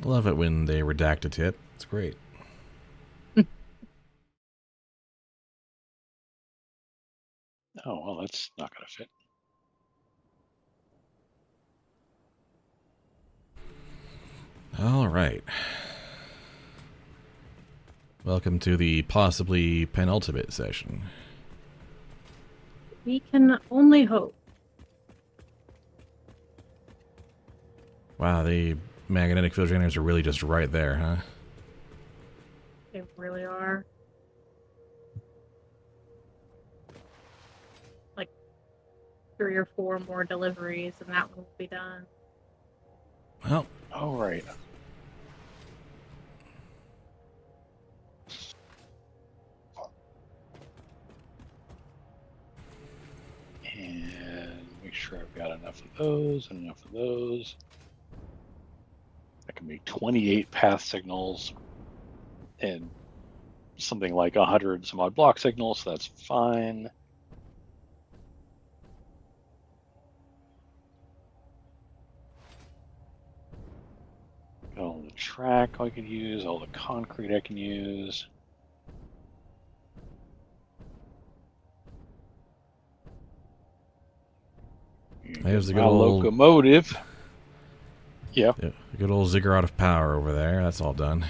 I love it when they redact a tip. It's great. Oh, well, that's not going to fit. All right. Welcome to the possibly penultimate session. We can only hope. Wow, the magnetic field generators are really just right there, huh? They really are. Like 3 or 4 more deliveries, and that one will be done. Well, all right. And make sure I've got enough of those and enough of those. That can be 28 path signals and something like 100 some odd block signals, so that's fine. Got all the track I can use, all the concrete I can use. there's the My good old locomotive. Yeah. the good old ziggurat of power over there. That's all done.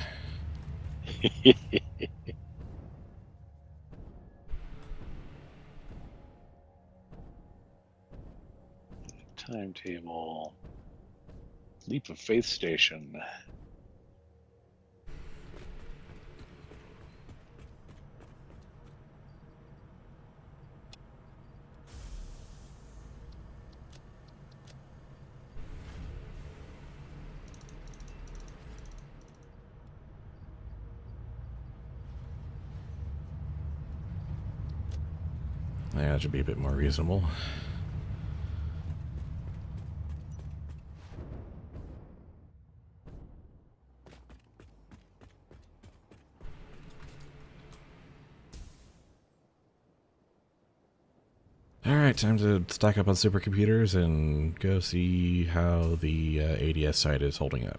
Timetable. Leap of Faith Station. Yeah, that should be a bit more reasonable. Alright, time to stack up on supercomputers and go see how the ADS site is holding up.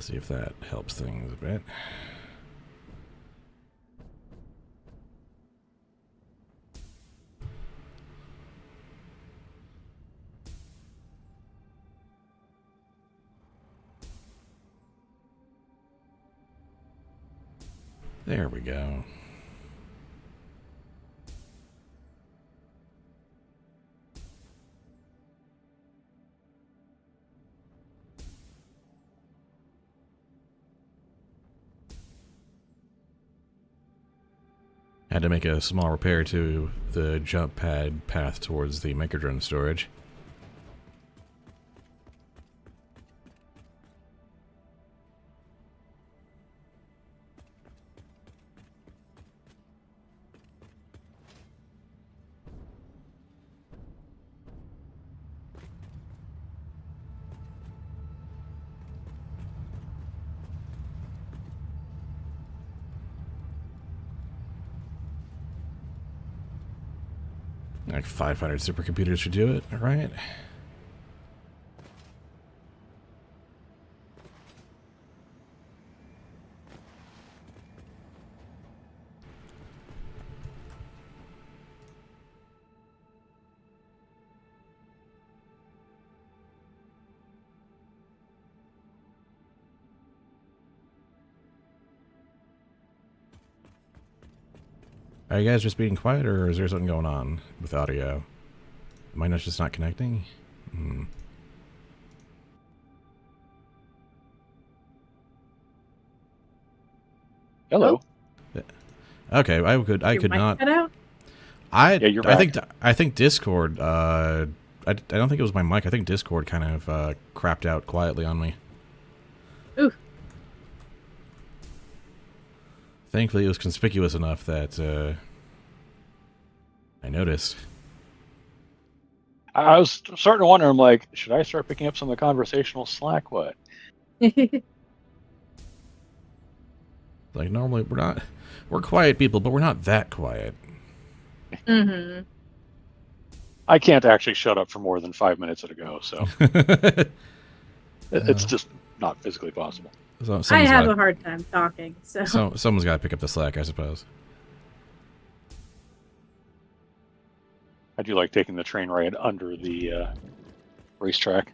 Let's see if that helps things a bit. There we go. Had to make a small repair to the jump pad path towards the microdrone storage. Like 500 supercomputers should do it, alright? Are you guys just being quiet, or is there something going on with audio? Mine is just not connecting? Hmm. Hello. Okay, I Your could mic not. cut out? Yeah, you're back. I think Discord. I don't think it was my mic. I think Discord kind of crapped out quietly on me. Ooh. Thankfully, it was conspicuous enough that I noticed. I was starting to wonder. I'm like, should I start picking up some of the conversational slack? What? Like normally we're quiet people, but we're not that quiet. Mm-hmm. I can't actually shut up for more than 5 minutes at a go, so it's just not physically possible. So I someone's have got a hard time talking, so. someone's got to pick up the slack, I suppose. I do like taking the train ride under the racetrack.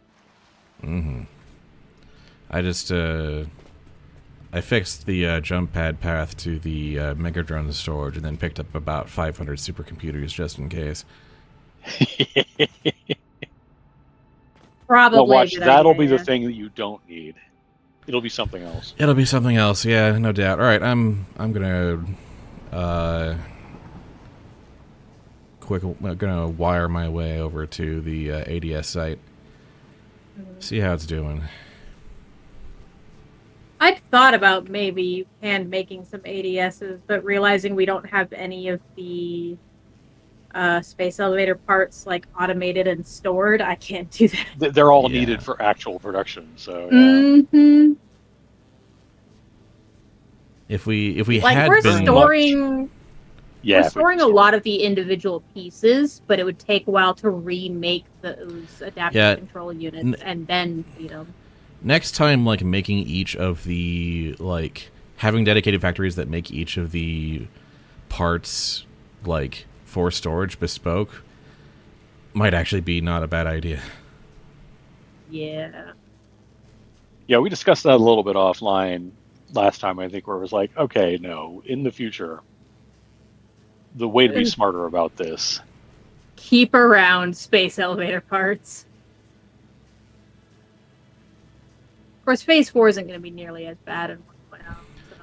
Mm-hmm. I just I fixed the jump pad path to the Mega Drone storage, and then picked up about 500 supercomputers just in case. Probably Well, watch, a good that'll idea, be the yeah. thing that you don't need. It'll be something else. It'll be something else, yeah, no doubt. All right, I'm gonna gonna wire my way over to the ADS site, see how it's doing. I'd thought about maybe hand making some ADSs, but realizing we don't have any of the space elevator parts like automated and stored, I can't do that. They're all Yeah. needed for actual production, so yeah. Mm-hmm. If we Like had we're been storing Yeah, we're storing a lot of the individual pieces, but it would take a while to remake those adaptive control units and then feed them. Next time, like, making each of the, like, having dedicated factories that make each of the parts, like, for storage bespoke might actually be not a bad idea. Yeah. Yeah, we discussed that a little bit offline last time, I think, where it was like, okay, no, in the future, the way to be smarter about this. Keep around space elevator parts. Of course, Phase 4 isn't going to be nearly as bad in 1.0. So.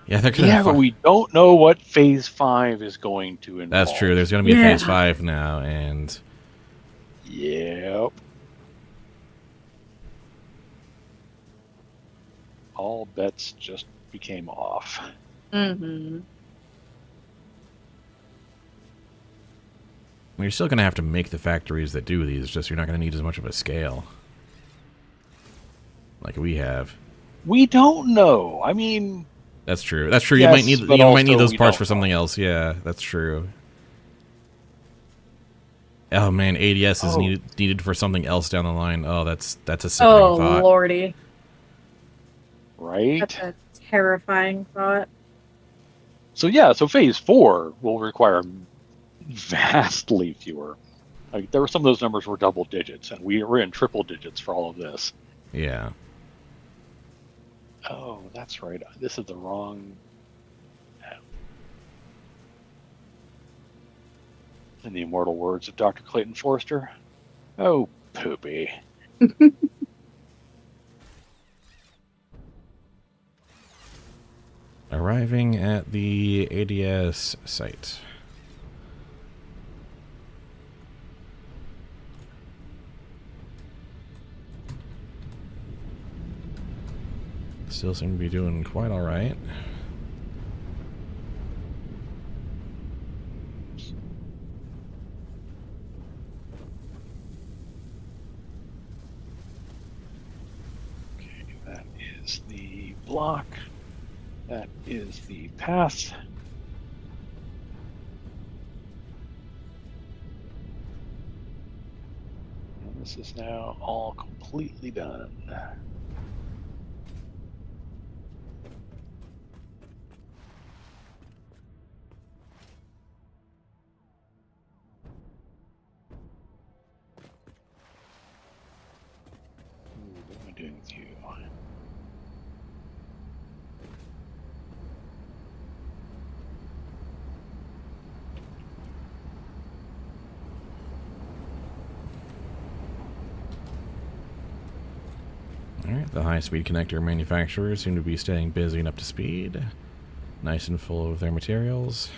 Yeah, they're gonna but we don't know what Phase 5 is going to involve. That's true. There's going to be a Phase 5 now, and... Yep. All bets just became off. Mm-hmm. You're still going to have to make the factories that do these, just you're not going to need as much of a scale. Like we have. We don't know. I mean... That's true. That's true. Yes, you might need those parts for something else. Yeah, that's true. Oh man, ADS is needed for something else down the line. Oh, that's a sickening thought. Oh lordy. Right? That's a terrifying thought. So yeah, so Phase 4 will require vastly fewer. Like there were some of those numbers were double digits, and we're in triple digits for all of this. Yeah. Oh, that's right. This is the wrong. In the immortal words of Dr. Clayton Forrester, oh, poopy. Arriving at the ADS site. Still seem to be doing quite all right. Okay, that is the block. That is the path. And this is now all completely done. What am I doing with you? Alright, the high-speed connector manufacturers seem to be staying busy and up to speed. Nice and full of their materials.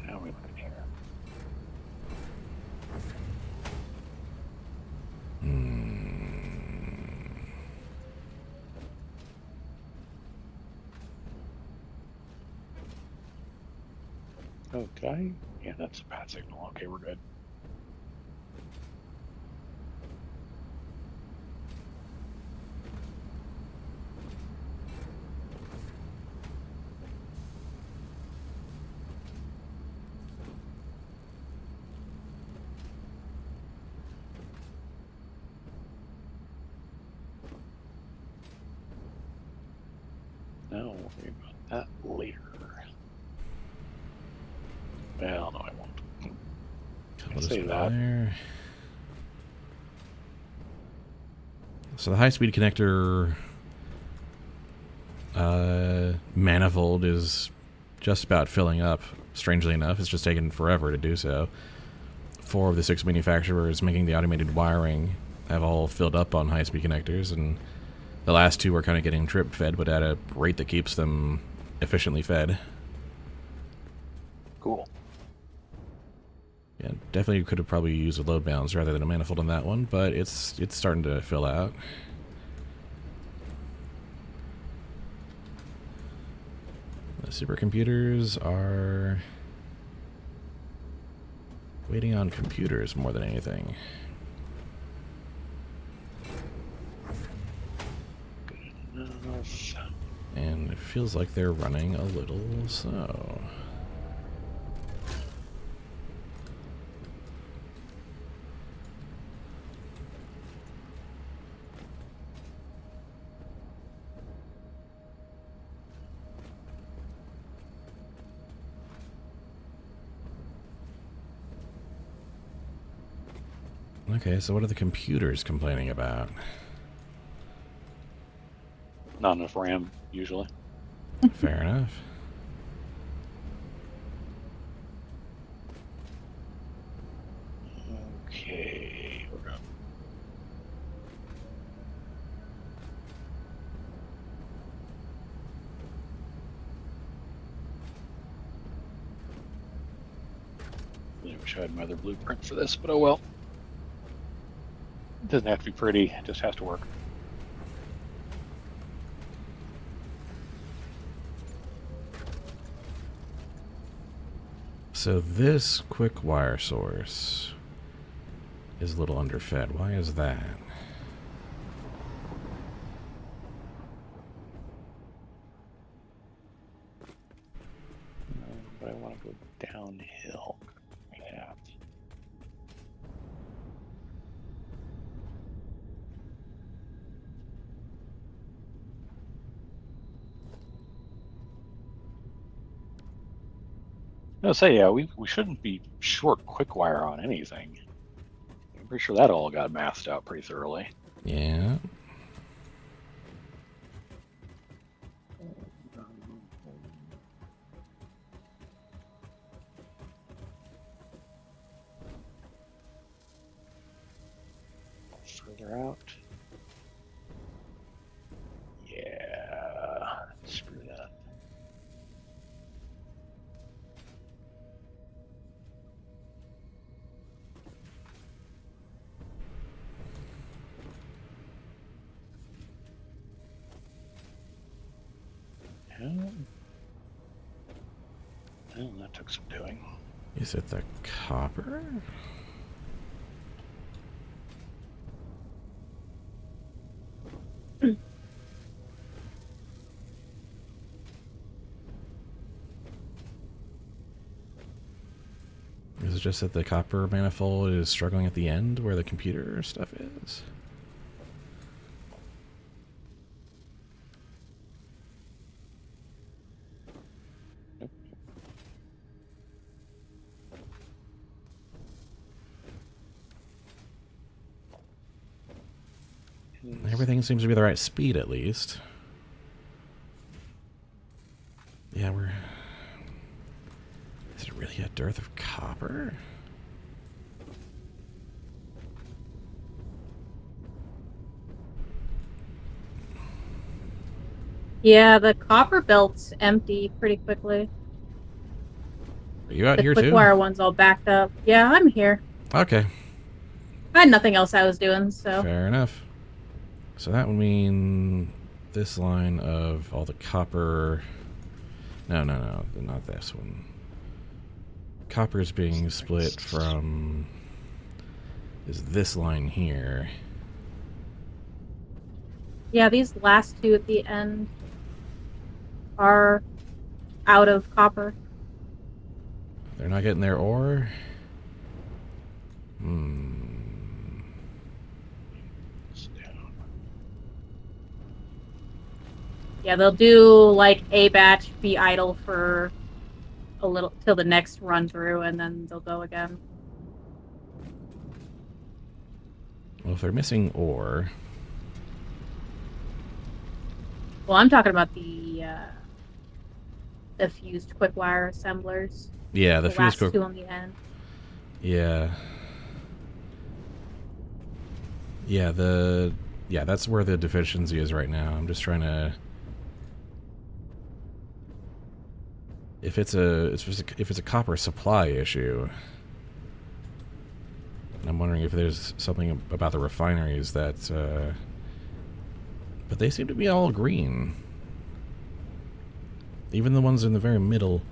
Now we look in here. Oh, did I? Yeah, that's a bad signal. Okay, we're good. No, we'll worry about that later. Well, no, I won't. Couple Say just that. there. So the high-speed connector manifold is just about filling up. Strangely enough, it's just taken forever to do so. 4 of the 6 manufacturers making the automated wiring have all filled up on high-speed connectors, and the last 2 are kind of getting drip-fed, but at a rate that keeps them efficiently fed. Cool. Yeah, definitely could have probably used a load balance rather than a manifold on that one, but it's starting to fill out. The supercomputers are waiting on computers more than anything. Good enough. And it feels like they're running a little slow. Okay, so what are the computers complaining about? Not enough RAM, usually. Fair enough. Okay, we're up. I wish I had my other blueprint for this, but oh well. It doesn't have to be pretty, it just has to work. So this quick wire source is a little underfed. Why is that? But I want to go downhill. Yeah. I'll say, yeah, we shouldn't be short quick wire on anything. I'm pretty sure that all got masked out pretty thoroughly. Yeah. Further out. Yeah. Screw that. Yeah. Well, that took some doing. Is it the copper? Is it just that the copper manifold is struggling at the end where the computer stuff is? Everything seems to be the right speed, at least. Yeah, we're... Is it really a dearth of copper? Yeah, the copper belt's empty pretty quickly. Are you out The here quick too? wire one's all backed up. Yeah, I'm here. Okay. I had nothing else I was doing, so. Fair enough. So that would mean this line of all the copper... No, not this one. Copper's being split from... is this line here. Yeah, these last two at the end are out of copper. They're not getting their ore? Yeah, they'll do like a batch, be idle for a little till the next run through, and then they'll go again. Well, if they're missing ore... Well, I'm talking about the fused quick wire assemblers. Yeah, the last fused quick... two on the end. Yeah. Yeah, that's where the deficiency is right now. I'm just trying to... If it's a copper supply issue, I'm wondering if there's something about the refineries that, but they seem to be all green. Even the ones in the very middle.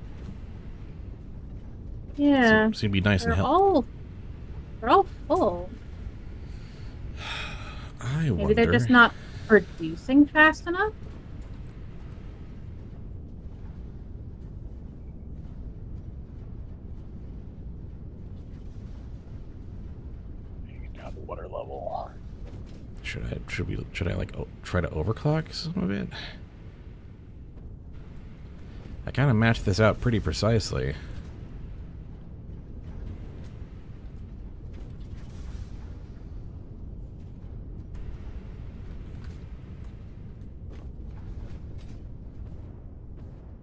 Yeah. Seem to be nice and healthy. They're all full. I wonder. Maybe they're just not producing fast enough? Down the water level. Should I like try to overclock some of it? I kind of matched this out pretty precisely.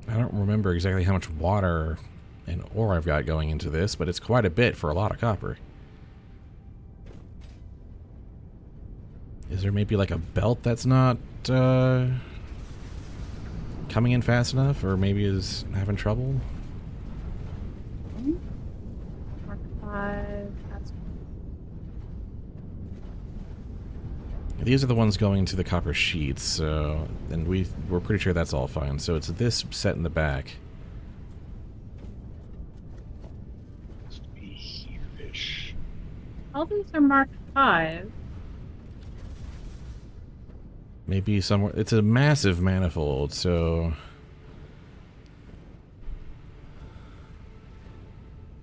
I don't remember exactly how much water and ore I've got going into this, but it's quite a bit for a lot of copper. Is there maybe like a belt that's not coming in fast enough, or maybe is having trouble? Mark 5. That's... These are the ones going to the copper sheets, so, and we're pretty sure that's all fine. So it's this set in the back. Must be here-ish. All these are Mark 5. Maybe somewhere. It's a massive manifold, so.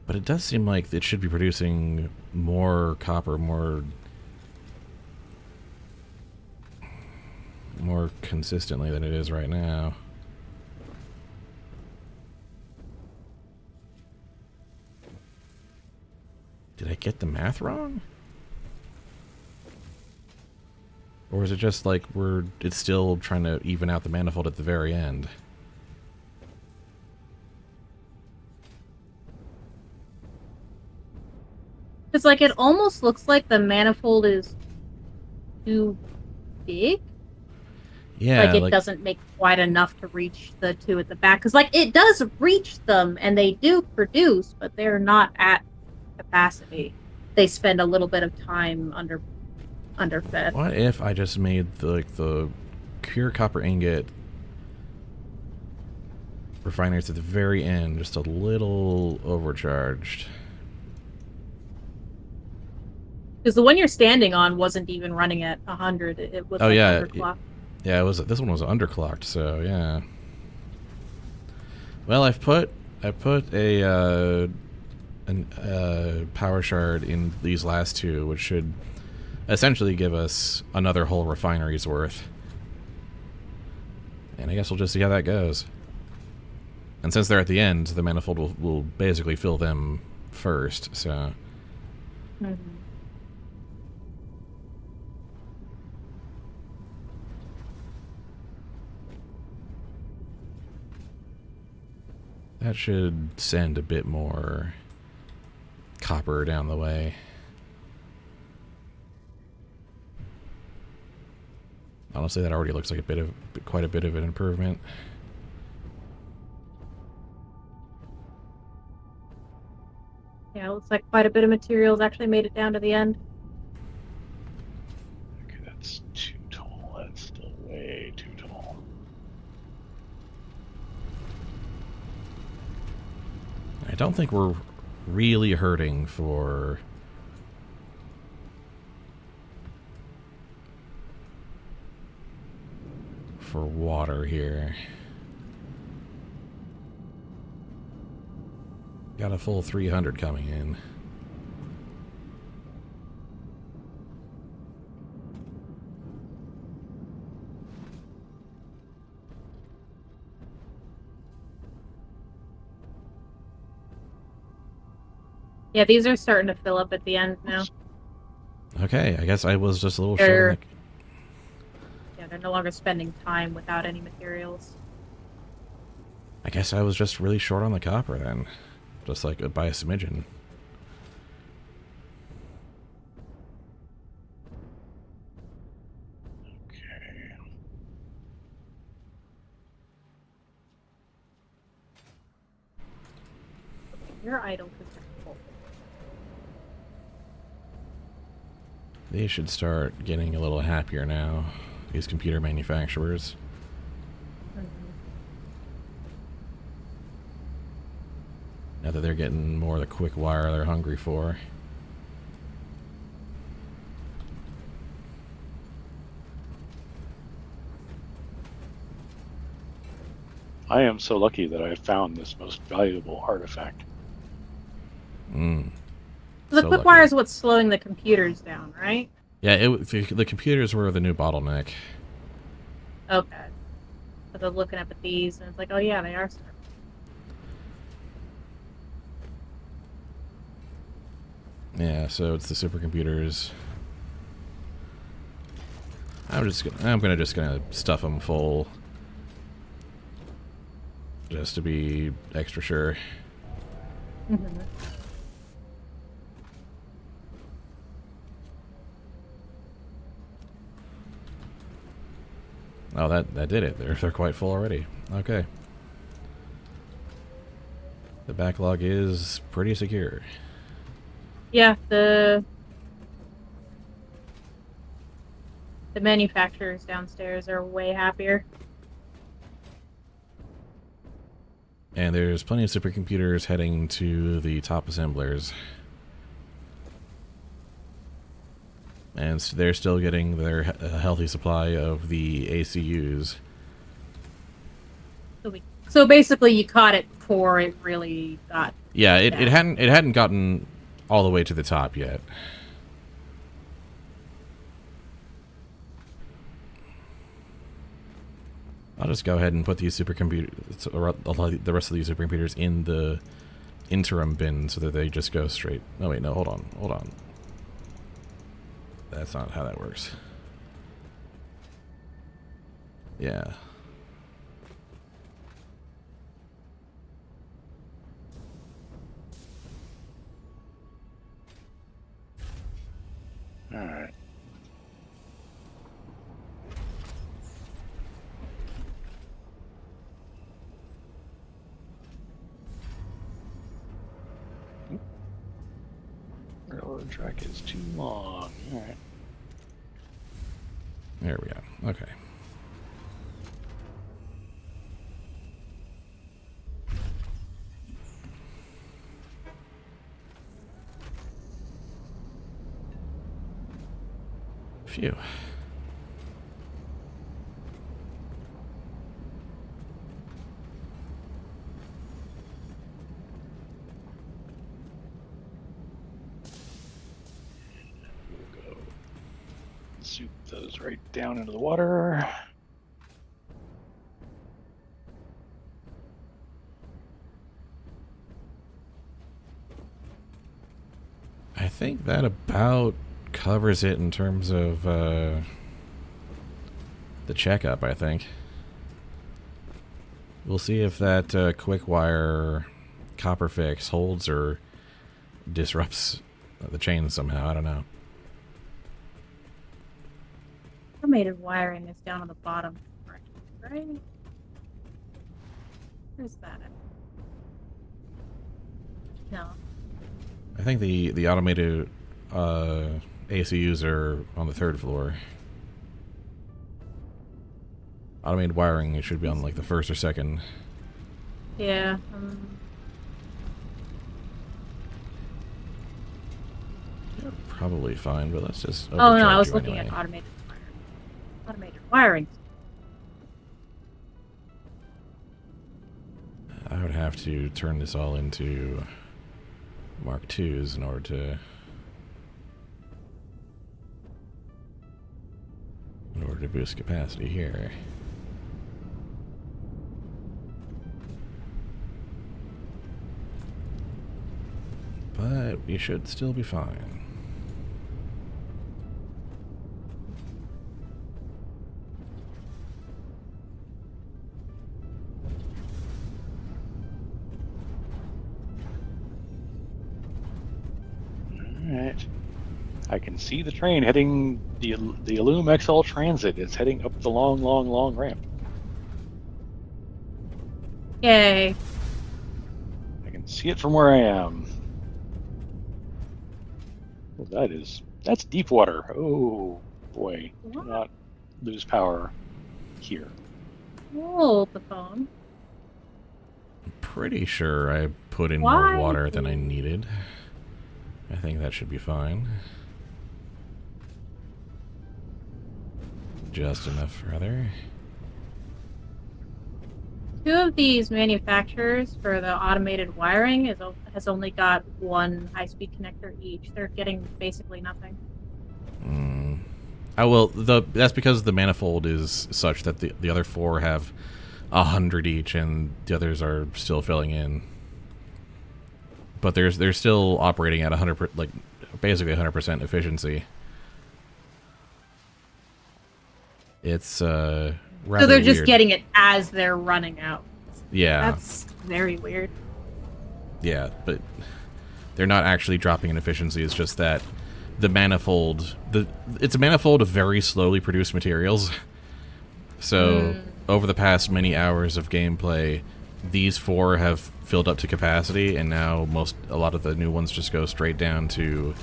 But it does seem like it should be producing more copper, more consistently than it is right now. Did I get the math wrong? Or is it just like it's still trying to even out the manifold at the very end? It's like it almost looks like the manifold is too big. Yeah, like it doesn't make quite enough to reach the two at the back. Because like it does reach them and they do produce, but they're not at capacity. They spend a little bit of time underfed. What if I just made the pure copper ingot refineries at the very end just a little overcharged? Because the one you're standing on wasn't even running at 100. It was underclocked. Yeah, this one was underclocked, so yeah. Well, I've put a power shard in these last two, which should essentially give us another whole refinery's worth. And I guess we'll just see how that goes. And since they're at the end, the manifold will basically fill them first, so... Mm-hmm. That should send a bit more copper down the way. Honestly, that already looks like quite a bit of an improvement. Yeah, it looks like quite a bit of materials actually made it down to the end. Okay, that's too tall. That's still way too tall. I don't think we're really hurting for water here. Got a full 300 coming in. Yeah, these are starting to fill up at the end now. Okay, I guess I was just a little short on Yeah, they're no longer spending time without any materials. I guess I was just really short on the copper then. Just like by a smidgen. Okay. You're idle because you're full. They should start getting a little happier now, these computer manufacturers. Now that they're getting more of the quick wire they're hungry for. I am so lucky that I found this most valuable artifact. Mm. So the So quick lucky. wire is what's slowing the computers down, right? Yeah, the computers were the new bottleneck. Okay. So they're looking up at these, and it's like, oh yeah, they are smart. Yeah, so it's the supercomputers. I'm gonna stuff them full, just to be extra sure. Mm-hmm. Oh, that did it. They're quite full already. Okay. The backlog is pretty secure. Yeah, the manufacturers downstairs are way happier. And there's plenty of supercomputers heading to the top assemblers. And they're still getting their healthy supply of the ACUs. So basically, you caught it before it really got. Yeah, it down. hadn't gotten all the way to the top yet. I'll just go ahead and put these supercomputers, the rest of these supercomputers in the interim bin so that they just go straight. Oh wait, no, hold on. That's not how that works. Yeah. All right. Railroad track is too long. All right. There we go. Okay. Phew. We'll go soup those right down into the water. I think that about covers it in terms of the checkup, I think. We'll see if that quick wire copper fix holds or disrupts the chain somehow. I don't know. Automated wiring is down on the bottom, right? Where's that at? No. I think the automated ACUs are on the 3rd floor. Automated wiring should be on like the 1st or 2nd. Yeah. Probably fine, but let's just. Oh no, I overcharge was you looking anyway. at automated wiring. Automated wiring. I would have to turn this all into Mark IIs in order to boost capacity here. But we should still be fine. Alright. I can see the train heading, the Illum XL Transit is heading up the long ramp. Yay. I can see it from where I am. Well, that's deep water. Oh boy, do What? not lose power here. Hold the phone. Pretty sure I put in Why? more water than I needed. I think that should be fine. Just enough, rather. 2 of these manufacturers for the automated wiring has only got 1 high-speed connector each. They're getting basically nothing. Oh well, that's because the manifold is such that the other 4 have 100 each, and the others are still filling in. But they're still operating at 100, like basically 100% efficiency. It's rather So they're just weird. getting it as they're running out. Yeah. That's very weird. Yeah, but they're not actually dropping in efficiency. It's just that the manifold, it's a manifold of very slowly produced materials. So over the past many hours of gameplay, these 4 have filled up to capacity, and now a lot of the new ones just go straight down to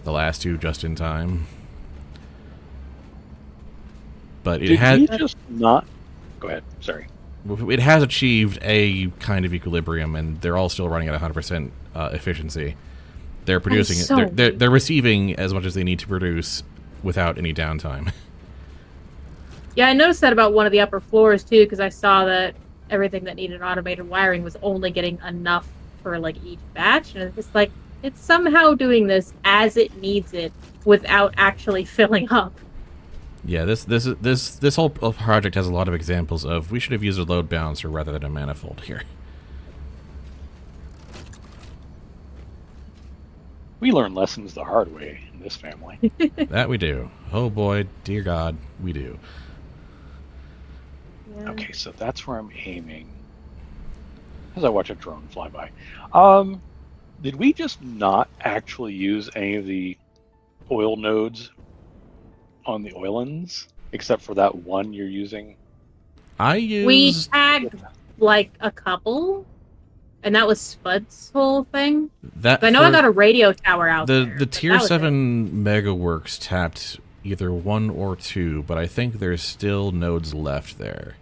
the last 2 just in time. But it Did you just not? Go ahead. Sorry. It has achieved a kind of equilibrium, and they're all still running at 100% efficiency. They're producing so it. They're receiving as much as they need to produce without any downtime. Yeah, I noticed that about one of the upper floors too, because I saw that everything that needed automated wiring was only getting enough for like each batch, and it's just like it's somehow doing this as it needs it without actually filling up. Yeah, this whole project has a lot of examples of we should have used a load balancer rather than a manifold here. We learn lessons the hard way in this family. That we do. Oh boy, dear God, we do. Yeah. Okay, so that's where I'm aiming as I watch a drone fly by. Did we just not actually use any of the oil nodes on the oilins, except for that one you're using? We used tagged like a couple, and that was Spud's whole thing. that. I know I got a radio tower out there. The but tier that was 7 Megaworks tapped either 1 or 2, but I think there's still nodes left there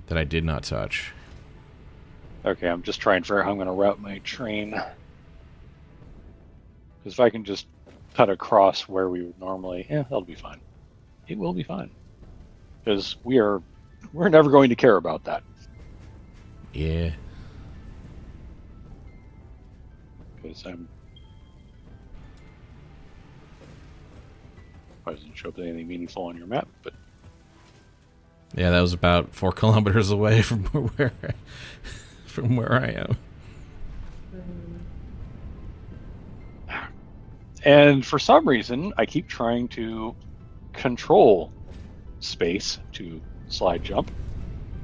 that I did not touch. Okay, I'm just trying to figure out how I'm going to route my train. Because if I can just cut across where we would normally, that'll be fine. It will be fine. Because we're never going to care about that. Yeah. Because I doesn't show up anything meaningful on your map, but Yeah, that was about 4 kilometers away from where I am. and for some reason I keep trying to control space to slide jump.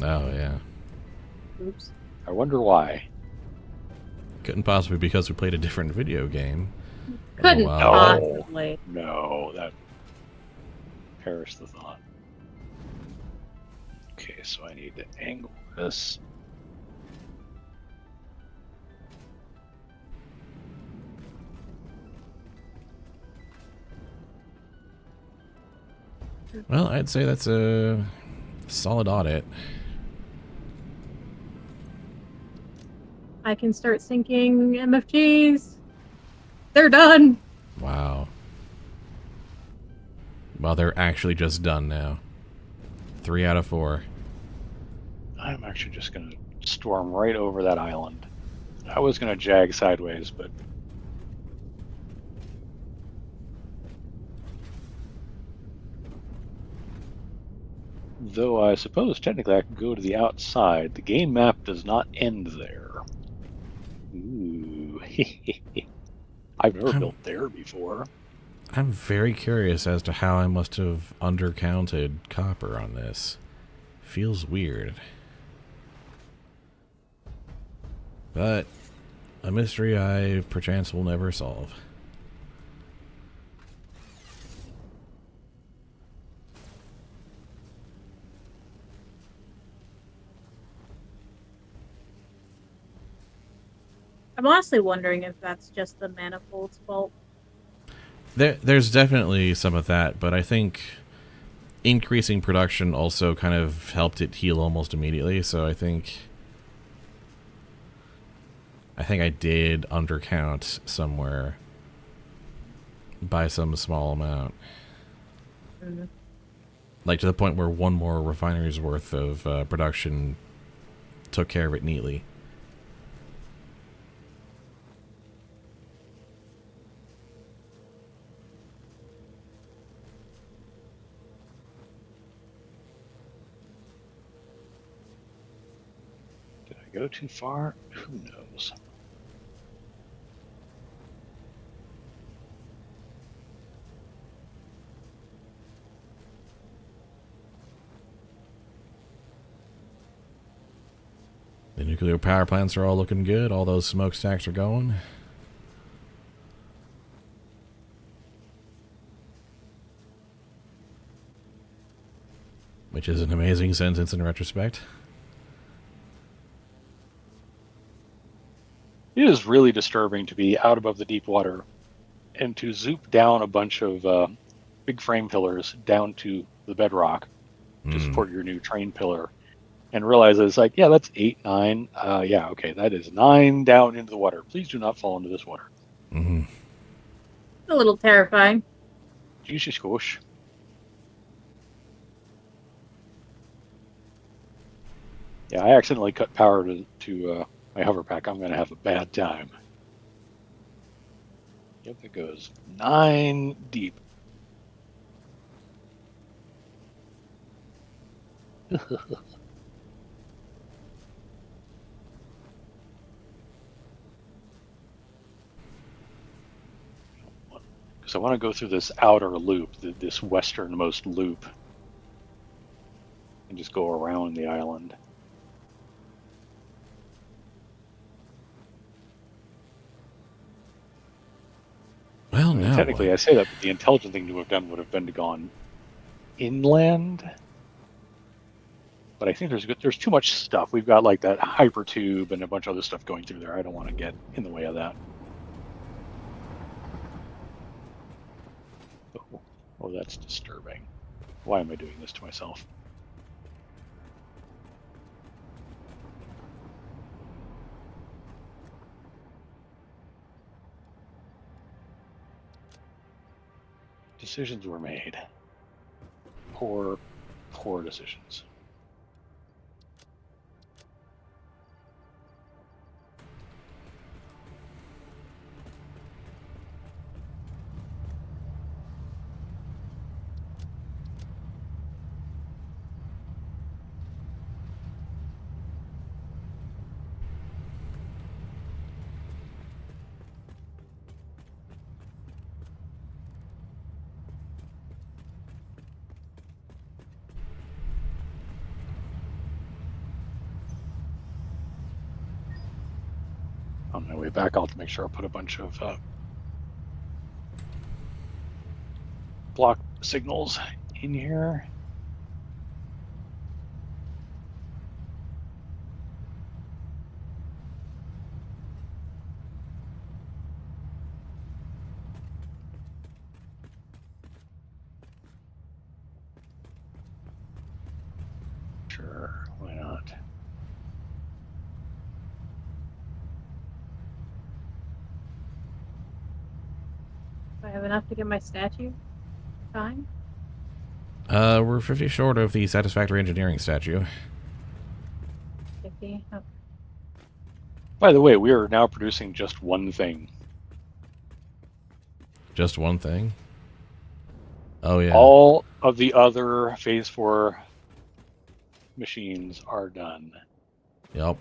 Oh, yeah. Oops. I wonder why. Couldn't possibly be because we played a different video game. Couldn't well. possibly. No, that perished the thought. Okay, so I need to angle this. Well, I'd say that's a solid audit. I can start sinking MFGs. They're done. Wow. Well, they're actually just done now. 3 out of 4. I'm actually just going to storm right over that island. I was going to jag sideways, but though I suppose technically I could go to the outside, the game map does not end there. Ooh. I've never built there before. I'm very curious as to how I must have undercounted copper on this. Feels weird. But a mystery I perchance will never solve. I'm honestly wondering if that's just the manifold's fault. There's definitely some of that, but I think increasing production also kind of helped it heal almost immediately, so I think I did undercount somewhere by some small amount. Mm-hmm. Like to the point where one more refinery's worth of production took care of it neatly. Did I go too far? Who knows? The nuclear power plants are all looking good. All those smokestacks are going. Which is an amazing sentence in retrospect. It is really disturbing to be out above the deep water and to zoop down a bunch of big frame pillars down to the bedrock to support your new train pillar and realize that it's like, yeah, that's 8, 9. Yeah, okay, that is 9 down into the water. Please do not fall into this water. Mm-hmm. A little terrifying. Jesus gosh. Yeah, I accidentally cut power to my hover pack. I'm going to have a bad time. Yep, it goes 9 deep. Because I want to go through this outer loop, this westernmost loop, and just go around the island. Well, I mean, now technically, what? I say that, but the intelligent thing to have done would have been to gone inland. But I think there's too much stuff. We've got like that hyper tube and a bunch of other stuff going through there. I don't want to get in the way of that. Oh, that's disturbing. Why am I doing this to myself? Decisions were made. Poor decisions. my way back, I'll have to make sure I put a bunch of block signals in here. Sure, why not? Do I have enough to get my statue? Fine. We're 50 short of the Satisfactory engineering statue. 50. Oh. By the way, we are now producing just one thing. Just one thing? Oh, yeah. All of the other Phase 4 machines are done. Yep.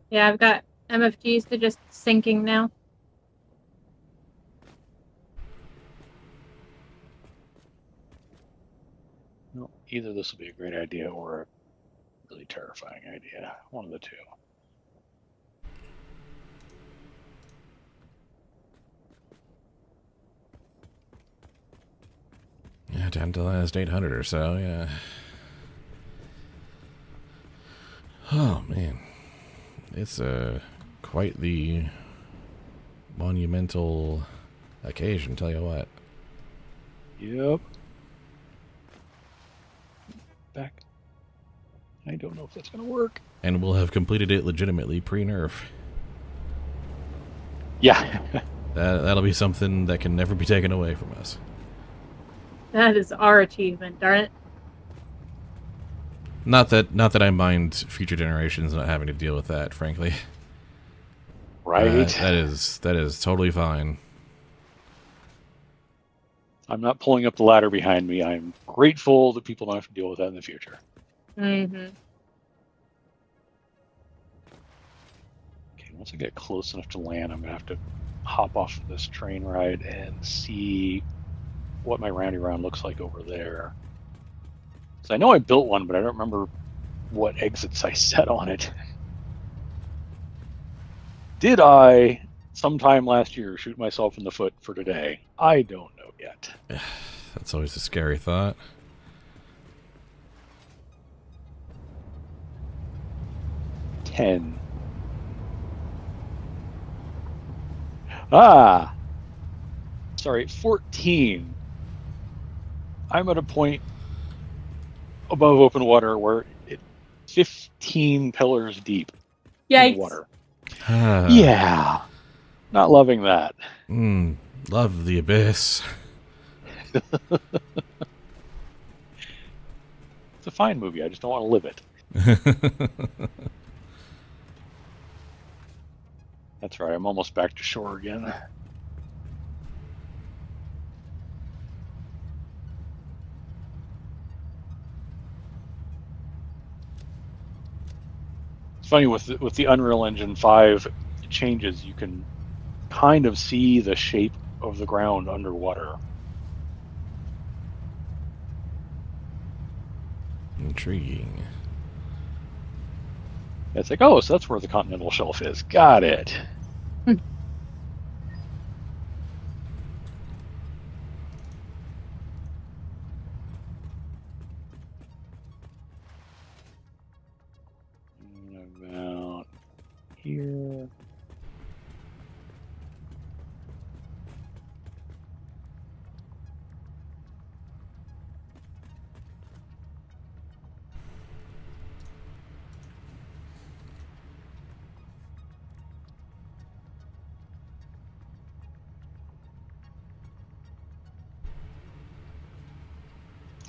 Yeah, I've got MFGs to just sinking now. No, either this will be a great idea or a really terrifying idea. One of the two. Yeah, down to the last 800 or so, yeah. Oh, man. It's quite the monumental occasion, tell you what. Yep. Back. I don't know if that's going to work. And we'll have completed it legitimately pre-nerf. Yeah. That'll be something that can never be taken away from us. That is our achievement, darn it. Not that I mind future generations not having to deal with that, frankly. Right. That is totally fine. I'm not pulling up the ladder behind me. I'm grateful that people don't have to deal with that in the future. Mm-hmm. Okay, once I get close enough to land, I'm going to have to hop off of this train ride and see what my roundy round looks like over there. So I know I built one, but I don't remember what exits I set on it. Did I, sometime last year, shoot myself in the foot for today? I don't know yet. That's always a scary thought. Sorry, 14. I'm at a point above open water where it's 15 pillars deep in Yikes. the water. Yeah, not loving that. Love the abyss. It's a fine movie. I just don't want to live it. That's right. I'm almost back to shore again. It's funny with the Unreal Engine 5 changes, you can kind of see the shape of the ground underwater. Intriguing. It's like, oh, so that's where the continental shelf is. Got it. About here.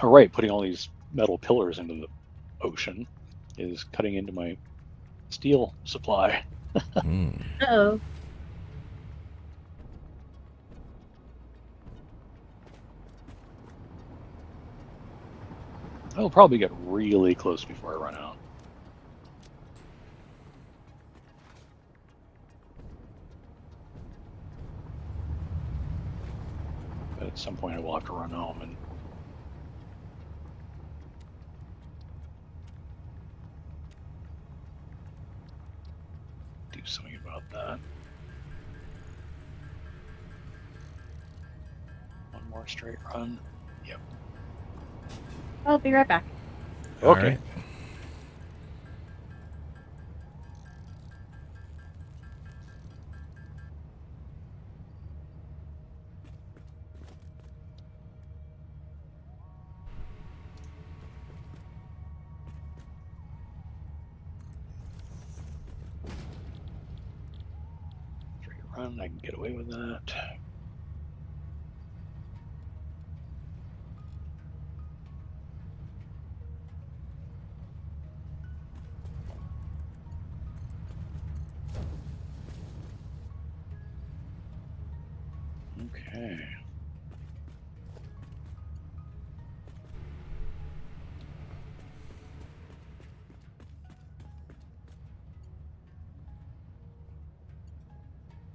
All right, putting all these metal pillars into the ocean is cutting into my steel supply. Uh-oh. I'll probably get really close before I run out. But at some point I will have to run home and more straight run. Yep. I'll be right back. All Okay. right. Straight run, I can get away with that. Okay.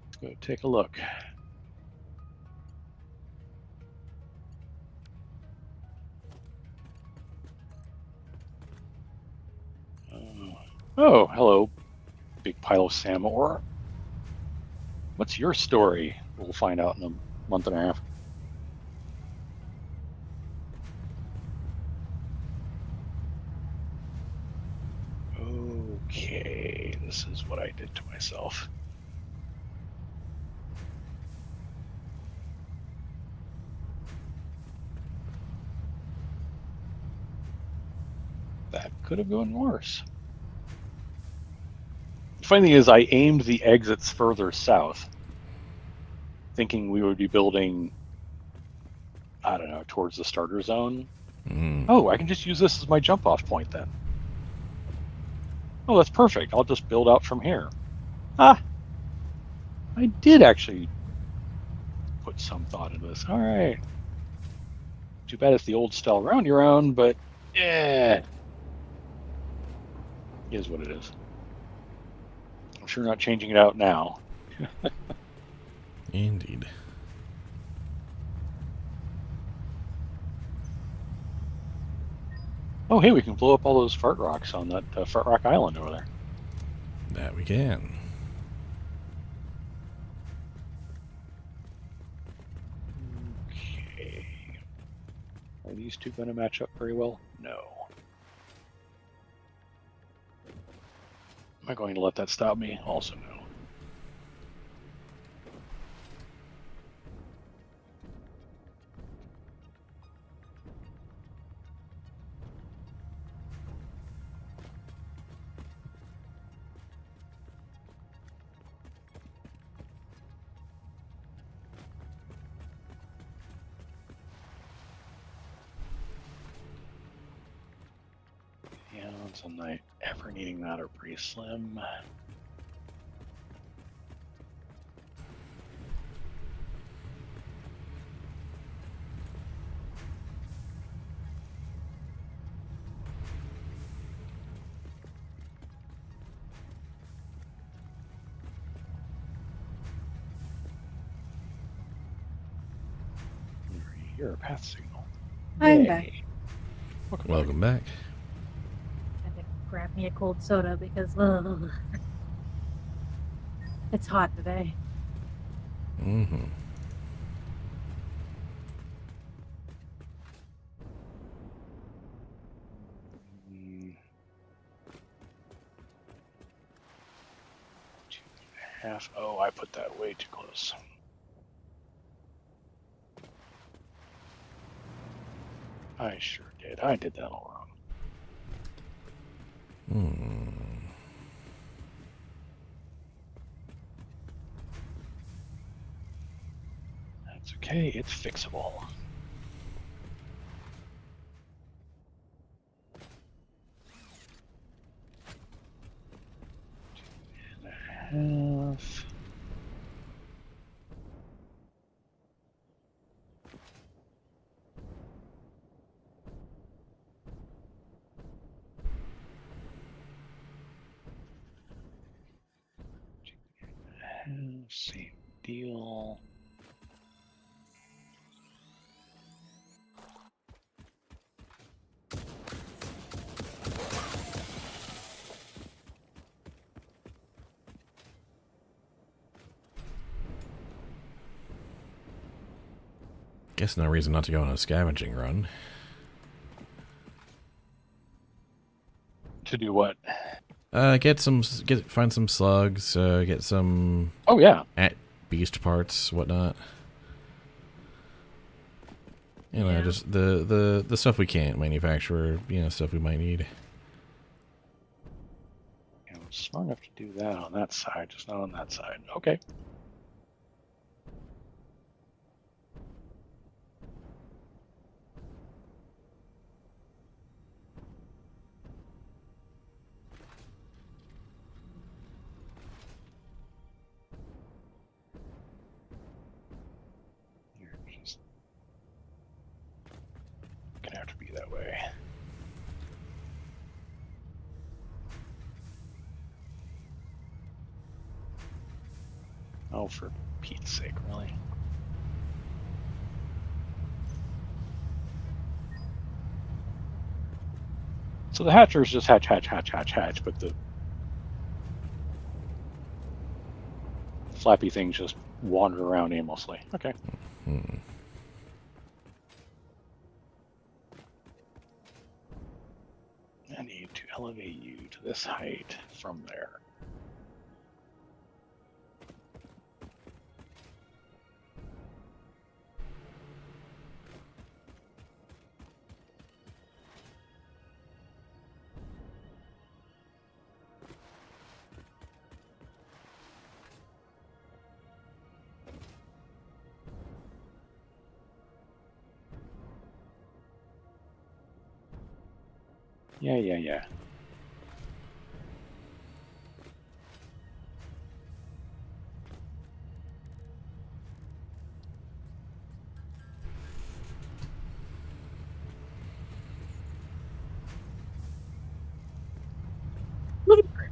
Let's go take a look. Oh, hello, big pile of Sam ore. What's your story? We'll find out in a month and a half. Okay, this is what I did to myself. That could have gone worse. The funny thing is, I aimed the exits further south, thinking we would be building, I don't know, towards the starter zone. Oh, I can just use this as my jump off point then. Oh, that's perfect. I'll just build out from here. Ah, I did actually put some thought into this. All right. Too bad it's the old style round you're on, but yeah, is what it is. I'm sure not changing it out now. Indeed. Oh, hey, we can blow up all those fart rocks on that fart rock island over there. That we can. Okay. Are these two going to match up very well? No. Am I going to let that stop me? Also, no. The odds on night ever needing that are pretty slim. You're a path signal. I'm Yay. back. Welcome back. Had to grab me a cold soda because it's hot today. Mm-hmm. Mm. 2.5. Oh, I put that way too close. I sure did. I did that all wrong. That's okay. It's fixable. Half. Same deal. Guess no reason not to go on a scavenging run. To do what? Find some slugs, get some Oh yeah. beast parts, whatnot. You know, Yeah. just the stuff we can't manufacture, you know, stuff we might need. I'm smart enough to do that on that side, just not on that side. Okay. You're just gonna have to be that way. Oh, for Pete's sake, really? So the hatchers just hatch, but the flappy things just wander around aimlessly. Okay. I need to elevate you to this height from there. Yeah.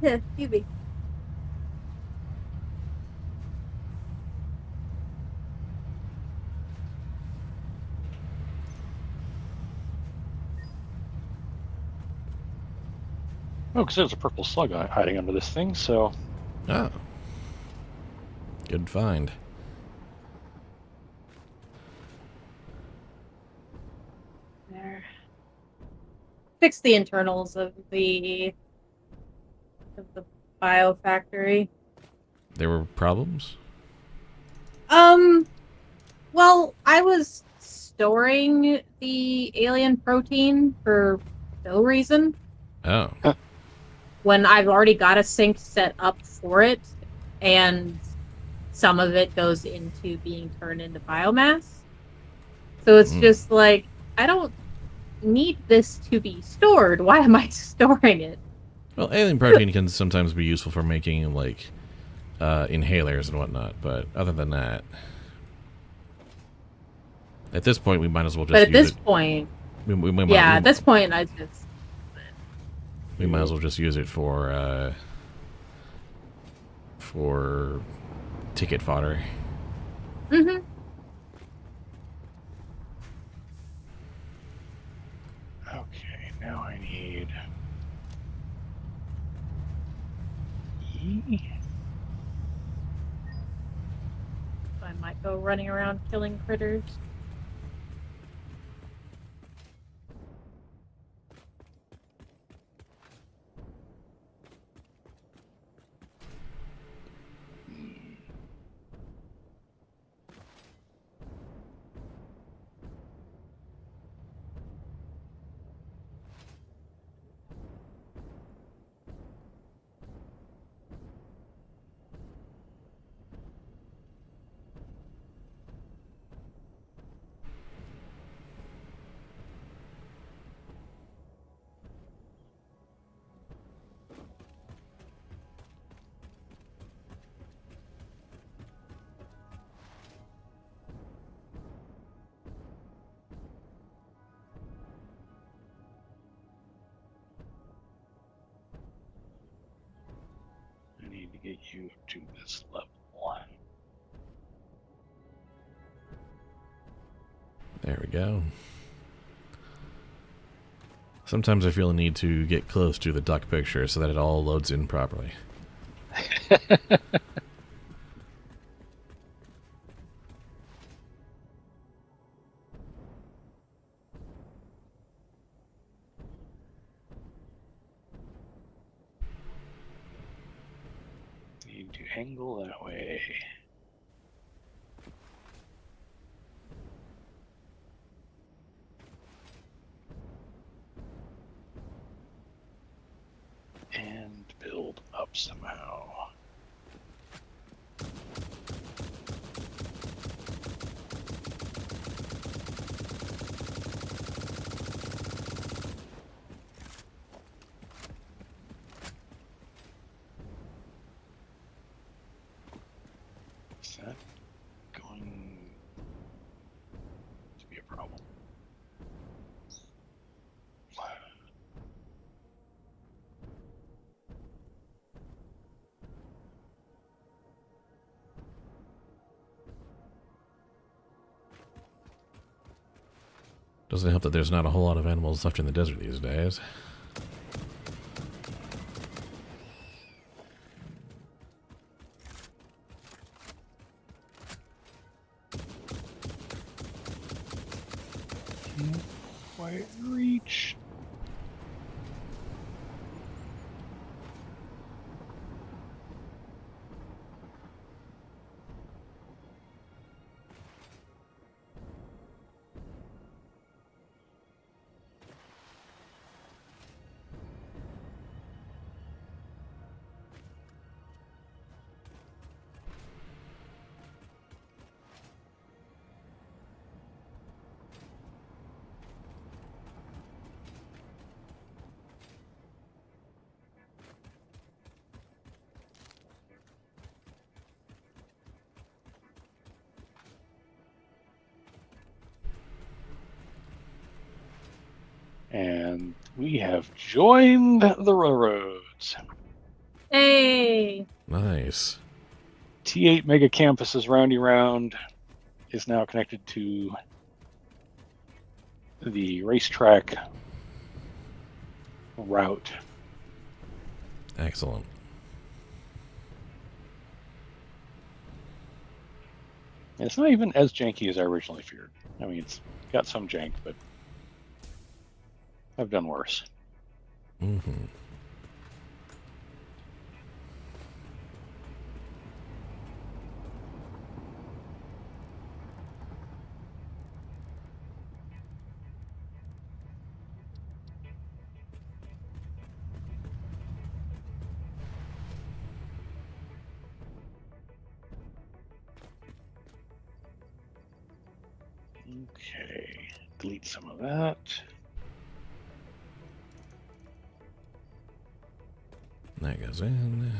Yeah, Phoebe. Oh, because there's a purple slug hiding under this thing, so... Oh. Good find. There. Fix the internals of the biofactory. There were problems? Well, I was storing the alien protein for no reason Oh. when I've already got a sink set up for it, and some of it goes into being turned into biomass. So it's just like, I don't need this to be stored. Why am I storing it? Well, alien protein can sometimes be useful for making, like, inhalers and whatnot, but other than that... At this point, we might as well just use it. But at this point... at this point, I just... We might as well just use it for ticket fodder. Mm-hmm. Okay, now I need... E? I might go running around killing critters. I need to get you up to this level. There we go. Sometimes I feel a need to get close to the duck picture so that it all loads in properly. going to angle that way. And build up somehow. Is that going to be a problem? Doesn't help that there's not a whole lot of animals left in the desert these days. Can't quite reach. And we have joined the railroads. Hey! Nice. T8 Mega Campus's Roundy Round is now connected to the racetrack route. Excellent. And it's not even as janky as I originally feared. I mean, it's got some jank, but I've done worse. Mm-hmm. Okay, delete some of that. That goes in.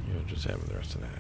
You'll just have the rest of that.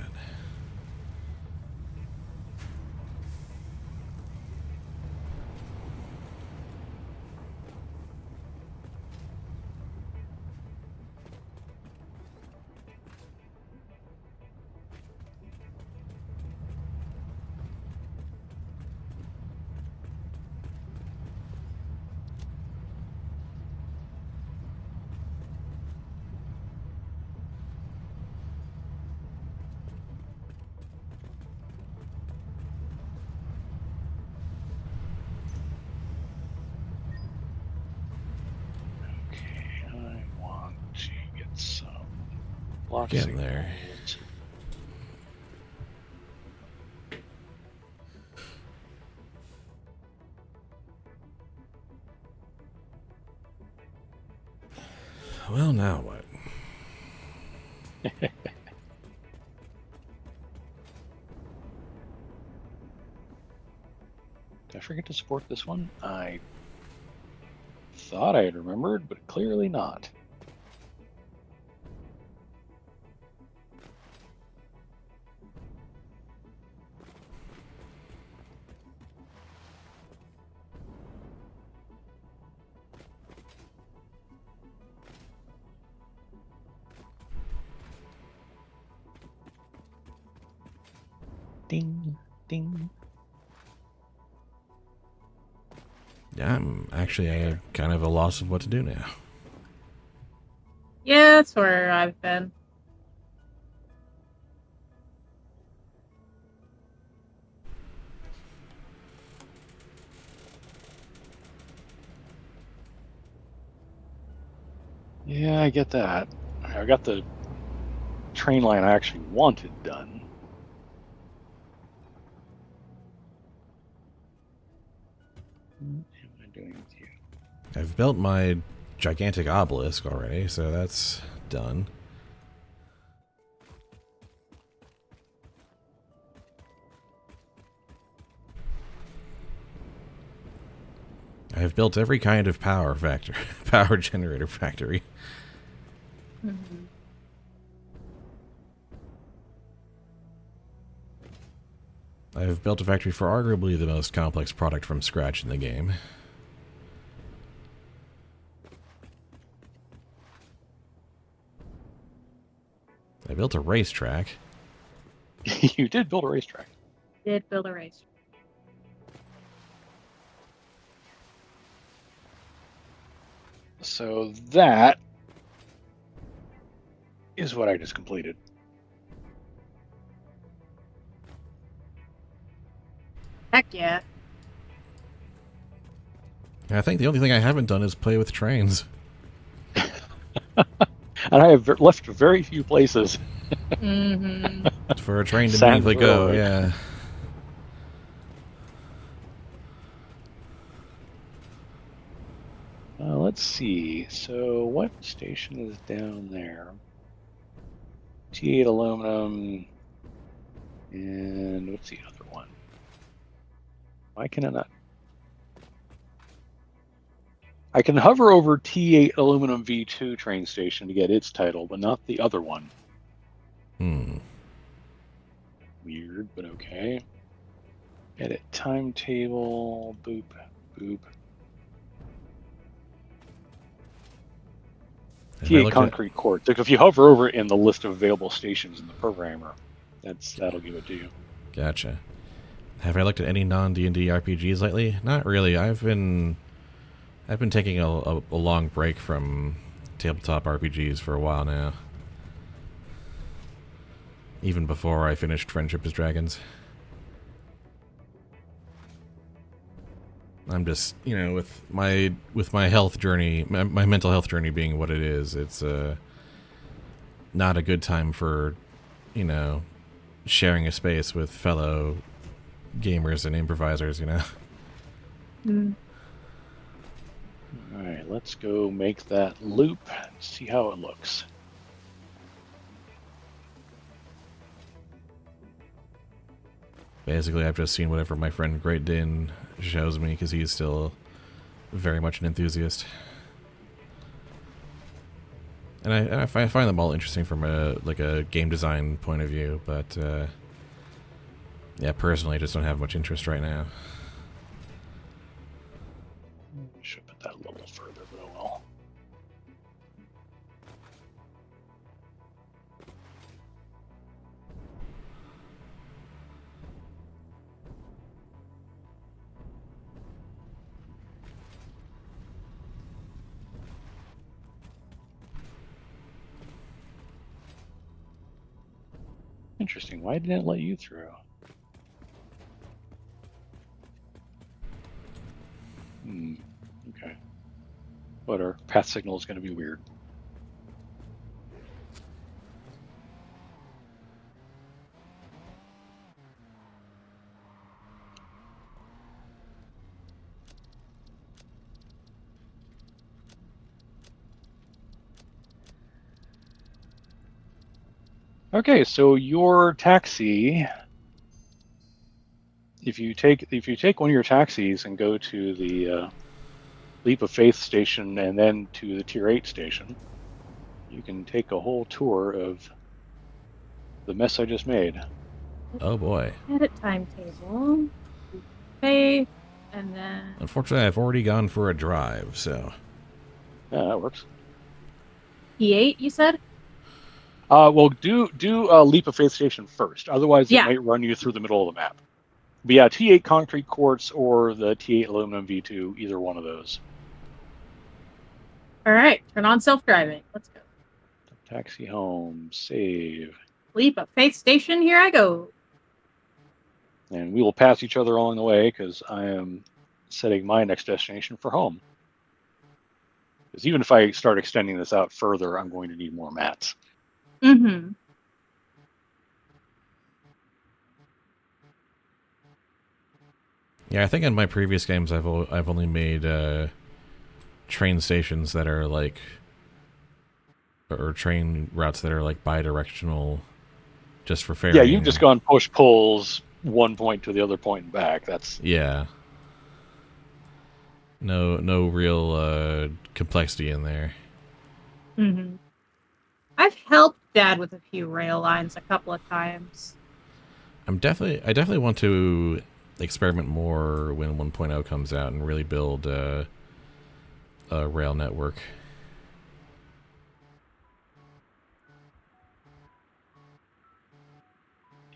Okay, I want to get some block Getting there. signals. Well, now what? Did I forget to support this one? I thought I had remembered, but clearly not. Ding, ding. Yeah, I'm actually kind of a loss of what to do now. Yeah, that's where I've been. Yeah, I get that. I got the train line I actually wanted done. What am I doing with you? I've built my gigantic obelisk already, so that's done. I have built every kind of power generator factory. Mm-hmm. I have built a factory for arguably the most complex product from scratch in the game. I built a racetrack. You did build a racetrack. Did build a race. So that is what I just completed. Heck yeah. I think the only thing I haven't done is play with trains. And I have left very few places. Mm-hmm. For a train to Sans meaningfully go, railroad. yeah. Let's see. So what station is down there? T8 aluminum. And what's the other one? Why can I not? I can hover over T8 aluminum V2 train station to get its title, but not the other one. Weird, but okay. Edit timetable. Boop, boop. T8 concrete court. If you hover over it in the list of available stations in the programmer, that'll give it to you. Gotcha. Have I looked at any non-D&D RPGs lately? Not really. I've been taking a long break from tabletop RPGs for a while now. Even before I finished Friendship as Dragons. I'm just, with my health journey, my mental health journey being what it is, it's not a good time for, sharing a space with fellow gamers and improvisers, Mm. All right, let's go make that loop and see how it looks. Basically, I've just seen whatever my friend Great Din shows me because he's still very much an enthusiast. And I find them all interesting from a game design point of view, but yeah, personally, I just don't have much interest right now. I should put that a little further, but oh well. Interesting. Why didn't it let you through? Okay. But our path signal is going to be weird. Okay, so your taxi, if you take one of your taxis and go to the Leap of Faith station and then to the Tier 8 station, you can take a whole tour of the mess I just made. Oh boy. Edit timetable. Faith, and then Unfortunately, I've already gone for a drive, so... Yeah, that works. E8, you said? Well, do Leap of Faith station first. Otherwise, it might run you through the middle of the map. But yeah, T8 concrete quartz or the T8 aluminum V2, either one of those. All right, turn on self-driving. Let's go. Taxi home, save. Leap of Faith Station, here I go. And we will pass each other along the way because I am setting my next destination for home. Because even if I start extending this out further, I'm going to need more mats. Mm-hmm. Yeah, I think in my previous games I've only made train stations that are like, or train routes that are like bi-directional, just for ferrying. Yeah, you've just gone push pulls one point to the other point and back. That's yeah. No real complexity in there. Mm-hmm. I've helped Dad with a few rail lines a couple of times. I definitely want to experiment more when 1.0 comes out and really build a rail network.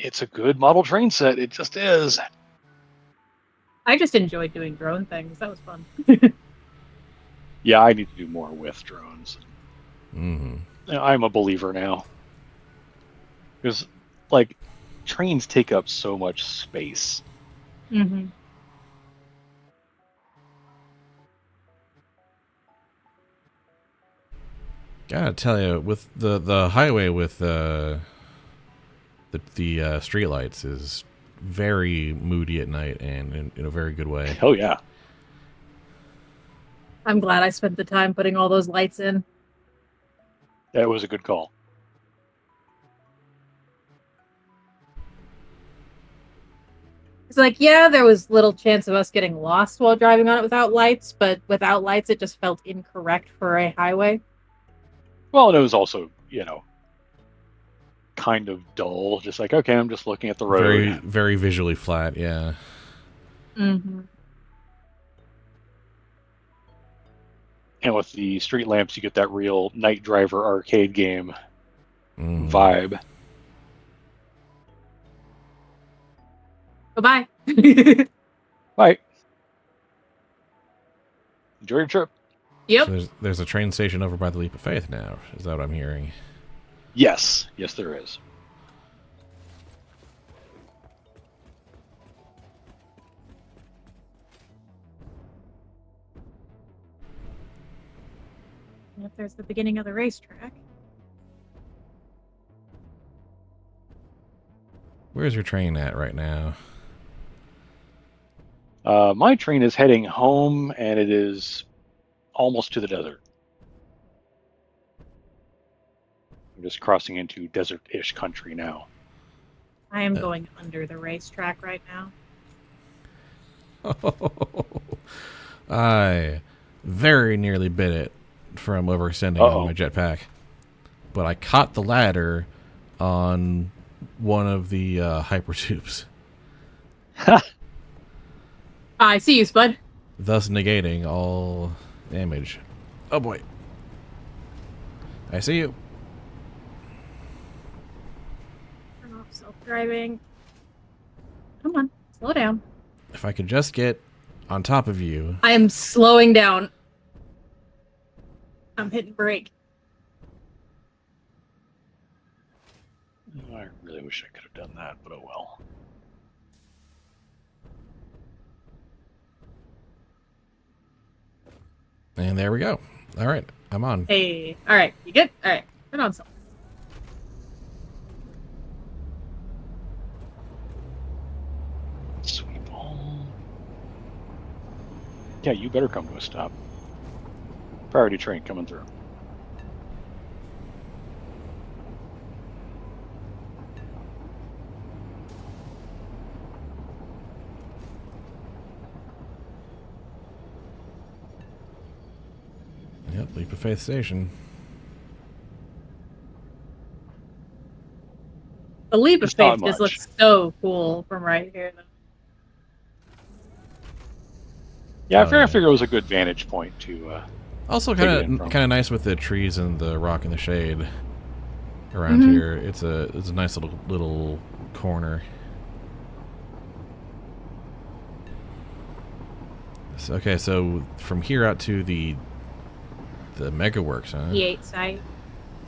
it's a good model train set. It just is. I just enjoyed doing drone things. That was fun. Yeah, I need to do more with drones. Mm-hmm. I'm a believer now. Because, like, trains take up so much space. Mm-hmm. Gotta tell you, with the highway with the streetlights is very moody at night and in a very good way. Oh, yeah. I'm glad I spent the time putting all those lights in. That was a good call. It's like, yeah, there was little chance of us getting lost while driving on it without lights, but without lights, it just felt incorrect for a highway. Well, and it was also, kind of dull. Just like, okay, I'm just looking at the road. Very visually flat, yeah. Mm-hmm. And with the street lamps, you get that real Night Driver arcade game vibe. Bye-bye. Bye. Enjoy your trip. Yep. So there's a train station over by the Leap of Faith now. Is that what I'm hearing? Yes. Yes, there is. Yep, there's the beginning of the racetrack. Where's your train at right now? My train is heading home, and it is almost to the desert. I'm just crossing into desert-ish country now. I am going under the racetrack right now. I very nearly bit it from overextending on my jetpack, but I caught the ladder on one of the hyper tubes. I see you, Spud. Thus negating all damage. Oh boy. I see you. Turn off self-driving. Come on, slow down. If I could just get on top of you. I am slowing down. I'm hitting brake. I really wish I could have done that, but oh well. And there we go. All right, I'm on. Hey, all right, you good? All right, turn on self. Sweet ball. Yeah, you better come to a stop. Priority train coming through. Yep, Leap of Faith Station. The Leap of It's not Faith just much. looks so cool from right here, though. Yeah, I yeah. figure it was a good vantage point to. Also, kind of nice with the trees and the rock in the shade around Mm-hmm. here. It's a nice little corner. So, okay, so from here out to the Mega Works, huh? T8 site.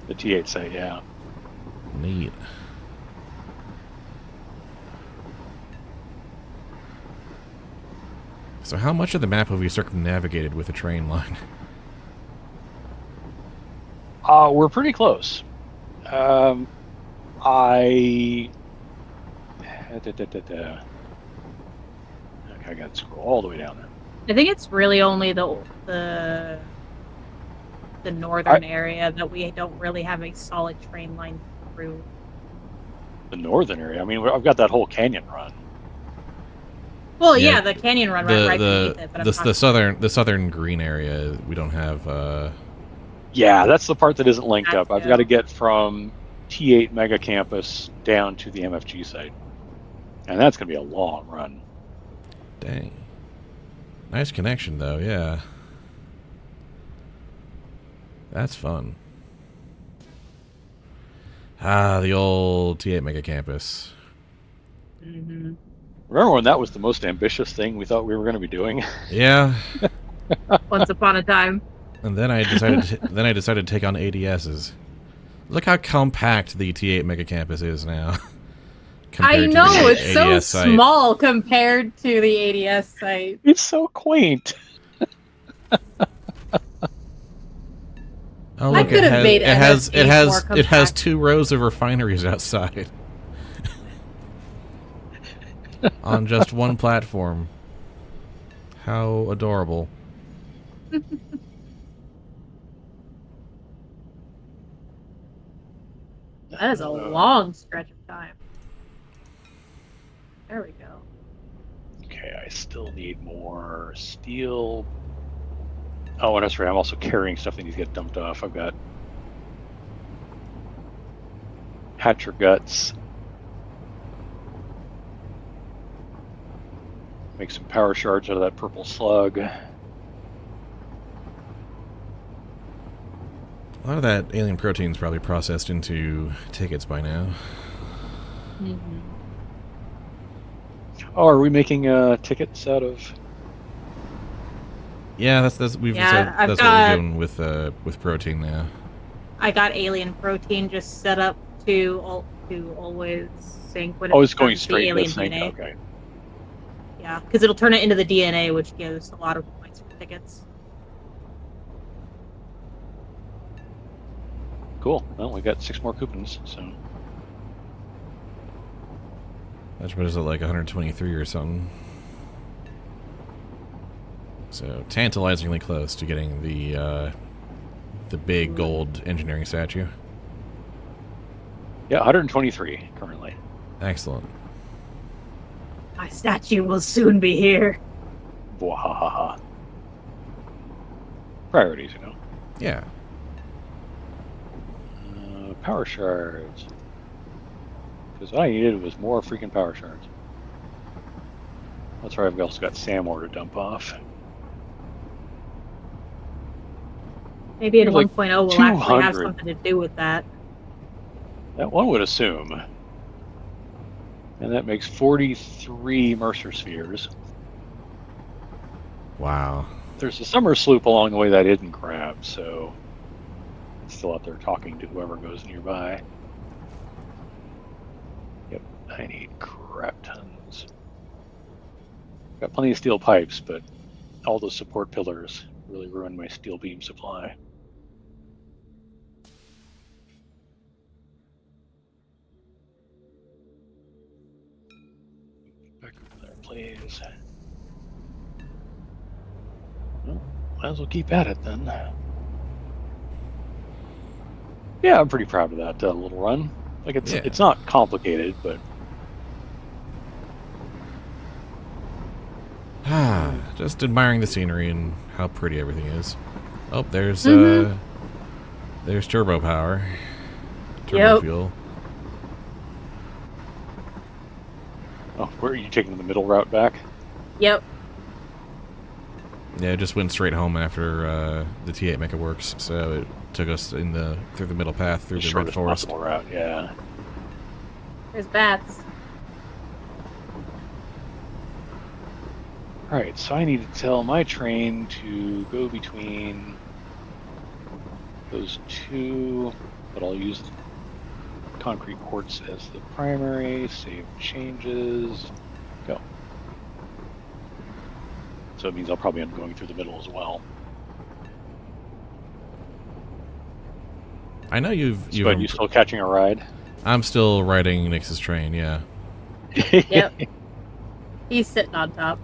The T8 site, yeah. Neat. So how much of the map have we circumnavigated with a train line? We're pretty close. I... Okay, I got to scroll all the way down there. I think it's really only the northern area that we don't really have a solid train line through. The northern area? I mean, I've got that whole canyon run. Well, Yeah, yeah, the canyon run right beneath it. But the southern green area, we don't have. Yeah, that's the part that isn't linked up. That's I've got to get from T8 Mega Campus down to the MFG site. And that's going to be a long run. Dang. Nice connection, though, yeah. That's fun. Ah, the old T8 Mega Campus. Mm-hmm. Remember when that was the most ambitious thing we thought we were going to be doing? Yeah. Once upon a time. And then I decided to take on ADSs. Look how compact the T8 Mega Campus is now. I know, it's so ADS site. small compared to the ADS site. It's so quaint. Oh, look, could have made it has more it has compact. 2 rows of refineries outside. On just one platform. How adorable. That is a long stretch of time. There we go. Okay, I still need more steel. Oh, and that's right. I'm also carrying stuff that needs to get dumped off. I've got Hatcher Guts. Make some power shards out of that purple slug. A lot of that alien protein's probably processed into tickets by now. Mm-hmm. Oh, are we making tickets out of? Yeah, that's what we're doing with protein now. I got alien protein just set up to always sync when Oh, it's turns going the straight into alien sync. DNA. Okay. Yeah, because it'll turn it into the DNA, which gives a lot of points for tickets. Cool. Well, we got 6 more coupons, so. That's what is it, like 123 or something? So tantalizingly close to getting the big gold engineering statue. Yeah, 123 currently. Excellent. My statue will soon be here. Wahaha. Priorities, you know. Yeah. Power shards. Because what I needed was more freaking power shards. That's right, I've also got Sam ore to dump off. Maybe in There's like 1.0 we'll actually have 200. something to do with that. That one would assume. And that makes 43 Mercer spheres. Wow. There's a summer sloop along the way that I didn't grab, so it's still out there talking to whoever goes nearby. Yep, I need crap tons. Got plenty of steel pipes, but all those support pillars really ruined my steel beam supply. Back over there, please. Well, might as well keep at it then. Yeah, I'm pretty proud of that little run. Like it's not complicated, but just admiring the scenery and how pretty everything is. Oh, there's turbo power, turbo fuel. Oh, where are you taking the middle route back? Yep. Yeah, it just went straight home after the T8 Mecha Works, so it took us through the middle path through the red forest. Possible route, yeah. There's bats. Alright, so I need to tell my train to go between those two, but I'll use concrete quartz as the primary, save changes, go. So it means I'll probably end up going through the middle as well. I know you've But you still catching a ride? I'm still riding Nix's train, yeah. Yep. He's sitting on top.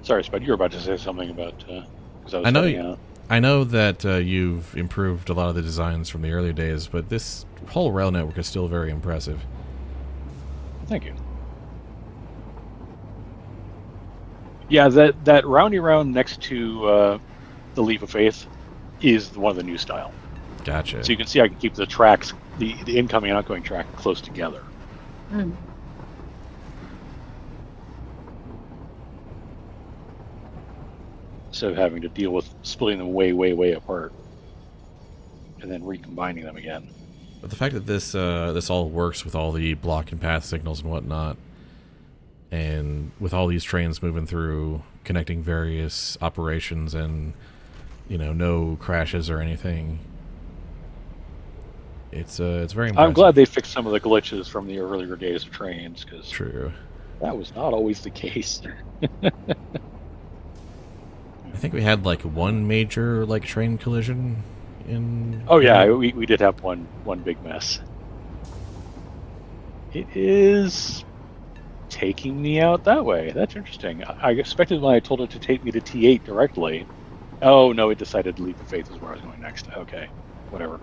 Sorry, Spud, you were about to say something about because I was I know heading out. I know that you've improved a lot of the designs from the earlier days, but this whole rail network is still very impressive. Thank you. Yeah, that roundy round next to the Leap of Faith is one of the new style. Gotcha. So you can see I can keep the tracks, the incoming and outgoing track, close together. Mm. Instead of having to deal with splitting them way, way, way apart, and then recombining them again. But the fact that this all works with all the block and path signals and whatnot, and with all these trains moving through, connecting various operations, and no crashes or anything, it's very impressive. I'm glad they fixed some of the glitches from the earlier days of trains, because True. that was not always the case. I think we had like one major train collision in. Oh yeah, we did have one big mess. It is taking me out that way. That's interesting. I expected when I told it to take me to T8 directly. Oh no, it decided Leap of Faith is where I was going next. Okay, whatever.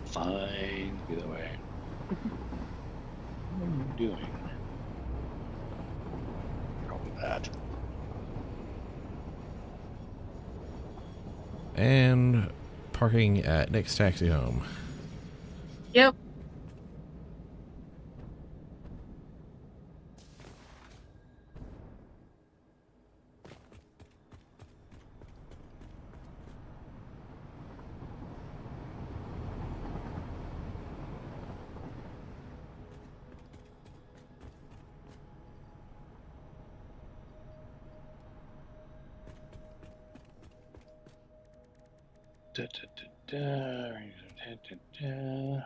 Fine, either way. What are you doing? Probably that. And parking at Nick's Taxi Home. Yep. Da, da, da, da.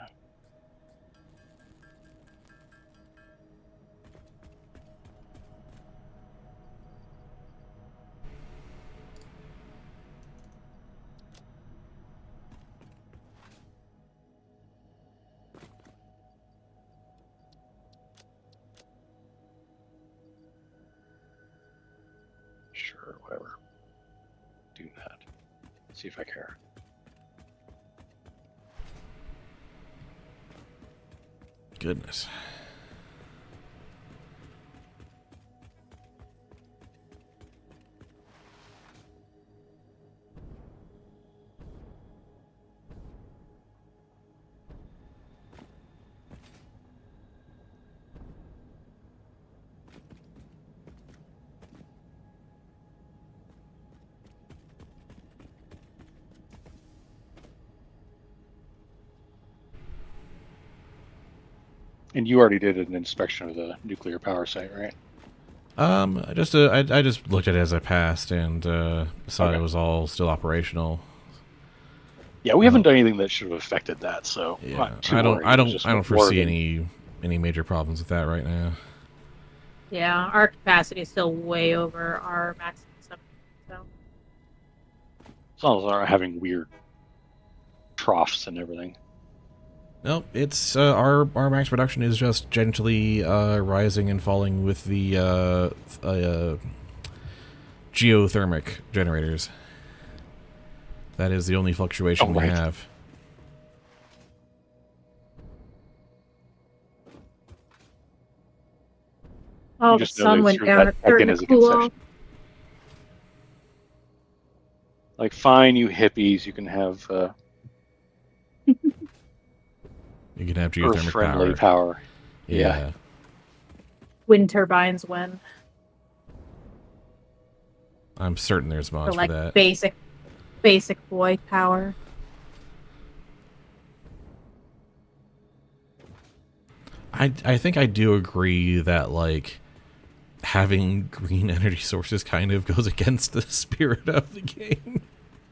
Sure, whatever. Do that. See if I care. Goodness. And you already did an inspection of the nuclear power site, right? I just looked at it as I passed and saw Okay. it was all still operational. Yeah, we haven't done anything that should have affected that, so I'm Yeah, not too I worried. don't It was foresee more any major problems with that right now. Yeah, our capacity is still way over our maximum stuff. So as long as they're not having weird troughs and everything. Nope, it's our max production is just gently rising and falling with the geothermic generators. That is the only fluctuation we right. have. oh, You the just know sun that went through down. that It's again starting as to a cool concession. off. Like, fine, you hippies, you can have You can have geothermic Earth-friendly power. power. Yeah. Wind turbines when I'm certain there's for mods for like that. basic boy power. I think I do agree that having green energy sources kind of goes against the spirit of the game.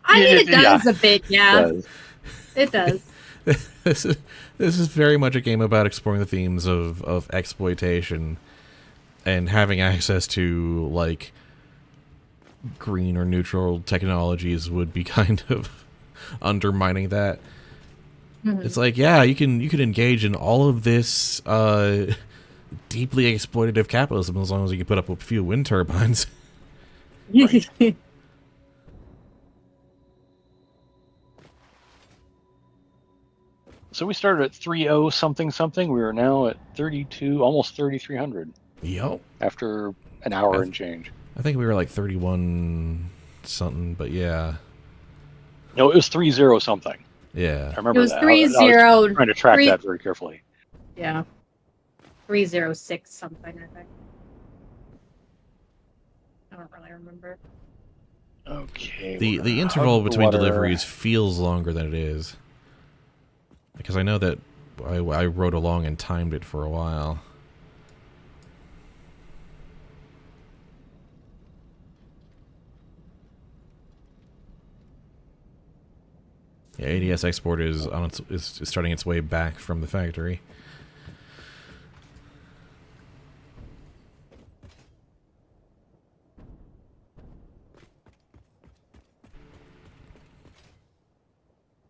I mean, it Yeah, does a bit, yeah. does. It does. this is very much a game about exploring the themes of exploitation and having access to like green or neutral technologies would be kind of undermining that. It's like, yeah, you can engage in all of this deeply exploitative capitalism as long as you can put up a few wind turbines. Right. So we started at 30 something something. We are now at 32, almost 3,300 Yup. after an hour and change. I think we were like 31 something, but yeah. No, it was 30 something. Yeah. I remember It was that. 30. I was trying to track that very carefully. Yeah. 306 something, I think. I don't really remember. Okay. The interval between deliveries feels longer than it is. Because I know that I rode along and timed it for a while. Yeah, ADS export is is starting its way back from the factory.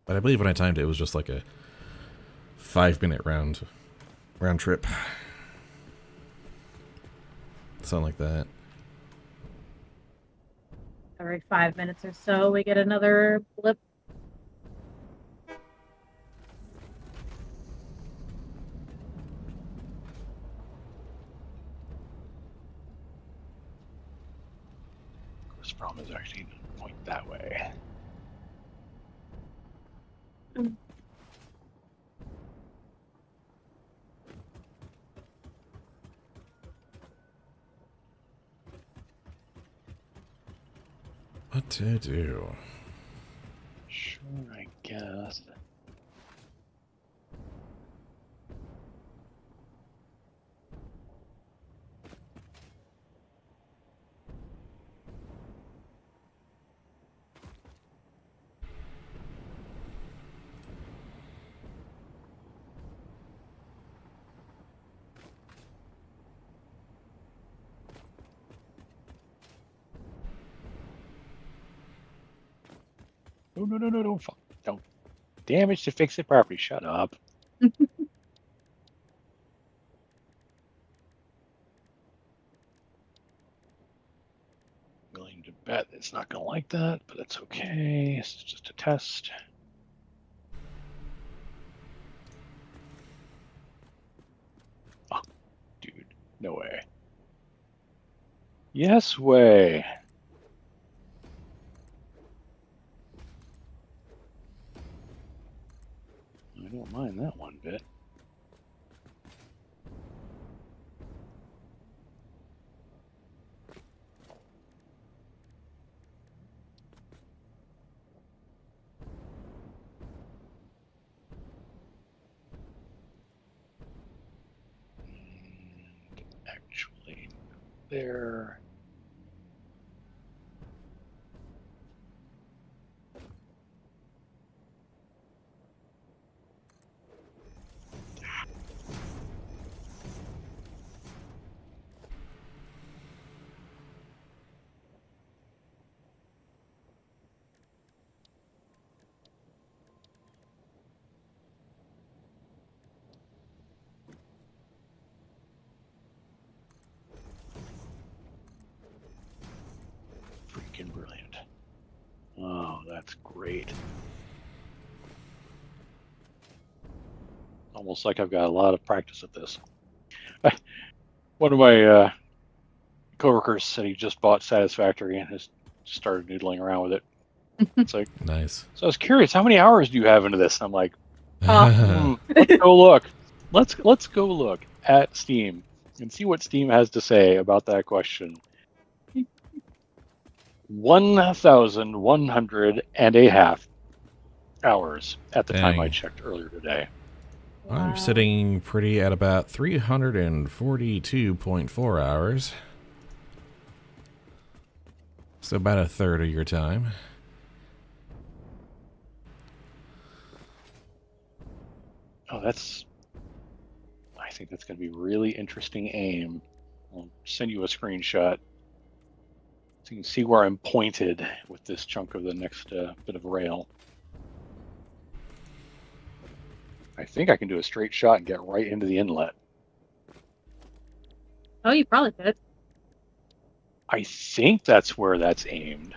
But I believe when I timed it, it was just like a 5-minute round trip. Something like that. Every 5 minutes or so, we get another blip. This problem is actually point that way. What to do? Sure, I guess. No, don't damage to fix it properly. Shut up. Willing to bet it's not going to like that, but it's okay. It's just a test. Oh, dude, no way. Yes way. I don't mind that one bit. And actually, there. Freaking brilliant. Oh, that's great. Almost like I've got a lot of practice at this. One of my coworkers said he just bought Satisfactory and has started noodling around with it. It's like, Nice. so I was curious, how many hours do you have into this? And I'm like, Oh. let's go look. Let's go look at Steam and see what Steam has to say about that question. 1,100.5 hours at the time I checked earlier today. I'm Wow. sitting pretty at about 342.4 hours. So about a third of your time. Oh, I think that's going to be really interesting aim. I'll send you a screenshot so you can see where I'm pointed with this chunk of the next bit of rail. I think I can do a straight shot and get right into the inlet. Oh, you probably could. I think that's where that's aimed.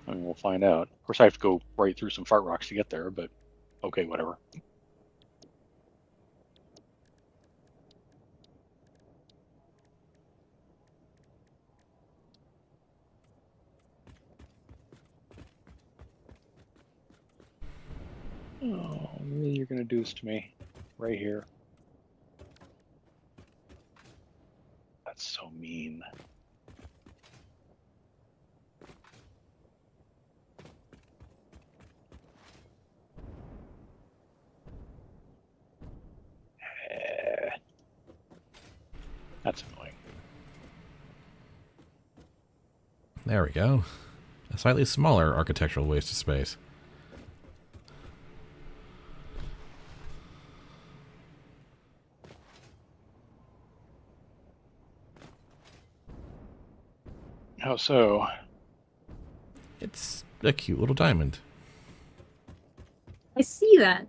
I mean, we'll find out. Of course, I have to go right through some fart rocks to get there, but okay, whatever. Oh, really? You're going to do this to me? Right here. That's so mean. Eh, that's annoying. There we go. A slightly smaller architectural waste of space. How so? It's a cute little diamond. I see that.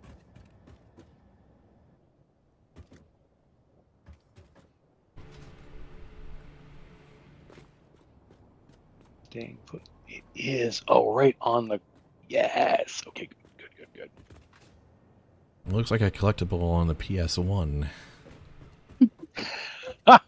Staying put. It is. Oh, right on the. Yes. Okay. Good. It looks like a collectible on the PS1. Oh,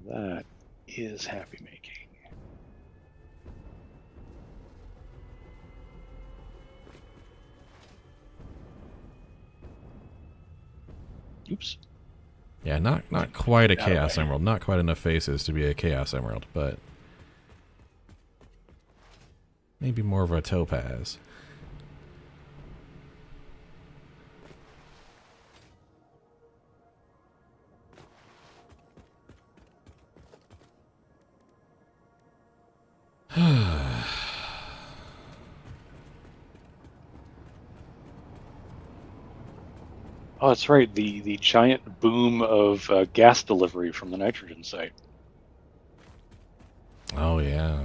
that is happy making. Oops. Yeah, not quite a Out of the Chaos way. Emerald. Not quite enough faces to be a Chaos Emerald, but maybe more of a topaz. Oh, that's right. The giant boom of gas delivery from the nitrogen site. Oh, yeah.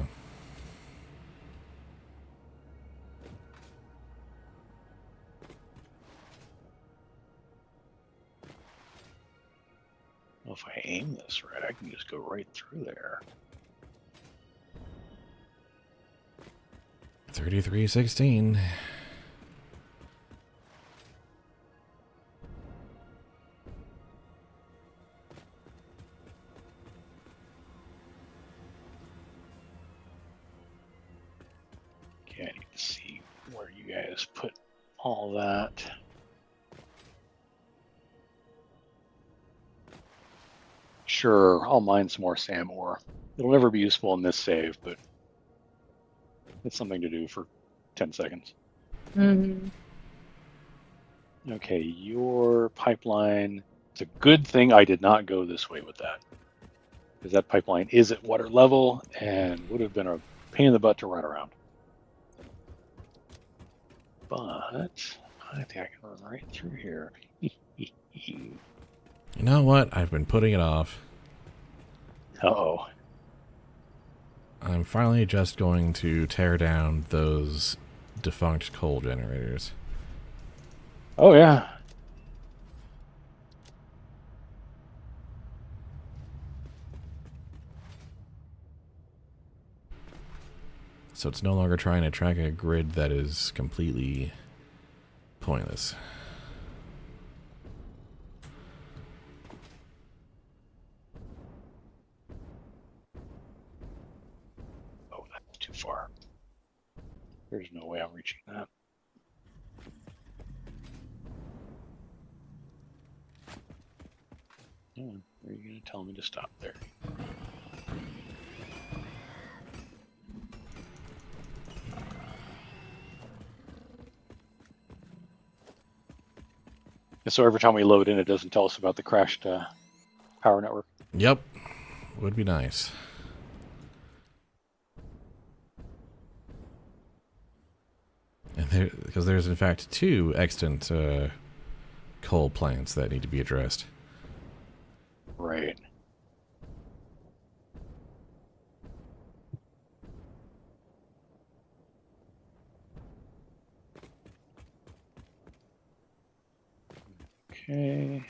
Well, if I aim this right, I can just go right through there. 3316. Okay, I need to see where you guys put all that. Sure, I'll mine some more SAM ore. It'll never be useful in this save, but it's something to do for 10 seconds. Mm-hmm. Okay, your pipeline. It's a good thing I did not go this way with that, because that pipeline is at water level and would have been a pain in the butt to run around. But I think I can run right through here. You know what? I've been putting it off. Uh-oh. I'm finally just going to tear down those defunct coal generators. Oh, yeah. So it's no longer trying to track a grid that is completely pointless. Oh, that's too far. There's no way I'm reaching that. Oh, are you going to tell me to stop there? And so every time we load in, it doesn't tell us about the crashed power network. Yep. Would be nice. And because there's in fact 2 extant coal plants that need to be addressed. Right. Okay.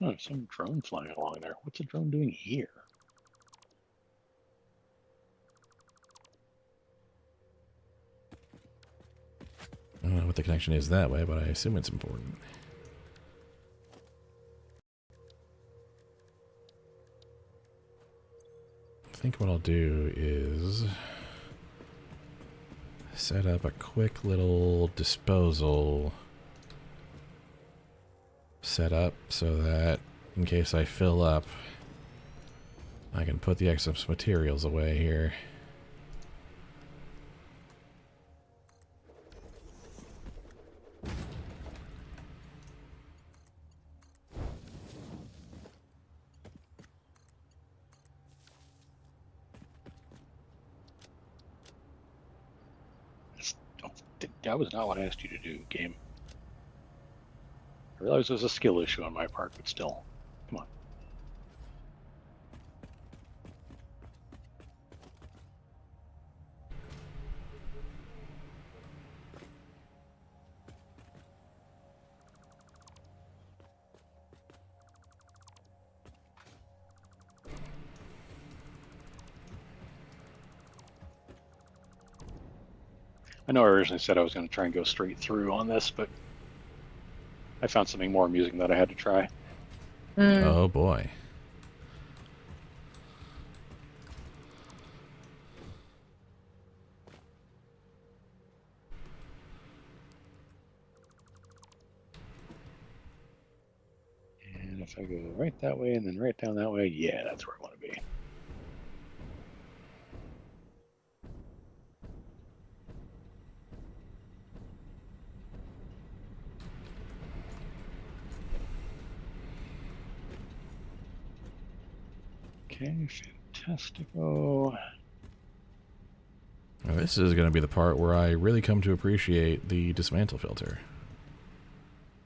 Oh, some drone flying along there. What's a drone doing here? I don't know what the connection is that way, but I assume it's important. I think what I'll do is set up a quick little disposal setup so that in case I fill up, I can put the excess materials away here. That was not what I asked you to do, game. I realize there's a skill issue on my part, but still. Come on. I know I originally said I was going to try and go straight through on this, but I found something more amusing that I had to try. Oh boy. And if I go right that way and then right down that way, yeah, that's where I want to be. Okay, fantastico. Now this is going to be the part where I really come to appreciate the dismantle filter.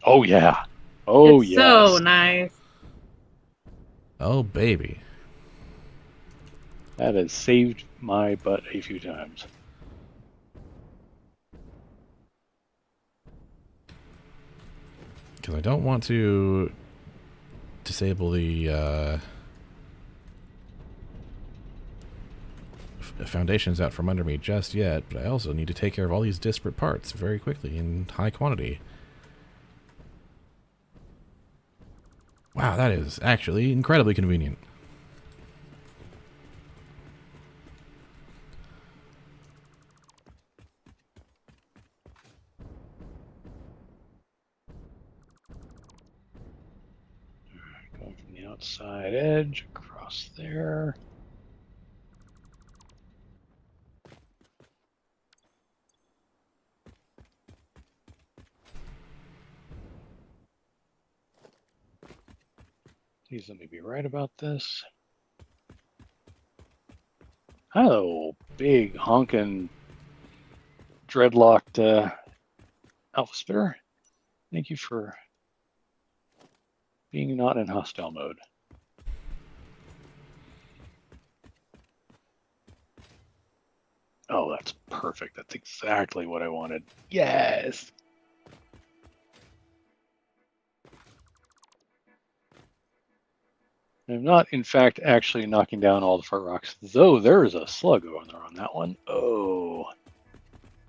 Oh yeah. Oh it's yes. so nice. Oh baby. That has saved my butt a few times. Because I don't want to disable the foundations out from under me just yet, but I also need to take care of all these disparate parts very quickly in high quantity. Wow, that is actually incredibly convenient. Going from the outside edge across there. Please let me be right about this. Hello, big honkin' dreadlocked Alpha Spitter. Thank you for being not in hostile mode. Oh, that's perfect. That's exactly what I wanted. Yes! I'm not, in fact, actually knocking down all the fart rocks, though there is a slug going there on that one. Oh.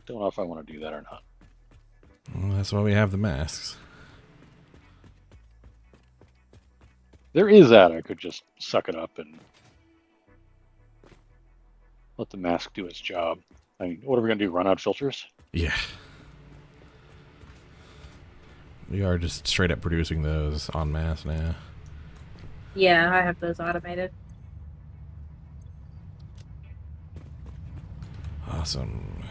Don't know if I want to do that or not. Well, that's why we have the masks. There is that. I could just suck it up and let the mask do its job. I mean, what are we going to do? Run out filters? Yeah. We are just straight up producing those en masse now. Yeah, I have those automated. Awesome.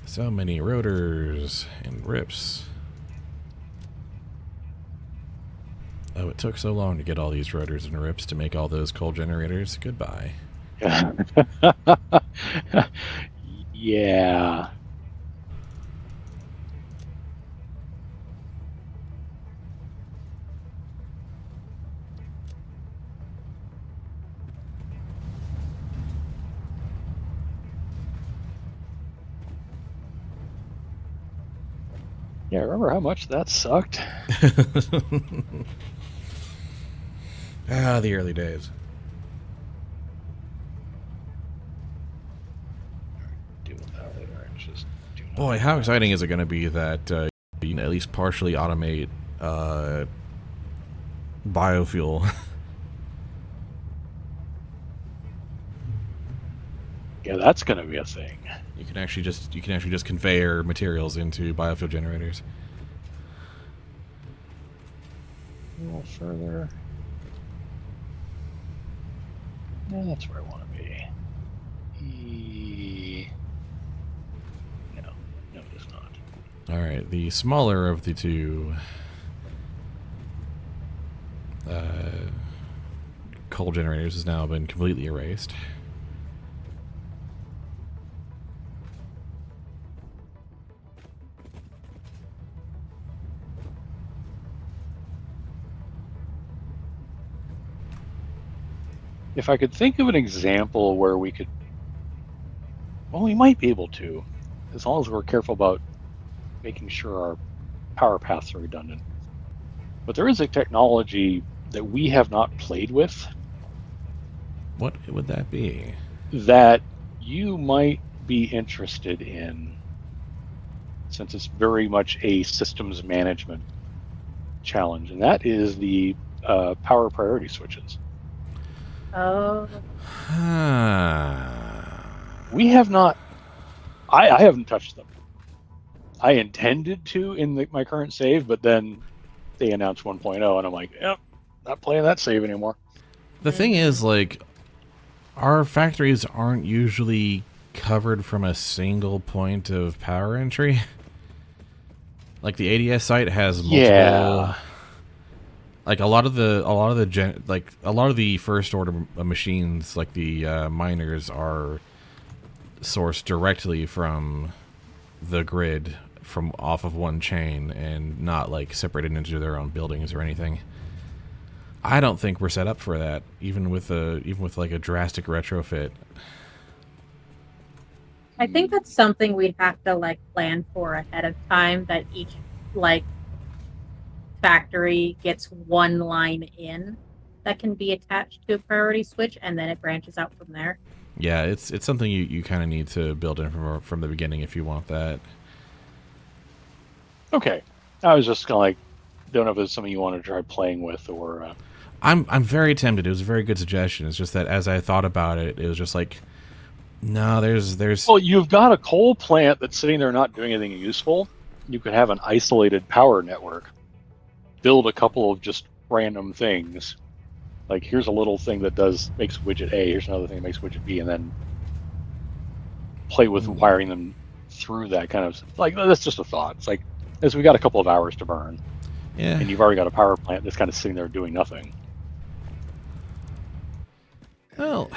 So many rotors and rips. Oh, it took so long to get all these rotors and rips to make all those coal generators. Goodbye. Yeah. Yeah, remember how much that sucked? Ah, the early days. Deal with that later. Just do not Boy, how exciting is it going to be that you can at least partially automate biofuel? Yeah, that's going to be a thing. You can actually just conveyor materials into biofuel generators. A little further. Yeah, that's where I want to be. No, it is not. All right, the smaller of the two coal generators has now been completely erased. If I could think of an example where we could, well, we might be able to, as long as we're careful about making sure our power paths are redundant. But there is a technology that we have not played with What would that be? that you might be interested in, since it's very much a systems management challenge, and that is the power priority switches. Oh, We have not, I haven't touched them. I intended to in my current save, but then they announced 1.0, and I'm like, yep, not playing that save anymore. The thing is, like, our factories aren't usually covered from a single point of power entry. Like the ADS site has multiple. Yeah. Like a lot of the first order machines, like the miners, are sourced directly from the grid, from off of one chain, and not like separated into their own buildings or anything. I don't think we're set up for that, even with like a drastic retrofit. I think that's something we'd have to like plan for ahead of time, that each like factory gets one line in that can be attached to a priority switch, and then it branches out from there. Yeah, it's something you kind of need to build in from the beginning if you want that. Okay. I was just kind of like, don't know if it's something you want to try playing with, or I'm very tempted. It was a very good suggestion. It's just that as I thought about it, it was just like, no, there's. Well, you've got a coal plant that's sitting there not doing anything useful. You could have an isolated power network. Build a couple of just random things. Like, here's a little thing that makes widget A. Here's another thing that makes widget B, and then play with wiring them through that kind of, like, that's just a thought. It's like, as we got a couple of hours to burn, Yeah. and you've already got a power plant that's kind of sitting there doing nothing. Well,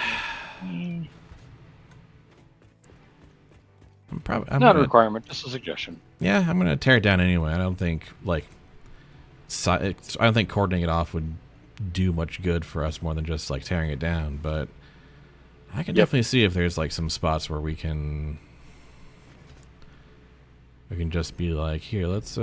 I'm not a requirement, just a suggestion. Yeah, I'm gonna tear it down anyway. I don't think I don't think cordoning it off would do much good for us more than just like tearing it down. But I can definitely see if there's like some spots where we can just be like, here, let's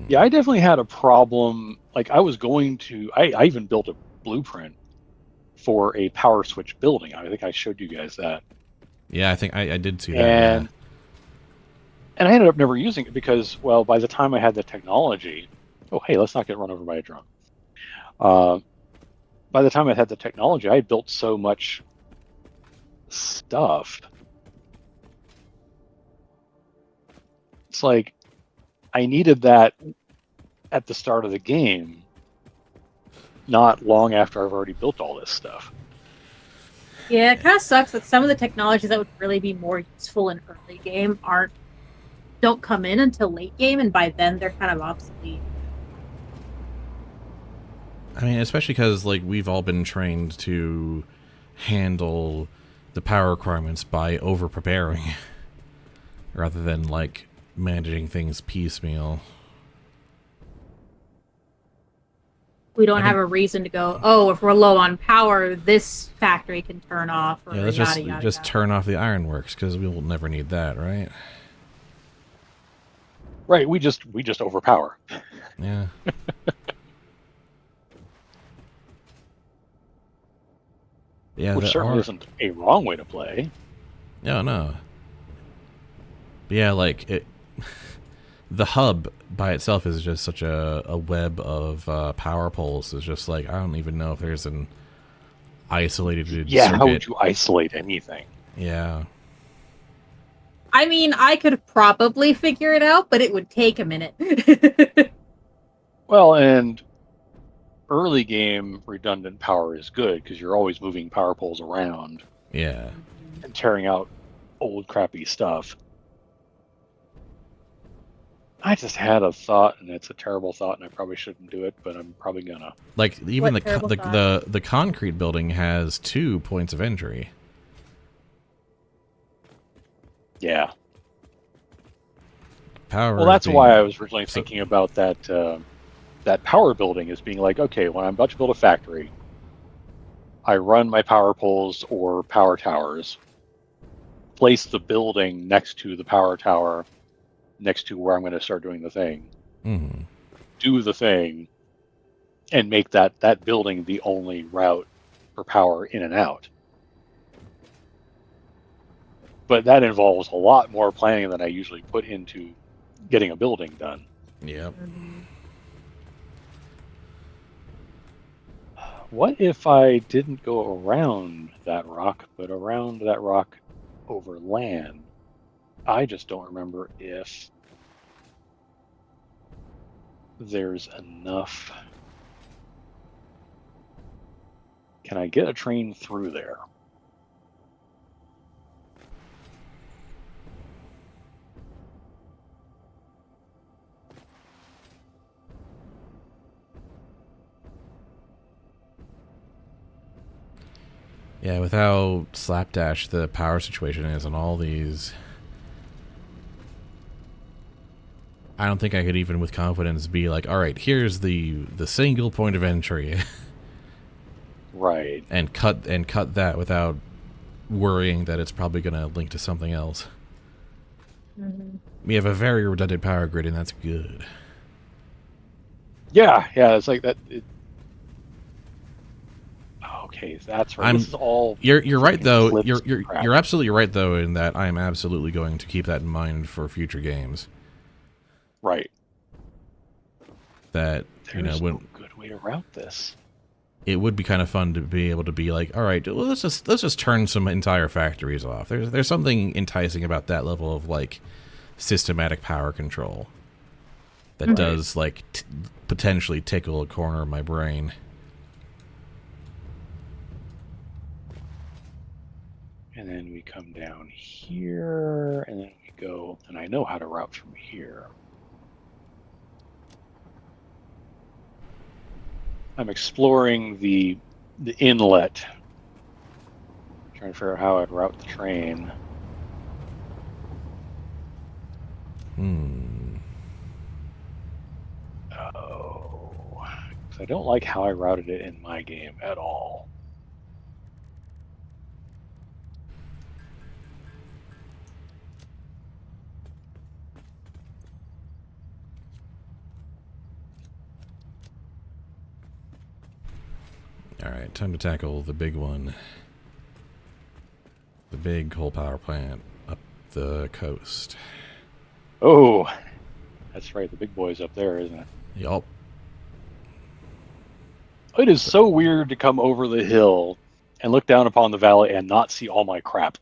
Yeah, I definitely had a problem. Like, I even built a blueprint for a power switch building. I think I showed you guys that. Yeah, I think I did see that. And And I ended up never using it because, well, by the time I had the technology, oh, hey, let's not get run over by a drone. By the time I had the technology, I had built so much stuff. It's like I needed that at the start of the game, not long after I've already built all this stuff. Yeah, it kind of sucks that some of the technologies that would really be more useful in early game don't come in until late game, and by then they're kind of obsolete. I mean, especially because like we've all been trained to handle the power requirements by over preparing rather than like managing things piecemeal. We don't have a reason to go, oh, if we're low on power, this factory can turn off, or Yeah, let's yada, yada, just yada. turn off the ironworks because we will never need that, right? Right, we just overpower. Yeah. Yeah, which certainly isn't a wrong way to play. No. But yeah, like it. The hub by itself is just such a web of power poles. It's just like I don't even know if there's an isolated circuit. How would you isolate anything? Yeah. I mean, I could probably figure it out, but it would take a minute. Well, and early game redundant power is good because you're always moving power poles around. Yeah. And tearing out old crappy stuff. I just had a thought, and it's a terrible thought, and I probably shouldn't do it, but I'm probably gonna. Like even the concrete building has 2 points of entry. Yeah. Power. Well, that's why I was originally thinking about that that power building as being like, okay, when I'm about to build a factory, I run my power poles or power towers, place the building next to the power tower, next to where I'm going to start doing the thing, do the thing, and make that building the only route for power in and out. But that involves a lot more planning than I usually put into getting a building done. Yep. What if I didn't go around that rock, but around that rock over land? I just don't remember if there's enough. Can I get a train through there? Yeah, with how slapdash the power situation is and all these, I don't think I could even with confidence be like, all right, here's the single point of entry. Right. And cut that without worrying that it's probably going to link to something else. We have a very redundant power grid, and that's good. Yeah, it's like that. Okay, that's right. This is all. You're right though. You're absolutely right though in that I am absolutely going to keep that in mind for future games. Right. That There's no good way to route this. It would be kind of fun to be able to be like, all right, well, let's just turn some entire factories off. There's something enticing about that level of like systematic power control that does like potentially tickle a corner of my brain. And then we come down here, and then we go, and I know how to route from here. I'm exploring the inlet, trying to figure out how I'd route the train. Oh, because I don't like how I routed it in my game at all. Alright, time to tackle the big one. The big coal power plant up the coast. Oh, that's right. The big boy's up there, isn't it? Yup. It is so weird to come over the hill and look down upon the valley and not see all my crap.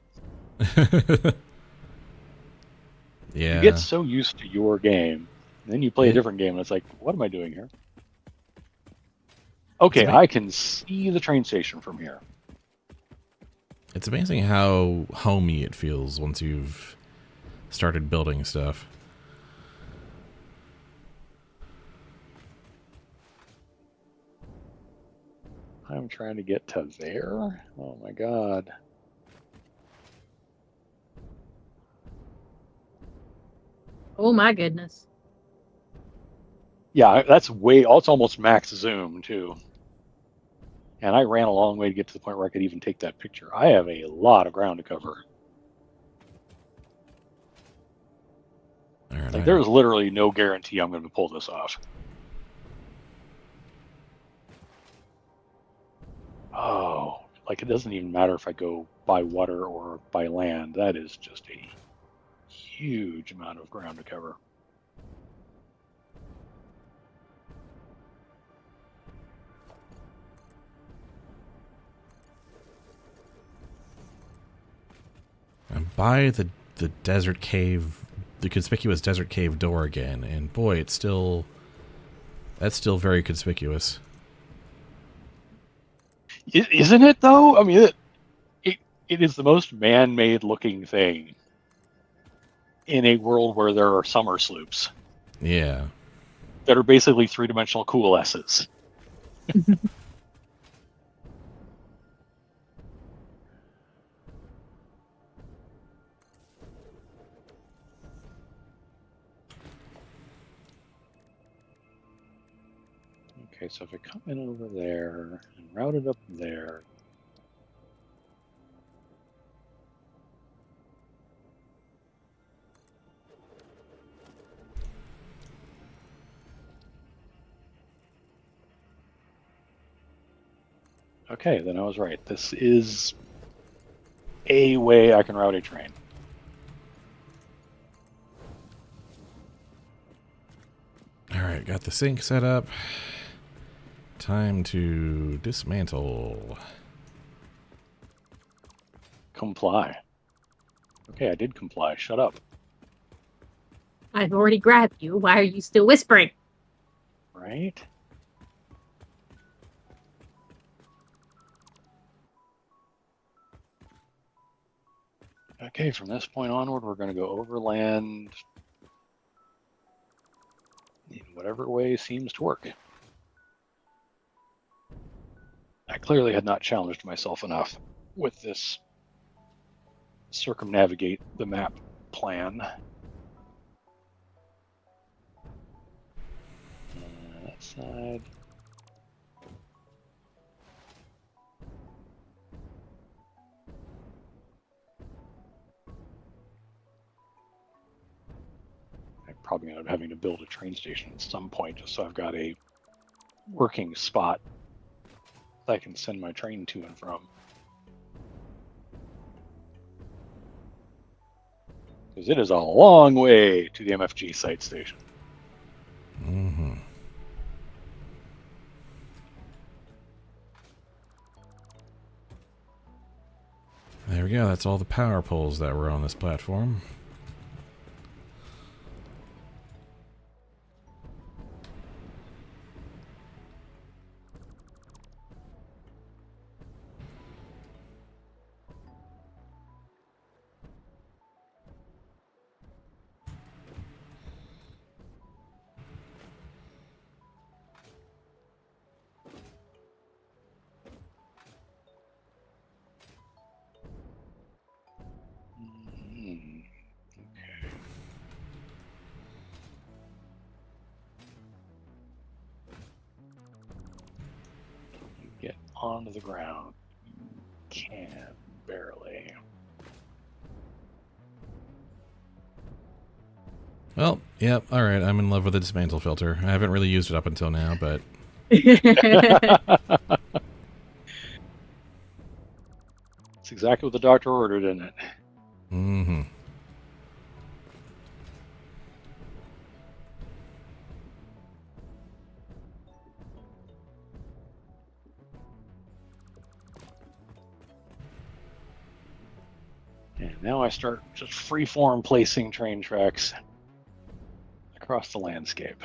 Yeah. You get so used to your game, and then you play a different game, and it's like, what am I doing here? Okay, I can see the train station from here. It's amazing how homey it feels once you've started building stuff. I'm trying to get to there. Oh my god. Oh my goodness. Yeah, that's way. It's almost max zoom too. And I ran a long way to get to the point where I could even take that picture. I have a lot of ground to cover. All right, Like, there's literally no guarantee I'm going to pull this off. Oh, like it doesn't even matter if I go by water or by land. That is just a huge amount of ground to cover. I'm by the desert cave, the conspicuous desert cave door again, and boy, that's still very conspicuous. Isn't it though? I mean, it is the most man-made looking thing in a world where there are summer sloops. Yeah. That are basically three-dimensional coalesces. Okay, so if I come in over there and route it up there. Okay, then I was right. This is a way I can route a train. Alright, got the sink set up. Time to dismantle. Comply. Okay, I did comply. Shut up. I've already grabbed you. Why are you still whispering? Right? Okay, from this point onward, we're going to go overland in whatever way seems to work. I clearly had not challenged myself enough with this circumnavigate the map plan. That side. I'm probably going to end up having to build a train station at some point just so I've got a working spot that I can send my train to and from. Because it is a long way to the MFG site station. Mm-hmm. There we go. That's all the power poles that were on this platform. Get onto the ground. You can barely. Well, yep, alright, I'm in love with the dismantle filter. I haven't really used it up until now, but... That's exactly what the doctor ordered, isn't it? Mm-hmm. Now I start just freeform placing train tracks across the landscape.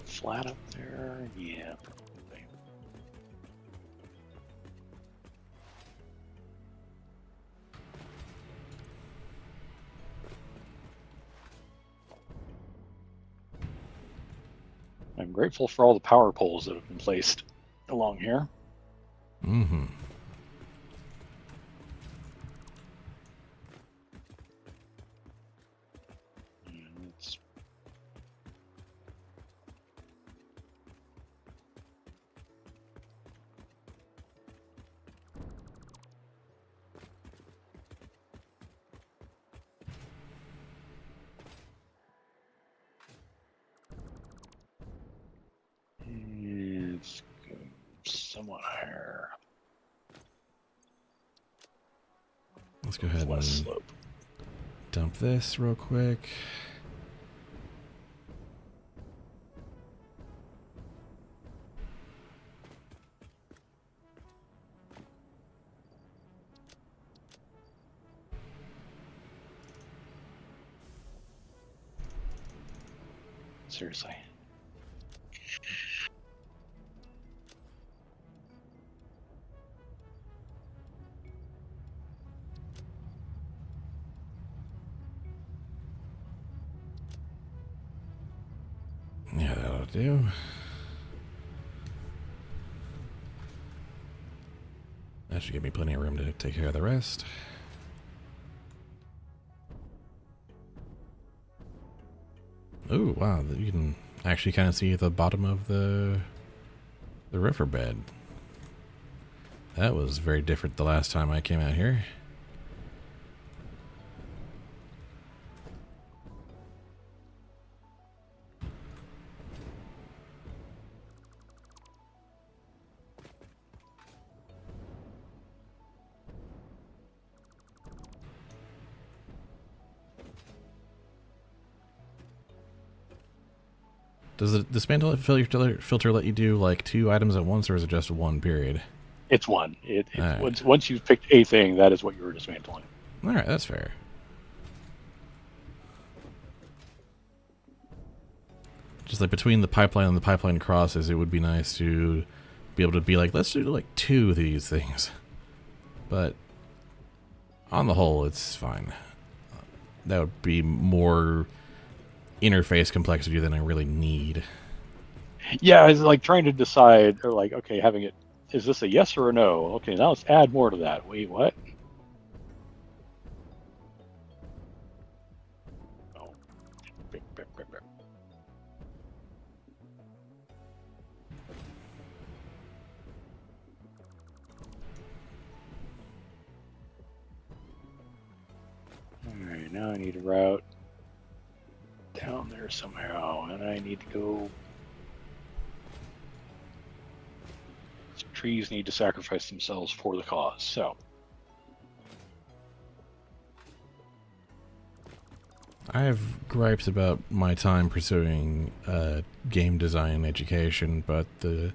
Flat up there, yeah, probably. I'm grateful for all the power poles that have been placed along here. Mm-hmm. It's somewhat higher. Let's go ahead Less and slope. dump this real quick. Seriously. Yeah, that'll do. That should give me plenty of room to take care of the rest. Ooh, wow, you can actually kind of see the bottom of the riverbed. That was very different the last time I came out here. Does the dismantle filter let you do like 2 items at once, or is it just one period? It's one. Alright. Once you've picked a thing, that is what you were dismantling. Alright, that's fair. Just like between the pipeline and the pipeline crosses, it would be nice to be able to be like, let's do like 2 of these things. But on the whole, it's fine. That would be more interface complexity than I really need. Yeah, it's like trying to decide, or like, okay, having it, is this a yes or a no? Okay, now let's add more to that. Wait, what? Oh. Alright, now I need a route down there somehow, and I need to go. Trees need to sacrifice themselves for the cause, so. I have gripes about my time pursuing game design education, but the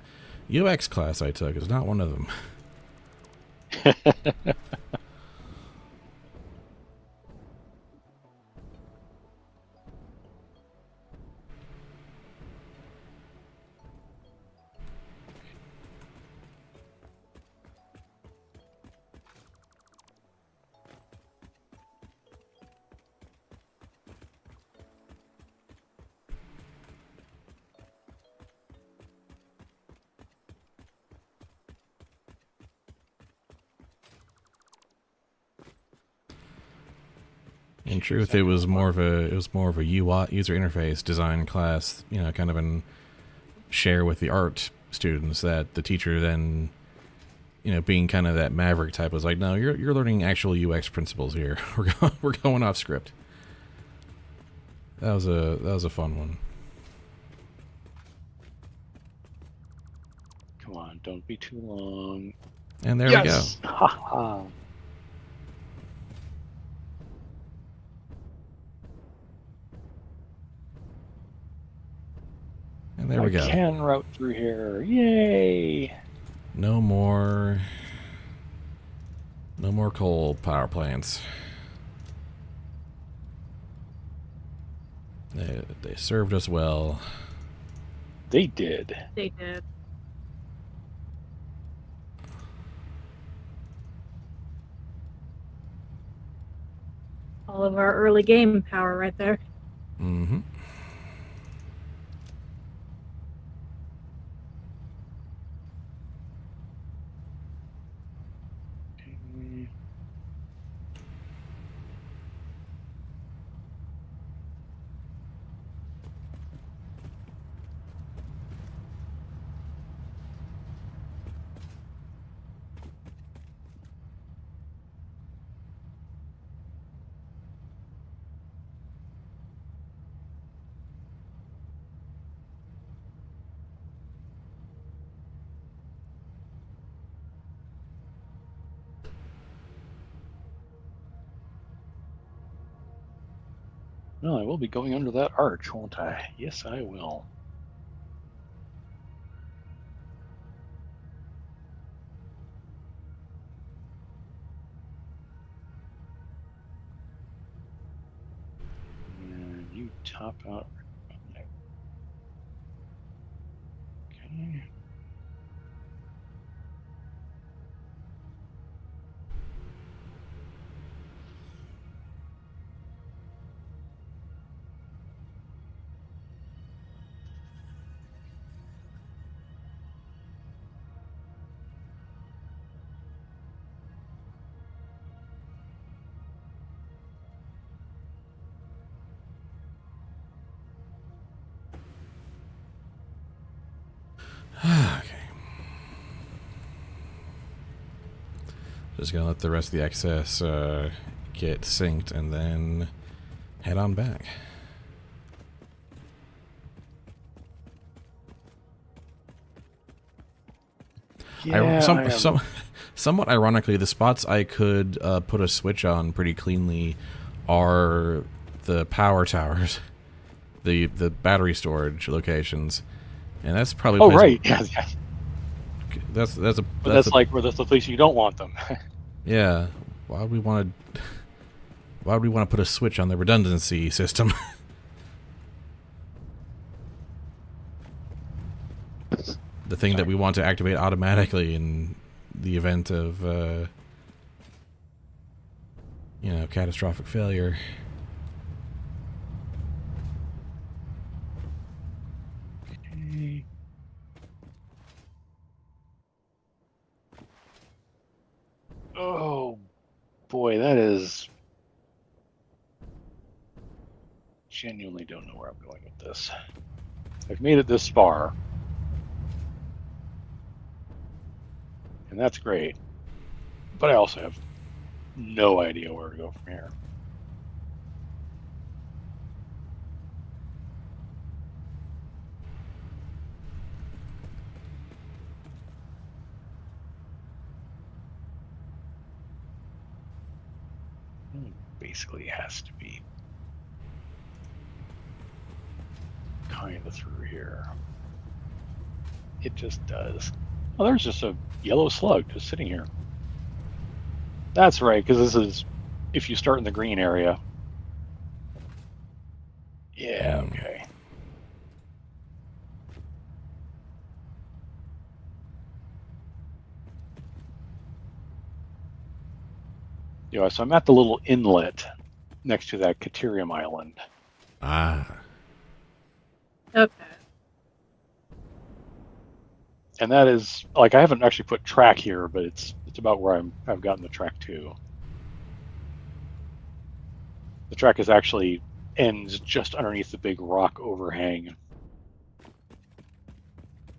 UX class I took is not one of them. In truth, it was more of a UI user interface design class, you know, kind of an share with the art students that the teacher then, you know, being kind of that maverick type, was like, no, you're learning actual UX principles here. We're going off script. That was a fun one. Come on, don't be too long. And there Yes! Ha ha! And there we go. I can route through here. Yay! No more coal power plants. They served us well. They did. They did. All of our early game power right there. Mm-hmm. Well, I will be going under that arch, won't I? Yes, I will. And you top out. Okay. Okay. Just gonna let the rest of the excess get synced and then head on back. Yeah, Somewhat ironically, the spots I could put a switch on pretty cleanly are the power towers, the battery storage locations, and that's probably Oh, place right. Yeah, yeah. that's But that's like where that's the place you don't want them. yeah. Why would we want to put a switch on the redundancy system? The thing that we want to activate automatically in the event of catastrophic failure. Okay. Oh boy, that is genuinely don't know where I'm going with this. I've made it this far, and that's great. But I also have no idea where to go from here. Basically has to be kind of through here. It just does. Oh, there's just a yellow slug just sitting here. That's right, because this is if you start in the green area. Yeah, okay. Yeah, so I'm at the little inlet next to that Caterium Island. Ah. Okay. And that is like I haven't actually put track here, but it's about where I've gotten the track to. The track is actually ends just underneath the big rock overhang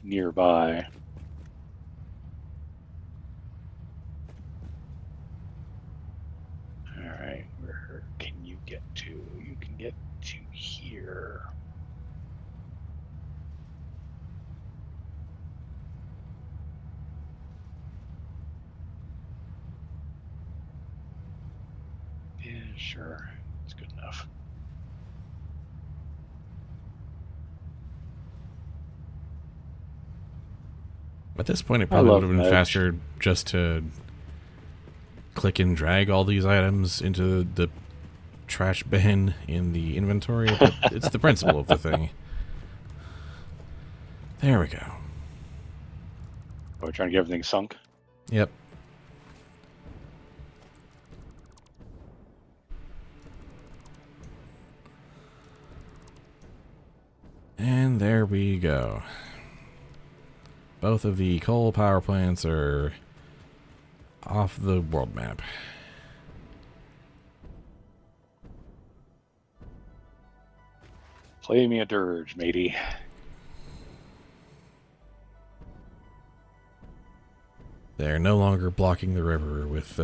nearby. All right, where can you get to? You can get to here. Sure, it's good enough. At this point, it I probably would love have been Medge. faster just to click and drag all these items into the trash bin in the inventory, but it's the principle of the thing. There we go. We're trying to get everything sunk. Yep. And there we go. Both of the coal power plants are off the world map. Play me a dirge, matey. They're no longer blocking the river with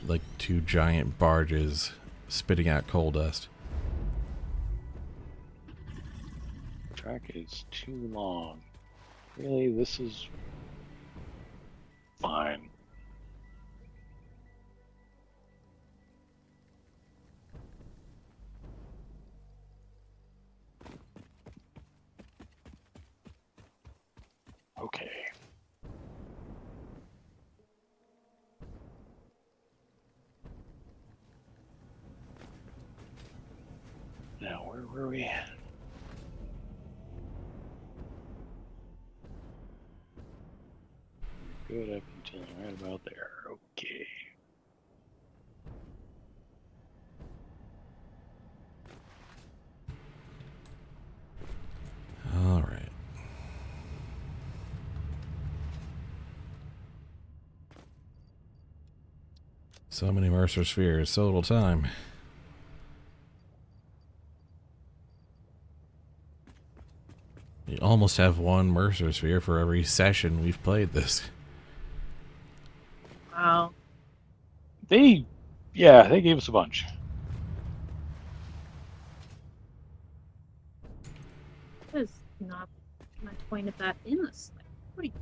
like two giant barges spitting out coal dust. Track is too long. Really, this is fine. Okay. Now, where were we? Good up until right about there. Okay. All right. So many Mercer spheres, so little time. You almost have one Mercer sphere for every session we've played this. Wow. They gave us a bunch. That is not my point of that in this. What are you?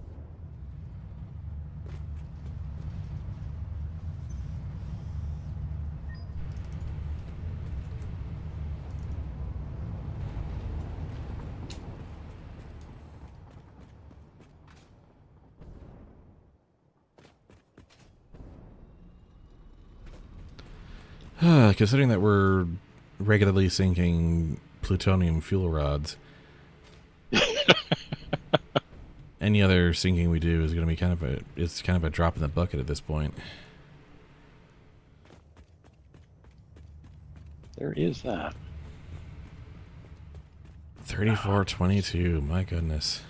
Considering that we're regularly sinking plutonium fuel rods, any other sinking we do is going to be kind of a drop in the bucket at this point. There is that. 3422, my goodness.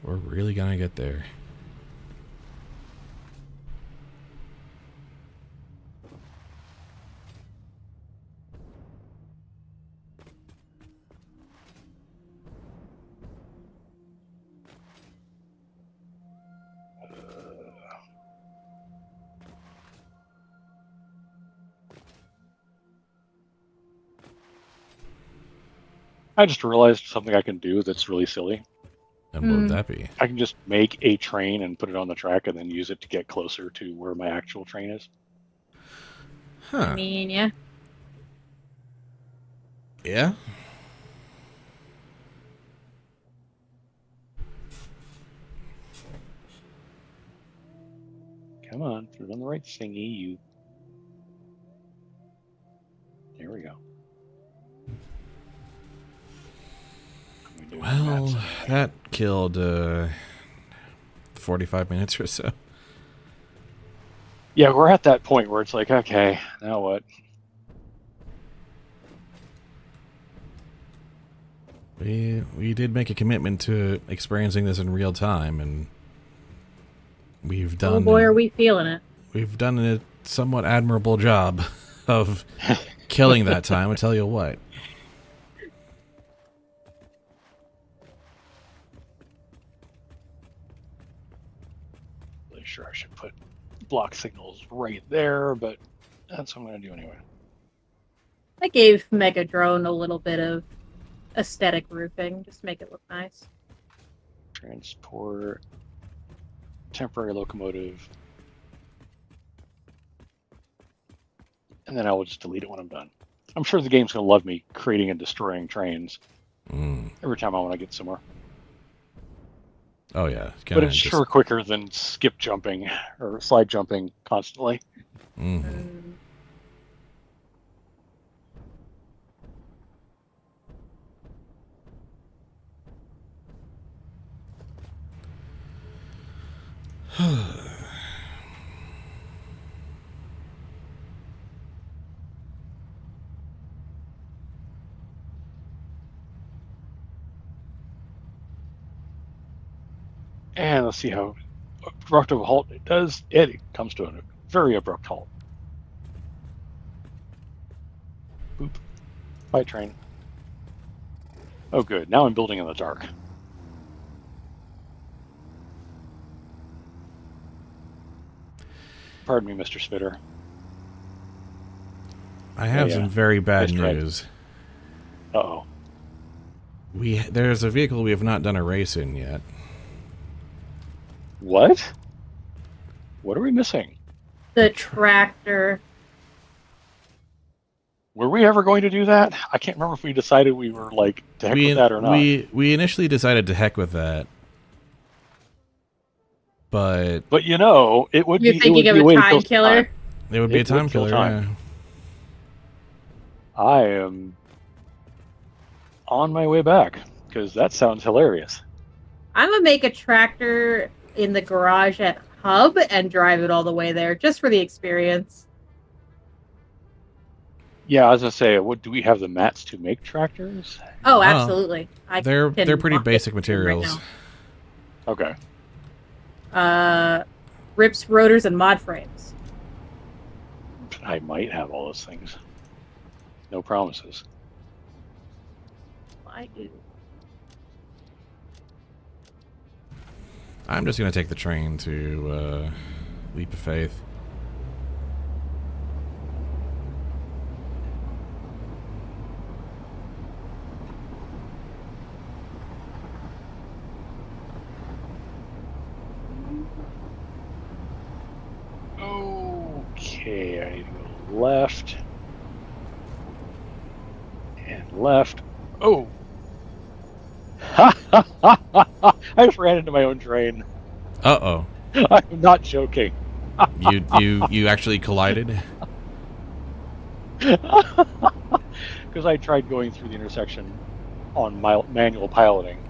We're really going to get there. I just realized something I can do that's really silly. And what would that be? I can just make a train and put it on the track and then use it to get closer to where my actual train is. Huh. I mean, yeah. Yeah? Come on, put it on the right thingy, you. There we go. Well, that killed 45 minutes or so. Yeah, we're at that point where it's like, okay, now what? We did make a commitment to experiencing this in real time, and we've done. Oh boy, are we feeling it? We've done a somewhat admirable job of killing that time. I tell you what. Really sure I should put block signals right there, but that's what I'm going to do anyway. I gave Mega Drone a little bit of aesthetic roofing, just to make it look nice. Transport, temporary locomotive, and then I will just delete it when I'm done. I'm sure the game's going to love me creating and destroying trains every time I want to get somewhere. Oh yeah, But it's sure quicker than skip jumping or slide jumping constantly. And let's see how abrupt of a halt it does. It comes to a very abrupt halt. Boop. Bye, train. Oh, good. Now I'm building in the dark. Pardon me, Mr. Spitter. I have some very bad news. Uh-oh. There's a vehicle we have not done a race in yet. What? What are we missing? The tractor. Were we ever going to do that? I can't remember if we decided we were like to heck with that or not. We initially decided to heck with that, but you know, it would You're be. thinking It would of be a time killer. It would be a time killer. Yeah. I am on my way back because that sounds hilarious. I'm gonna make a tractor in the garage at Hub and drive it all the way there just for the experience. Yeah, I was gonna say, do we have the mats to make tractors? Oh, absolutely. They're pretty basic materials. Right now. Okay. Rips, rotors, and mod frames. I might have all those things. No promises. I do. I'm just gonna take the train to Leap of Faith. Okay, I need to go left. And left. Oh! Ha ha ha ha ha! I just ran into my own train. Uh-oh. I'm not joking. You actually collided? Because I tried going through the intersection on manual piloting.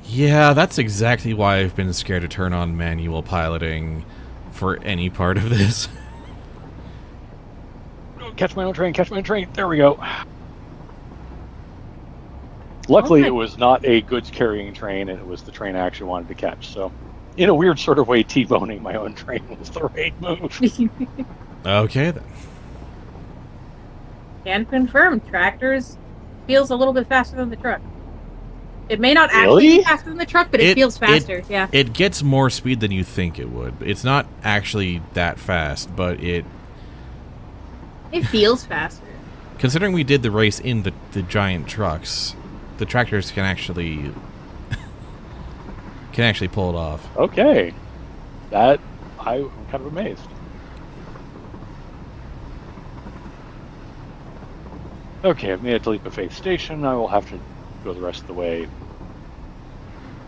Yeah, that's exactly why I've been scared to turn on manual piloting for any part of this. Catch my own train, catch my own train. There we go. Luckily, it was not a goods carrying train, and it was the train I actually wanted to catch. So, in a weird sort of way, T-boning my own train was the right move. Okay, then. Can confirm, tractors feels a little bit faster than the truck. It may not actually be faster than the truck, but it feels faster. Yeah. It gets more speed than you think it would. It's not actually that fast, but it feels faster. Considering we did the race in the giant trucks, the tractors can actually pull it off. Okay. I'm kind of amazed. Okay, I've made it to Leap of Faith Station. I will have to go the rest of the way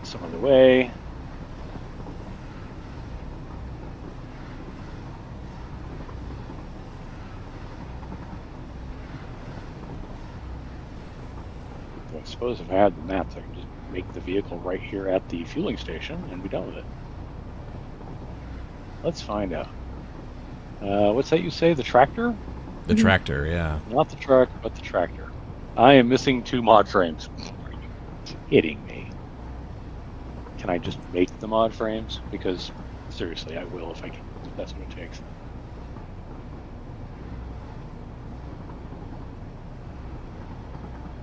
some other way. So I suppose if I had the maps, I can just make the vehicle right here at the fueling station and be done with it. Let's find out. What's that you say? The tractor? The tractor, yeah. Not the truck, but the tractor. I am missing 2 mod frames. Are you kidding me? Can I just make the mod frames? Because, seriously, I will if I can. If that's what it takes.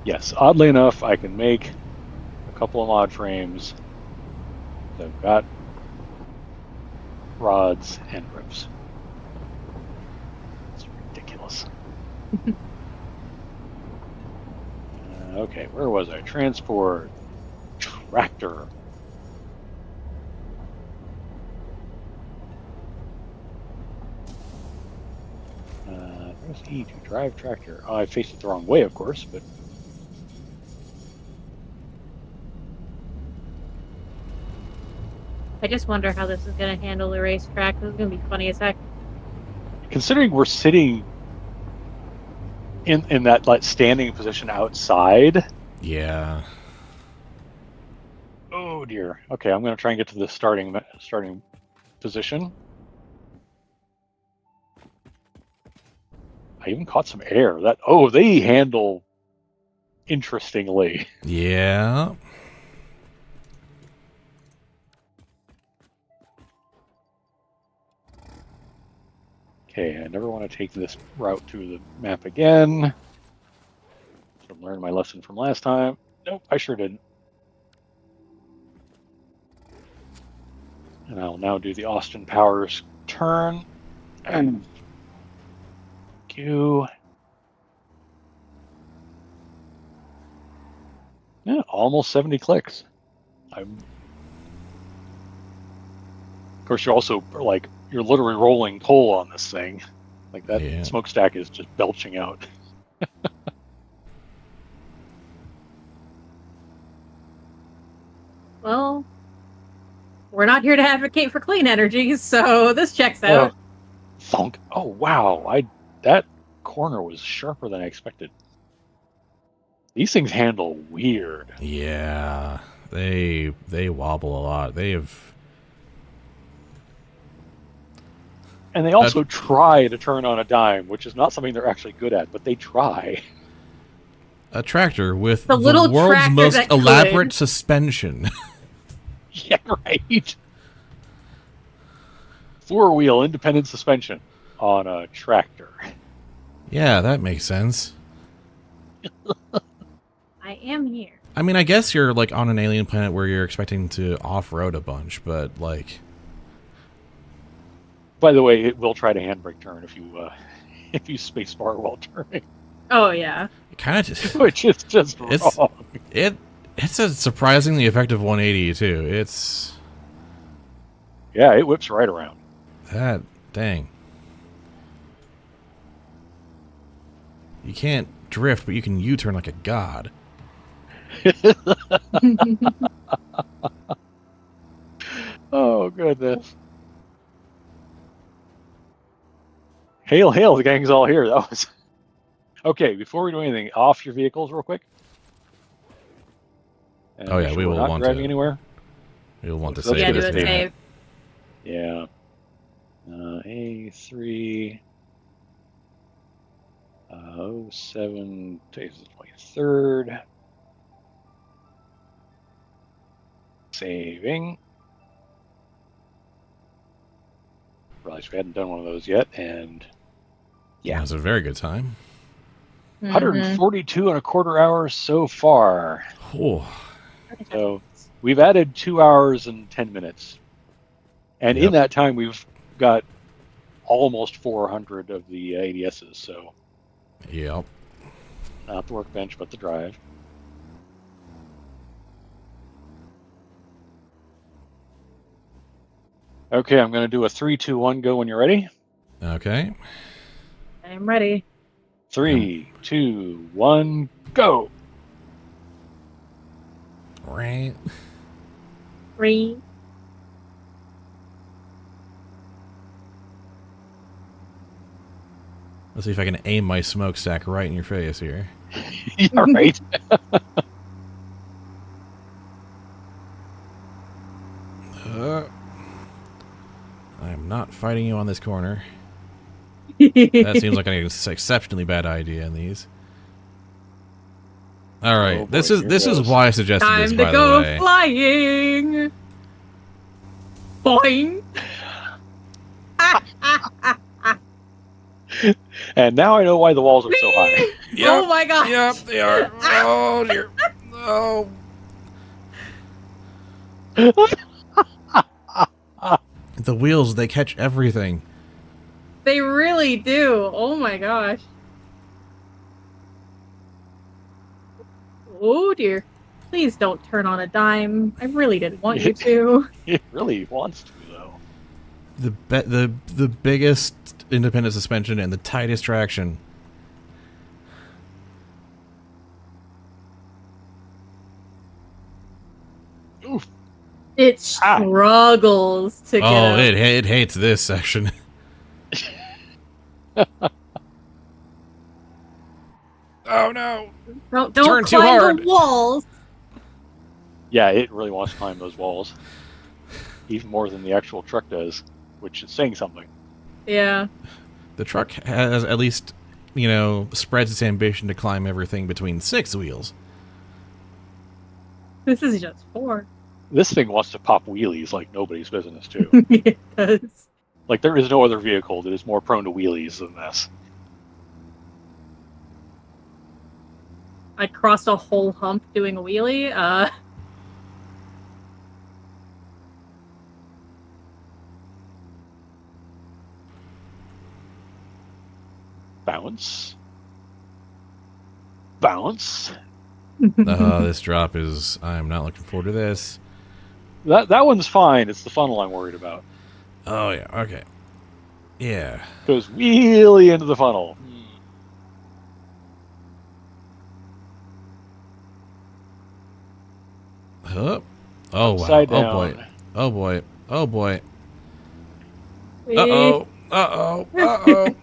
Yes, oddly enough, I can make a couple of mod frames. I've got rods and rips. It's ridiculous. Okay, where was I? Transport. Tractor. Press E to drive tractor. Oh, I faced it the wrong way, of course, but I just wonder how this is going to handle the racetrack. This is going to be funny as heck. considering we're sitting in that like standing position outside. Yeah. Oh dear. Okay, I'm going to try and get to the starting position. I even caught some air. They handle interestingly. Yeah. Okay, I never want to take this route through the map again. Should have learned my lesson from last time. Nope, I sure didn't. And I'll now do the Austin Powers turn. And Q. Yeah, almost 70 clicks. Of course, you're also like you're literally rolling coal on this thing. Like that smokestack is just belching out. Well, we're not here to advocate for clean energy, so this checks out. Thunk. Oh wow, that corner was sharper than I expected. These things handle weird. Yeah. They wobble a lot. And they also try to turn on a dime, which is not something they're actually good at, but they try. A tractor with the world's most elaborate suspension. Yeah, right. 4-wheel independent suspension on a tractor. Yeah, that makes sense. I am here. I mean, I guess you're like on an alien planet where you're expecting to off-road a bunch, but like... By the way, it will try to handbrake turn if you spacebar while turning. Oh yeah. It kind of just... Which is just wrong. It's a surprisingly effective 180 too. It's... Yeah, it whips right around. Dang. You can't drift, but you can U-turn like a god. Oh, goodness. Hail, hail, the gang's all here. That was... Okay, before we do anything, off your vehicles real quick. And oh, yeah, we will not want driving to... anywhere. We will want to Yeah, save do this a data. save. Yeah. A3... 07, today's the 23rd. Saving. Realized we hadn't done one of those yet, and yeah. That's a very good time. 142 and a quarter hours so far. Oh. So we've added 2 hours and 10 minutes. And in that time, we've got almost 400 of the ADSs, so... Yep. Not the workbench, but the drive. Okay, I'm going to do a 3, 2, 1, go when you're ready. Okay. I'm ready. 3, 2, 1, go! Right. 3. Let's see if I can aim my smokestack right in your face here. Yeah, right. I'm not fighting you on this corner. That seems like an exceptionally bad idea in these. All right, Oh boy, this is why I suggested Time this. to By go the way, flying. Boing. And now I know why the walls are so high. Yep, Oh my god. Yep, they are. Oh dear. Oh. The wheels, they catch everything. They really do. Oh my gosh. Oh dear. Please don't turn on a dime. I really didn't want you to. It really wants to, though. The biggest independent suspension and the tightest traction. Oof. It struggles to get Oh, up. it hates this section. Oh no! Don't Turn too climb hard. the walls. Yeah, it really wants to climb those walls. Even more than the actual truck does, which is saying something. Yeah. The truck has at least, spreads its ambition to climb everything between 6 wheels. This is just 4. This thing wants to pop wheelies like nobody's business, too. It does. Like, there is no other vehicle that is more prone to wheelies than this. I crossed a whole hump doing a wheelie. Bounce. Bounce. This drop is... I am not looking forward to this. That one's fine. It's the funnel I'm worried about. Oh, yeah. Okay. Yeah. Goes wheelie into the funnel. Huh? Oh, wow. Upside Oh, down. boy. Oh, boy. Oh, boy. Uh-oh. Uh-oh. Uh-oh.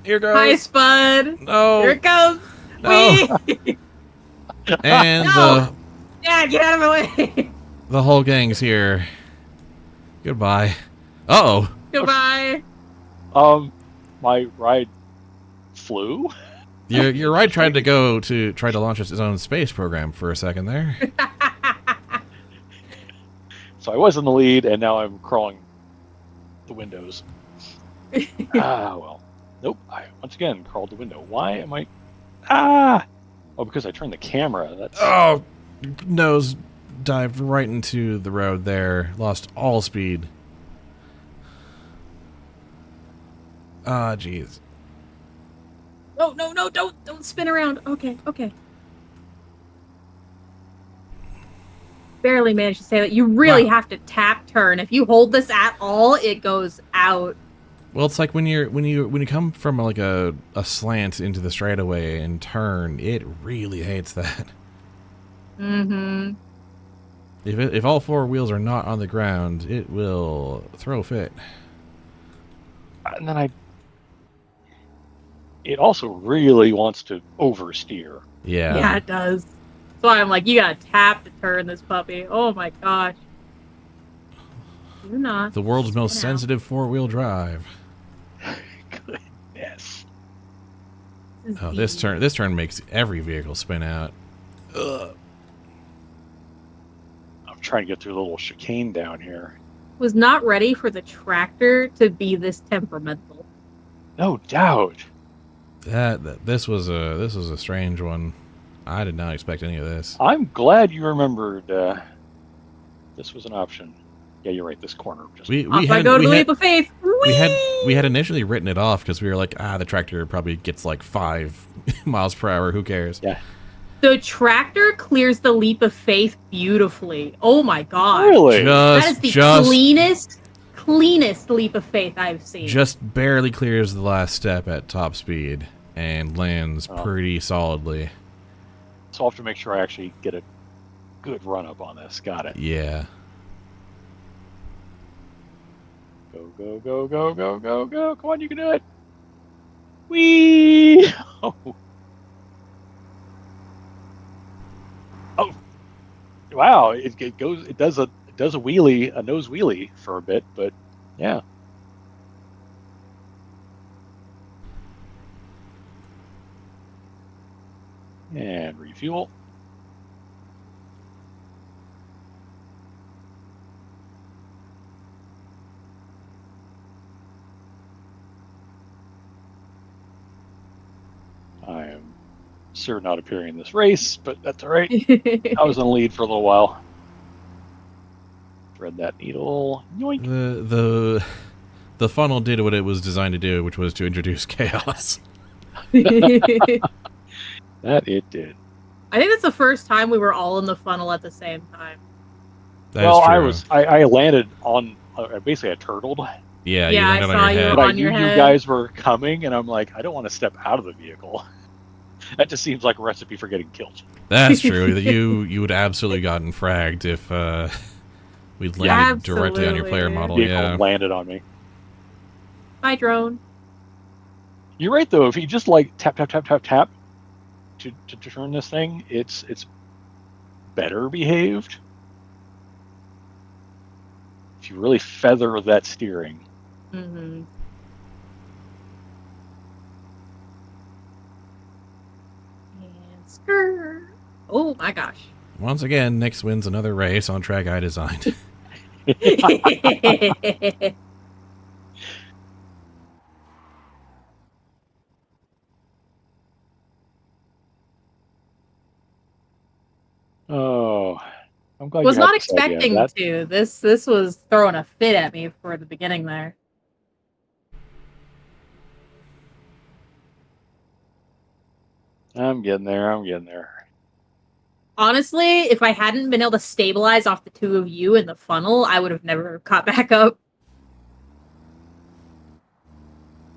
Here goes. Hi, Spud. No. Here it comes. No. Whee! And No. Yeah, get out of my way. the whole gang's here. Goodbye. Uh-oh. Goodbye. My ride flew. Your ride tried to launch its own space program for a second there. So I was in the lead, and now I'm crawling the windows. Well. Nope. I once again crawled the window. Why am I... Oh, because I turned the camera. That's... Oh, nose dived right into the road there. Lost all speed. Ah, jeez. No, don't spin around. Okay. Barely managed to say that. You really have to tap turn. If you hold this at all, it goes out. Well, it's like when you come from like a slant into the straightaway and turn, it really hates that. Mm-hmm. If all 4 wheels are not on the ground, it will throw a fit. And then it also really wants to oversteer. Yeah. Yeah, it does. That's why I'm like, you gotta tap to turn this puppy. Oh my gosh. Do not. The world's most spin out. sensitive 4-wheel drive. Goodness. Oh, this turn makes every vehicle spin out. Ugh. I'm trying to get through the little chicane down here. Was not ready for the tractor to be this temperamental. No doubt. This was a strange one. I did not expect any of this. I'm glad you remembered this was an option. Yeah, you're right. This corner. Just We Off I had go to we the had, leap of faith. we had initially written it off because we were like, the tractor probably gets like 5 miles per hour. Who cares? Yeah. The tractor clears the leap of faith beautifully. Oh my god. Really? That is the cleanest leap of faith I've seen. Just barely clears the last step at top speed and lands pretty solidly. So I'll have to make sure I actually get a good run up on this. Got it. Yeah. Go, go, go, go, go, go, go. Come on, you can do it. Whee! Oh. Oh. Wow, it does a wheelie, a nose wheelie for a bit, but yeah. And refuel. I am sure not appearing in this race, but that's all right. I was in the lead for a little while. Thread that needle. Yoink. The funnel did what it was designed to do, which was to introduce chaos. That it did. I think that's the first time we were all in the funnel at the same time. That is true. I landed on basically I turtled Yeah, Yeah, you I landed on saw your you head. But I on knew your you head. guys were coming, and I'm like, I don't want to step out of the vehicle. That just seems like a recipe for getting killed. That's true. You would absolutely gotten fragged if we'd landed directly on your player Absolutely. model. Vehicle Yeah. landed on me. Bye, drone. You're right though. If you just like tap tap tap tap tap to turn this thing, it's better behaved. If you really feather that steering. Mm-hmm. And skirt. Oh my gosh. Once again, Nix wins another race on track I designed. Oh, I'm glad Was you had not this idea. expecting That to. This was throwing a fit at me for the beginning there. I'm getting there. I'm getting there. Honestly, if I hadn't been able to stabilize off the two of you in the funnel, I would have never caught back up.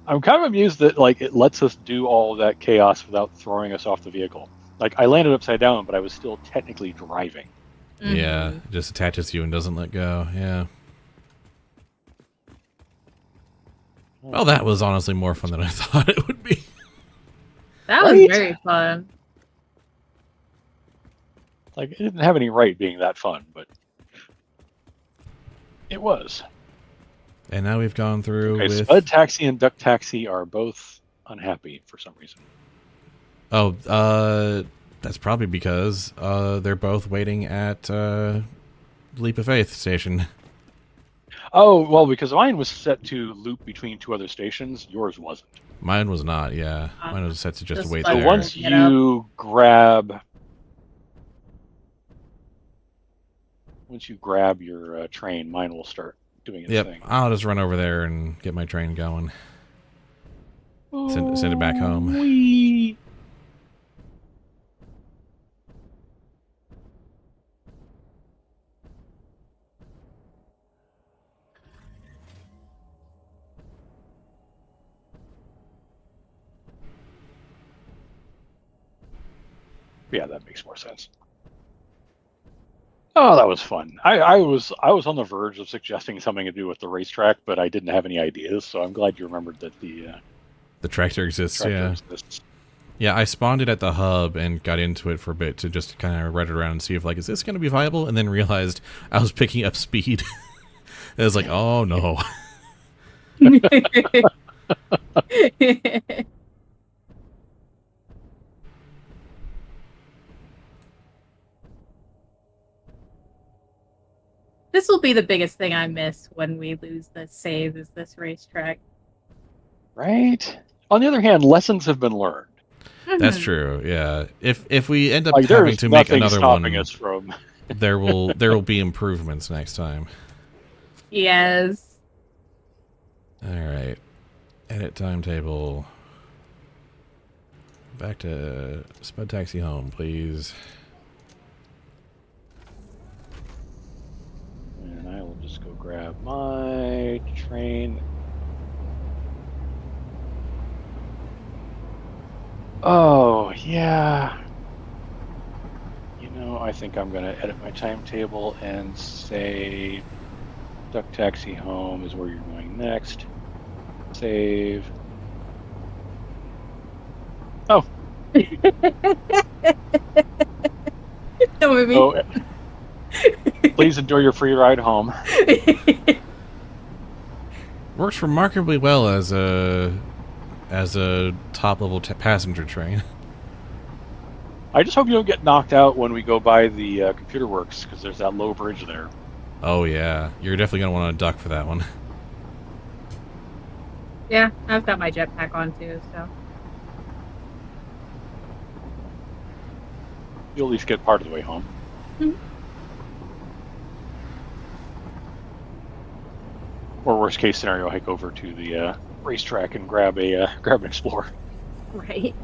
I'm kind of amused that like it lets us do all of that chaos without throwing us off the vehicle. Like I landed upside down, but I was still technically driving. Yeah, Mm-hmm. it just attaches you and doesn't let go. Yeah. Well, that was honestly more fun than I thought it would be. That was Right? very fun. Like it didn't have any right being that fun, but it was. And now we've gone through Okay, with... Spud Taxi and Duck Taxi are both unhappy for some reason. Oh, that's probably because they're both waiting at Leap of Faith station. Oh, well, because mine was set to loop between two other stations, yours wasn't. Mine was not, yeah. Mine was set to just Just wait like So there. once Get up. you grab your train, mine will start doing its Yep, thing. I'll just run over there and get my train going. Send it back home. Wee. Yeah, that makes more sense. Oh, that was fun. I was on the verge of suggesting something to do with the racetrack, but I didn't have any ideas. So I'm glad you remembered that the tractor exists, tractor yeah. exists. Yeah, I spawned it at the hub and got into it for a bit to just kind of ride it around and see if, like, is this going to be viable? And then realized I was picking up speed. I was like, oh, no. This will be the biggest thing I miss when we lose the save is this racetrack. Right. On the other hand, lessons have been learned. That's Mhm. true, yeah. If we end up Like having there's to make nothing another stopping one, us from. there will be improvements next time. Yes. All right. Edit timetable. Back to Spud Taxi home, please. And I will just go grab my train. Oh, yeah. You know, I think I'm going to edit my timetable and say Duck Taxi home is where you're going next. Save. Oh. Don't move me. Oh. Please enjoy your free ride home. Works remarkably well as a top level passenger train. I just hope you don't get knocked out when we go by the computer works, because there's that low bridge there. Oh yeah, you're definitely gonna want to duck for that one. Yeah, I've got my jetpack on too, so. You'll at least get part of the way home. Mhm. Or worst case scenario, hike over to the racetrack and grab an Explorer. Right.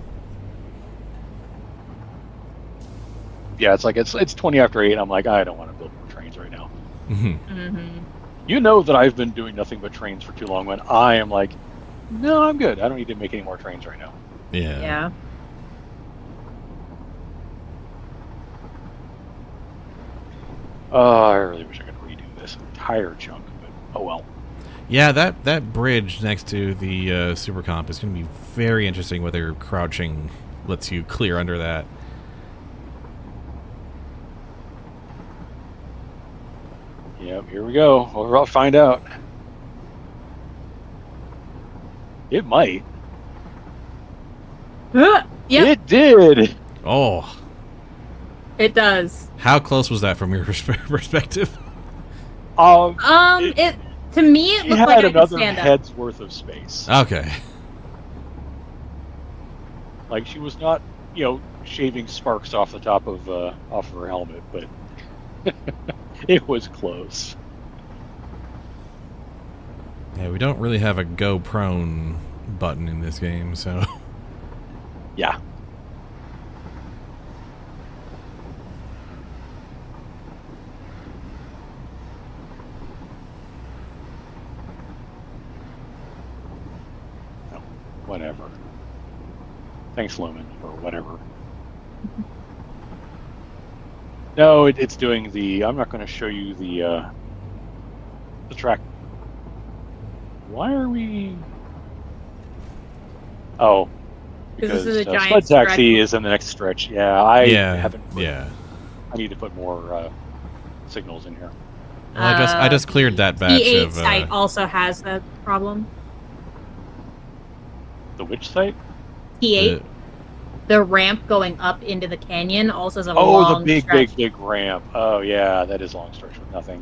Yeah, it's 20 after 8. I'm like, I don't want to build more trains right now. Mm-hmm. You know that I've been doing nothing but trains for too long when I am like, no, I'm good. I don't need to make any more trains right now. Yeah. Yeah. I really wish I could redo this entire chunk, but oh well. Yeah, that bridge next to the super comp is going to be very interesting. Whether crouching lets you clear under that. Yep, here we go. We'll find out. It might. Yep, It did. Oh, it does. how close was that from your perspective? Um, It to me it she looked had like I could another stand up. head's worth of space. Okay. Like she was not, shaving sparks off the top of her helmet, but it was close. Yeah, we don't really have a go prone button in this game, so. Yeah. No, whatever. Thanks, Lumen, or whatever. No, it's doing the. I'm not going to show you the track. Why are we? Oh, because this is a giant Sled Taxi stretch. is in the next stretch. Yeah, I Yeah. haven't. Yeah. I need to put more signals in here. Well, I just cleared that batch T8 of. site also has that problem. The which site? T8, The, the ramp going up into the canyon, also has a Oh, the long big, stretch. big ramp. Oh, yeah, that is a long stretch with nothing.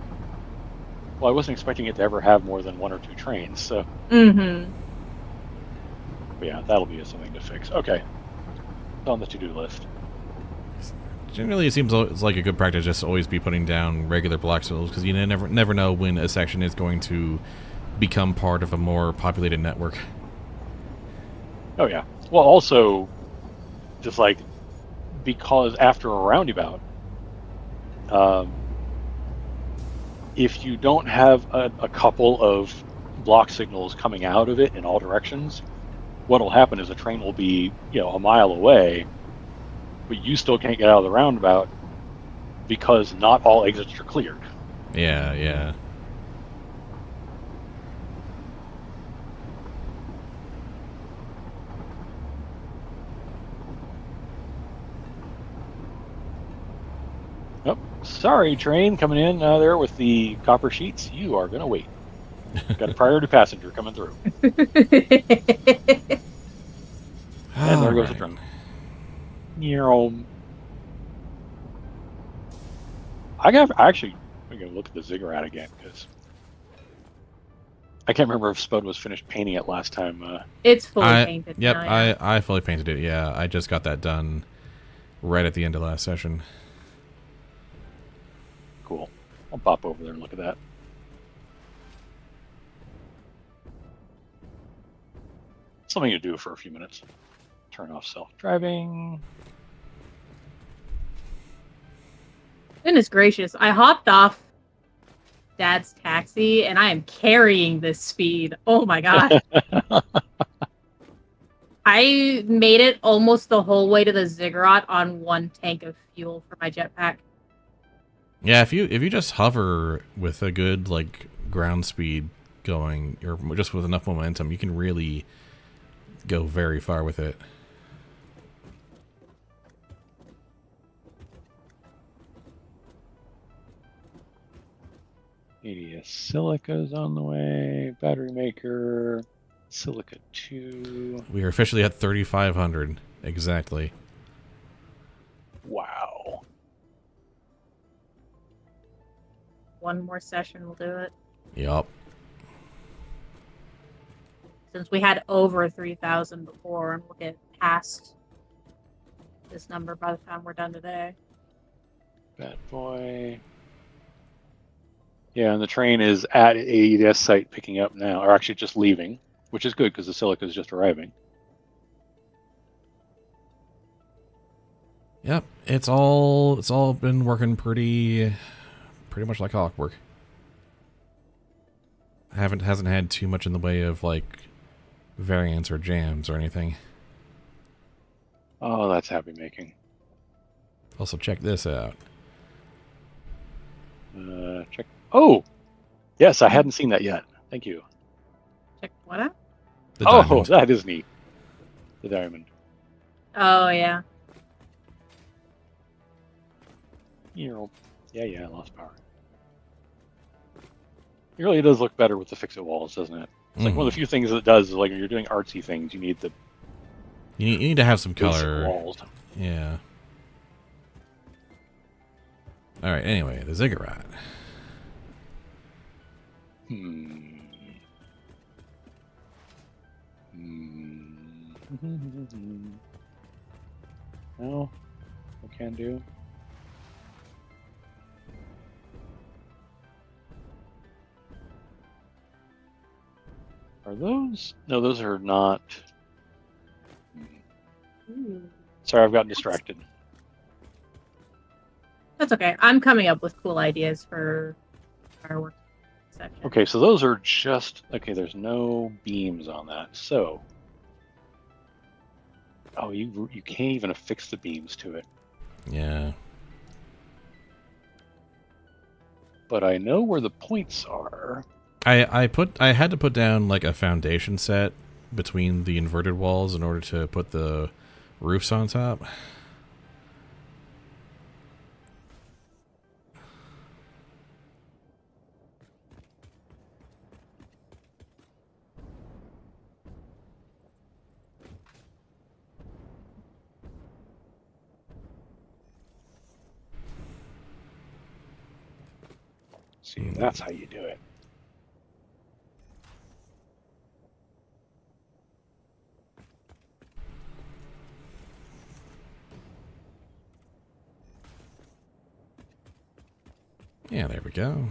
Well, I wasn't expecting it to ever have more than 1 or 2 trains, so. Mm-hmm. But yeah, that'll be something to fix. Okay. It's on the to-do list. generally, it seems like a good practice just to always be putting down regular block signals because you never know when a section is going to become part of a more populated network. Oh, yeah. Well, also, just like, because after a roundabout, if you don't have a couple of block signals coming out of it in all directions, what'll happen is a train will be, a mile away, but you still can't get out of the roundabout because not all exits are cleared. Yeah, yeah. Oh, sorry, train coming in there with the copper sheets. You are going to wait. Got a priority passenger coming through. And there goes the train. I'm going to look at the ziggurat again because I can't remember if Spud was finished painting it last time. It's fully painted Yep, now, yeah. I fully painted it. Yeah, I just got that done right at the end of last session. Cool. I'll pop over there and look at that. Something to do for a few minutes. Turn off self-driving. Goodness gracious. I hopped off Dad's taxi and I am carrying this speed. Oh my god. I made it almost the whole way to the ziggurat on 1 tank of fuel for my jetpack. Yeah, if you just hover with a good ground speed going, or just with enough momentum, you can really go very far with it. ADS Silica's on the way. Battery maker. Silica 2. We are officially at 3,500 exactly. Wow. 1 more session will do it. Yup. Since we had over 3,000 before, and we'll get past this number by the time we're done today. Bad boy. Yeah, and the train is at AES site picking up now, or actually just leaving, which is good because the Silica is just arriving. Yep, it's all been working pretty much like clockwork. Hasn't had too much in the way of like variants or jams or anything. Oh, that's happy making. Also, check this out. Check. Oh, yes, I hadn't seen that yet. Thank you. Check what out? The Oh, diamond. that is neat. The diamond. Oh yeah. Yeah, I lost power. It really does look better with the fix-it walls, doesn't it? It's like one of the few things that it does is like when you're doing artsy things, you need the You need to have some basic color. walls. Yeah. All right. Anyway, the ziggurat. No, what can do? Are those? No, those are not. Ooh. Sorry, I've gotten distracted. That's okay. I'm coming up with cool ideas for our work section. Okay, so those are just okay. There's no beams on that, so. Oh, you can't even affix the beams to it. Yeah. But I know where the points are. I had to put down like a foundation set between the inverted walls in order to put the roofs on top. See, that's how you do it. Yeah, there we go.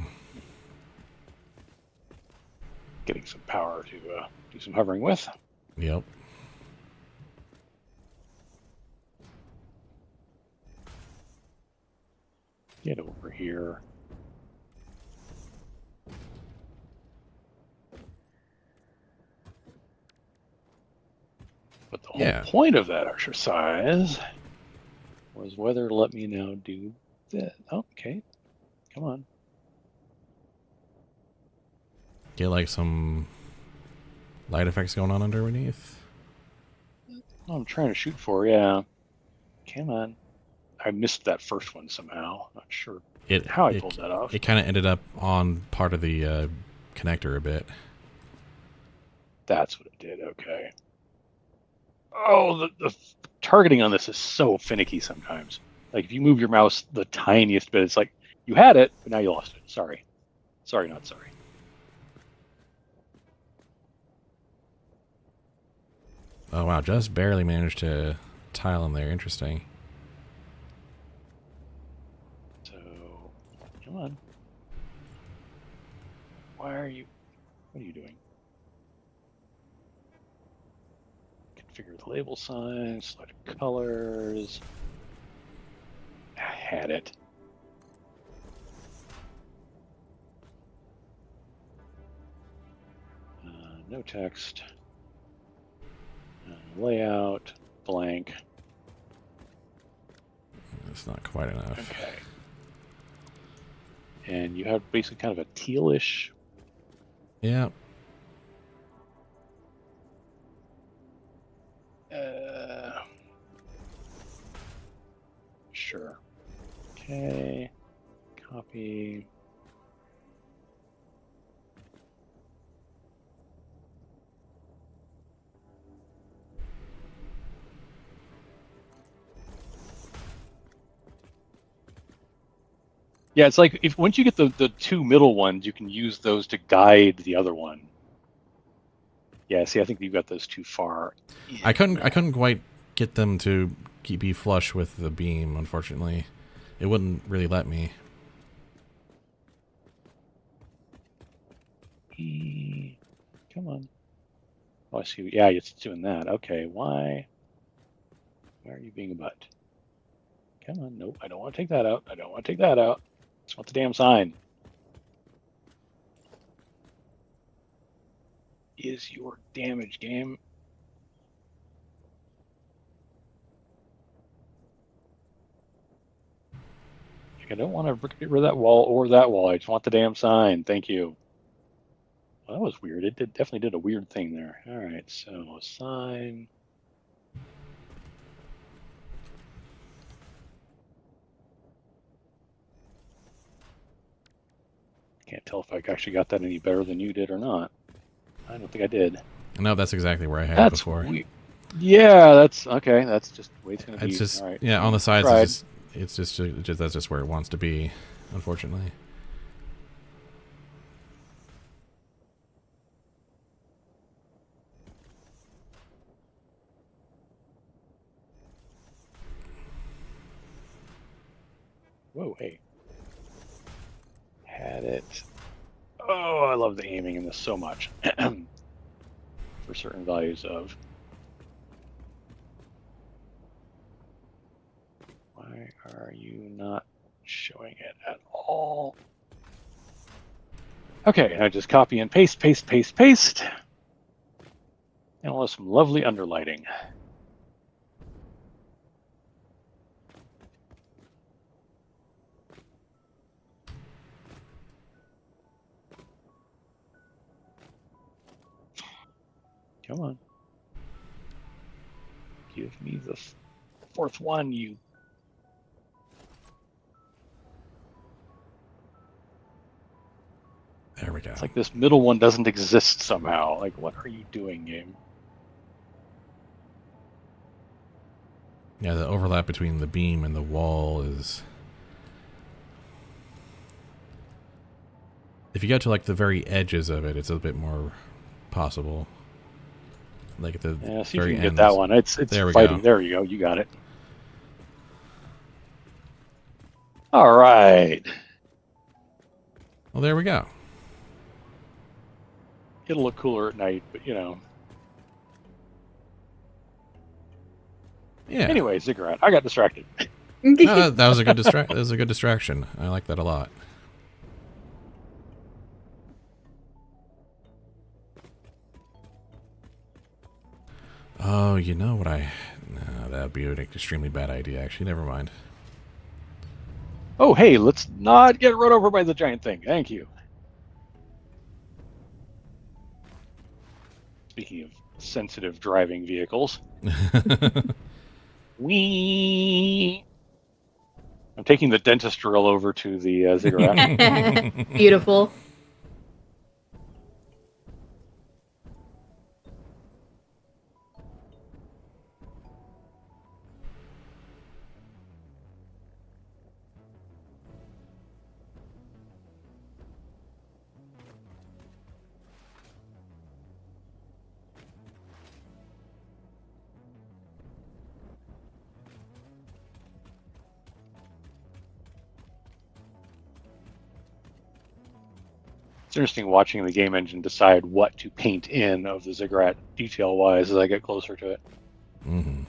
Getting some power to do some hovering with. Yep. Get over here. But the whole point of that exercise was whether to let me now do that. Oh, okay. Come on. Get like some light effects going on underneath. Oh, I'm trying to shoot for, yeah. Come on. I missed that first one somehow. Not sure how I pulled that off. It kind of ended up on part of the connector a bit. That's what it did. Okay. Oh, the targeting on this is so finicky sometimes. Like if you move your mouse the tiniest bit, it's like you had it, but now you lost it. Sorry. Sorry, not sorry. Oh wow, just barely managed to tile in there. Interesting. So, come on. Why are you... What are you doing? Configure the label size, select colors. I had it. No text. Layout, blank. It's not quite enough. Okay. And you have basically kind of a tealish. Yeah. Sure. Okay. Copy. Yeah, it's like if once you get the two middle ones, you can use those to guide the other one. Yeah, see, I think you've got those too far. I couldn't quite get them to be flush with the beam, unfortunately. It wouldn't really let me. Come on. Oh, I see. Yeah, it's doing that. Okay, why? Why are you being a butt? Come on. Nope, I don't want to take that out. I don't want to take that out. I just want the damn sign. is your damage, game? I don't want to get rid of that wall or that wall. I just want the damn sign. Thank you. Well, that was weird. It definitely did a weird thing there. All right, so sign. Can't tell if I actually got that any better than you did or not. I don't think I did. No, that's exactly where I had it before. Yeah, that's okay. That's just the way it's going to be. It's just all right. yeah, on the sides. It's just that's just where it wants to be, unfortunately. Whoa, hey. Had it. Oh, I love the aiming in this so much. For certain values of. Why are you not showing it at all? Okay, I just copy and paste, paste, paste, paste. And we'll have some lovely underlighting. Come on. Give me the fourth one, you. There we go. It's like this middle one doesn't exist somehow. Like, what are you doing, game? Yeah, the overlap between the beam and the wall is... If you get to like the very edges of it, it's a bit more possible. Like at the see very if you can ends. get that one. It's there we fighting. Go. There you go. You got it. All right. Well, there we go. It'll look cooler at night, but you know. Yeah. Anyway, Ziggurat. I got distracted. No, that was a good that was a good distraction. I like that a lot. Oh, you know what no, that would be an extremely bad idea, actually. Never mind. Oh, hey, let's not get run over by the giant thing. Thank you. Speaking of sensitive driving vehicles. Whee! I'm taking the dentist drill over to the Ziggurat. Beautiful. It's interesting watching the game engine decide what to paint in of the Ziggurat detail-wise as I get closer to it. Mm-hmm.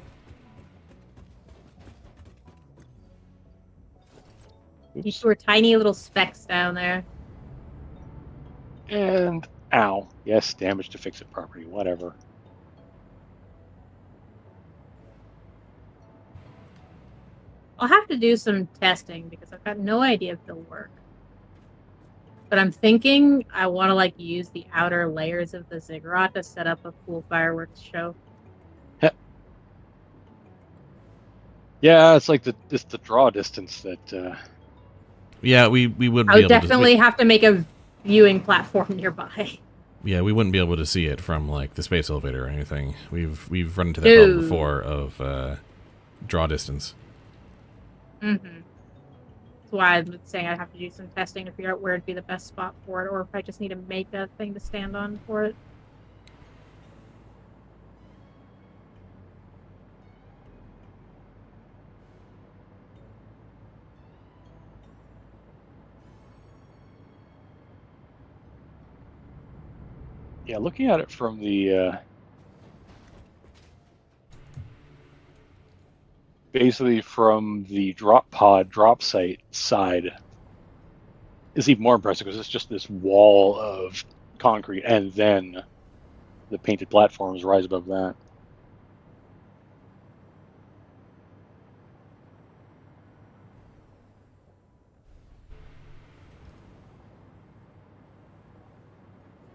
These were tiny little specks down there. And, ow. Yes, damage to fix-it property, whatever. I'll have to do some testing because I've got no idea if they'll work. But I'm thinking I want to like use the outer layers of the Ziggurat to set up a cool fireworks show. Yeah, it's like the draw distance that. Yeah, we wouldn't I be would able definitely have to make a viewing platform nearby. Yeah, we wouldn't be able to see it from like the space elevator or anything. We've run into that problem before of draw distance. Mm-hmm. That's why I'm saying I'd have to do some testing to figure out where would be the best spot for it, or if I just need to make a thing to stand on for it. Yeah, looking at it from the basically from the drop pod drop site side is even more impressive because it's just this wall of concrete and then the painted platforms rise above that.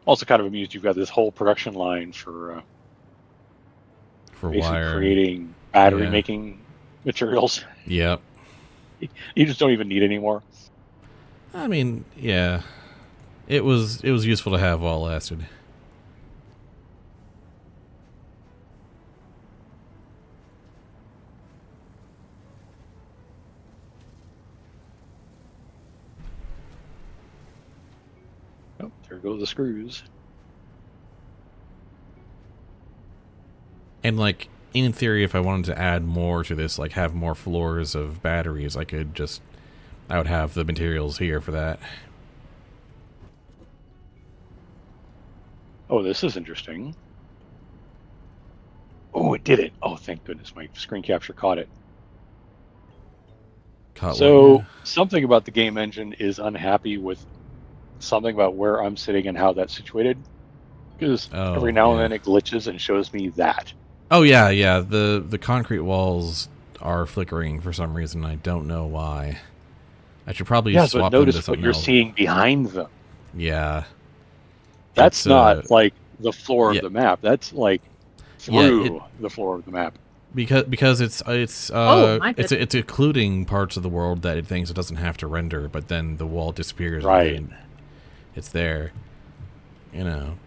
Also kind of amused you've got this whole production line for basically wire. creating battery Yeah. making materials. Yep. You just don't even need any more. I mean, yeah. It was useful to have while it lasted. Oh, there go the screws. And like in theory, if I wanted to add more to this, like have more floors of batteries, I would have the materials here for that. Oh, this is interesting. Oh, it did it. Oh, thank goodness. My screen capture caught it. So something about the game engine is unhappy with something about where I'm sitting and how that's situated. Because every now and then it glitches and shows me that. Oh yeah, yeah. The concrete walls are flickering for some reason. I don't know why. I should probably swap them to something what you're else. seeing behind them. Yeah. That's not like the floor of the map. That's like through the floor of the map. Because it's occluding parts of the world that it thinks it doesn't have to render, but then the wall disappears. Right. And it's there. You know.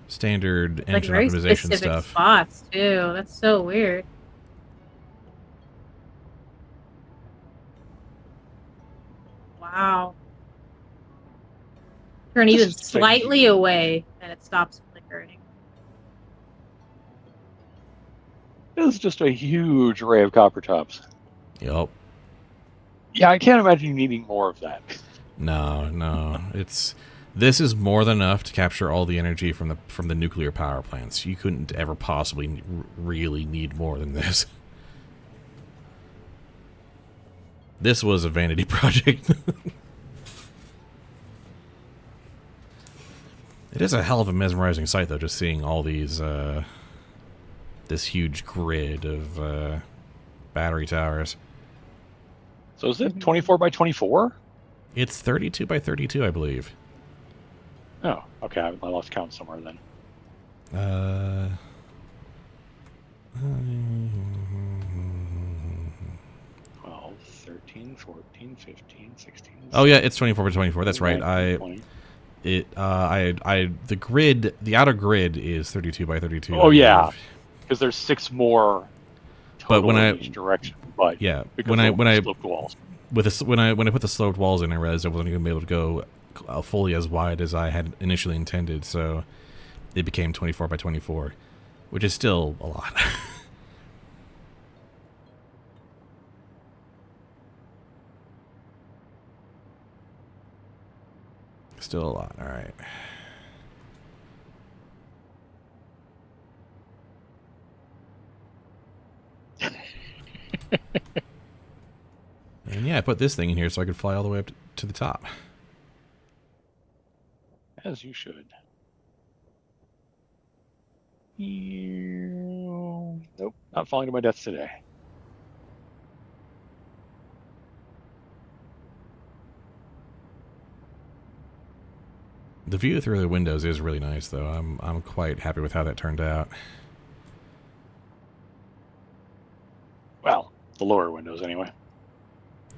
Standard engine very optimization specific stuff. Spots too. That's so weird. Wow. Turn even slightly away and it stops flickering. It's just a huge array of copper tops. Yep. Yeah, I can't imagine you needing more of that. No. This is more than enough to capture all the energy from the nuclear power plants. You couldn't ever possibly really need more than this. This was a vanity project. It is a hell of a mesmerizing sight, though, just seeing all these, this huge grid of battery towers. So is it 24 by 24? It's 32 by 32, I believe. Oh, okay. I lost count somewhere then. 12, 13, 14, 15, 16. Oh yeah, it's 24 by 24. That's right. The outer grid is 32 by 32. Oh yeah, because there's 6 more total in each direction. But yeah, when I sloped walls. When I put the sloped walls in, I realized I wasn't going to be able to go fully as wide as I had initially intended, so it became 24 by 24, which is still a lot. Still a lot. All right. And yeah, I put this thing in here so I could fly all the way up to the top. As you should. Nope, not falling to my death today. The view through the windows is really nice, though. I'm quite happy with how that turned out. Well, the lower windows, anyway.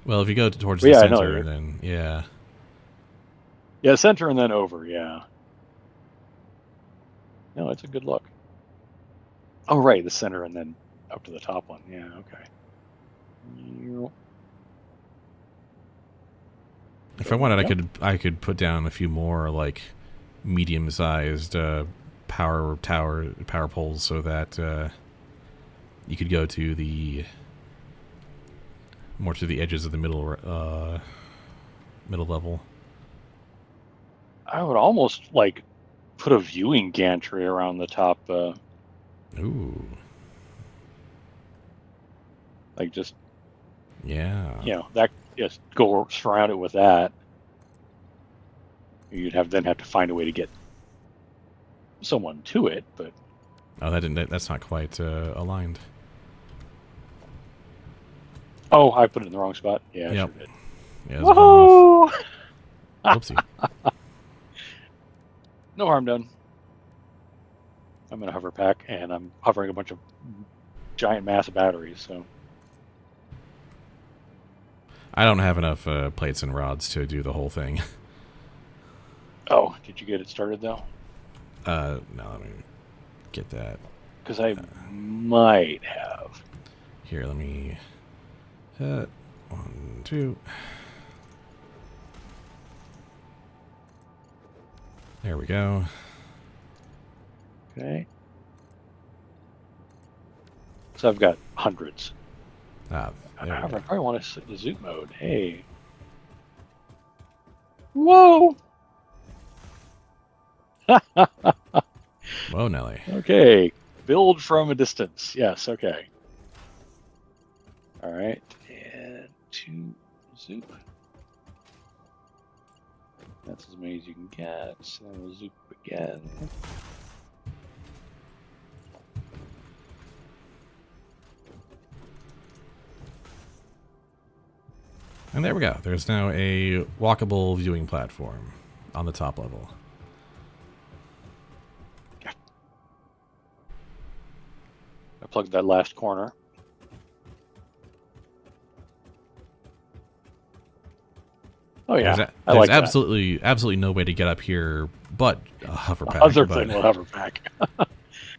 Well, if you go towards the center, then yeah. Yeah, center and then over, yeah. No, it's a good look. Oh, right, the center and then up to the top one. Yeah, okay. If I wanted, I could put down a few more like medium-sized power poles so that you could go to the more to the edges of the middle level. I would almost like put a viewing gantry around the top. Ooh. Like just. Yeah. You know, that just go surround it with that. You'd then have to find a way to get someone to it, but Oh, that's not quite aligned. oh, I put it in the wrong spot. Yeah, I Yep. sure did. Yeah, it's gone off. Whoa! Whoopsie. No harm done. I'm in a hover pack, and I'm hovering a bunch of giant mass of batteries. So I don't have enough plates and rods to do the whole thing. oh, did you get it started though? No, let me get that. Because I might have. Here, let me... 1, 2... There we go. Okay. So I've got hundreds. Ah, there we I go. probably want to set the zoom mode. Hey. Whoa! Whoa, Nelly. Okay. Build from a distance. Yes, okay. All right. And 2 zoop. That's as many as you can get. So then we'll zoop again. And there we go. There's now a walkable viewing platform on the top level. I plugged that last corner. Oh yeah, There's I like that. absolutely no way to get up here but a hover pack. Other than a hover pack.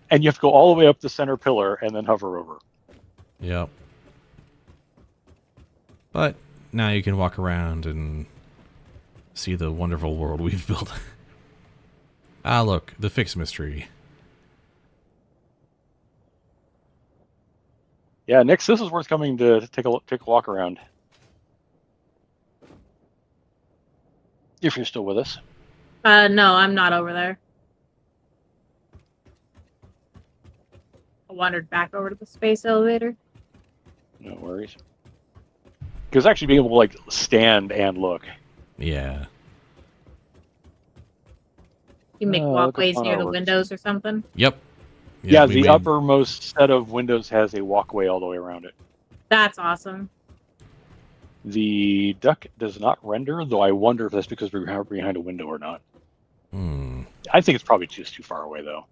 And you have to go all the way up the center pillar and then hover over. Yep. But now you can walk around and see the wonderful world we've built. Ah, look, the fix mystery. Yeah, Nix, this is worth coming to take a walk around. If you're still with us. No, I'm not over there. I wandered back over to the space elevator. No worries. Because actually being able to like stand and look. Yeah. You make walkways near the windows or something? Yep. Yeah, the uppermost set of windows has a walkway all the way around it. That's awesome. The duck does not render, though I wonder if that's because we're behind a window or not. I think it's probably just too far away, though.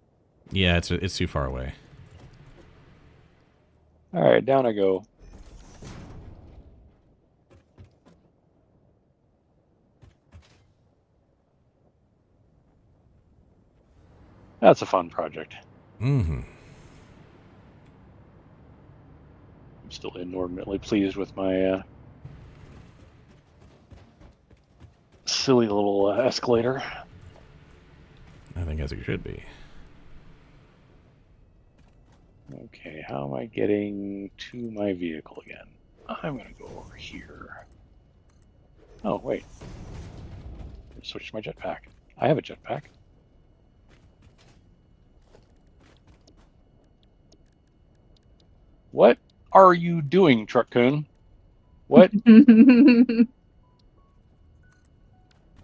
Yeah, it's too far away. All right, down I go. That's a fun project. Mm-hmm. I'm still inordinately pleased with my silly little escalator. I think as it should be. Okay, how am I getting to my vehicle again? I'm going to go over here. Oh, wait. Switch to my jetpack. I have a jetpack. What are you doing, Truck-kun? What?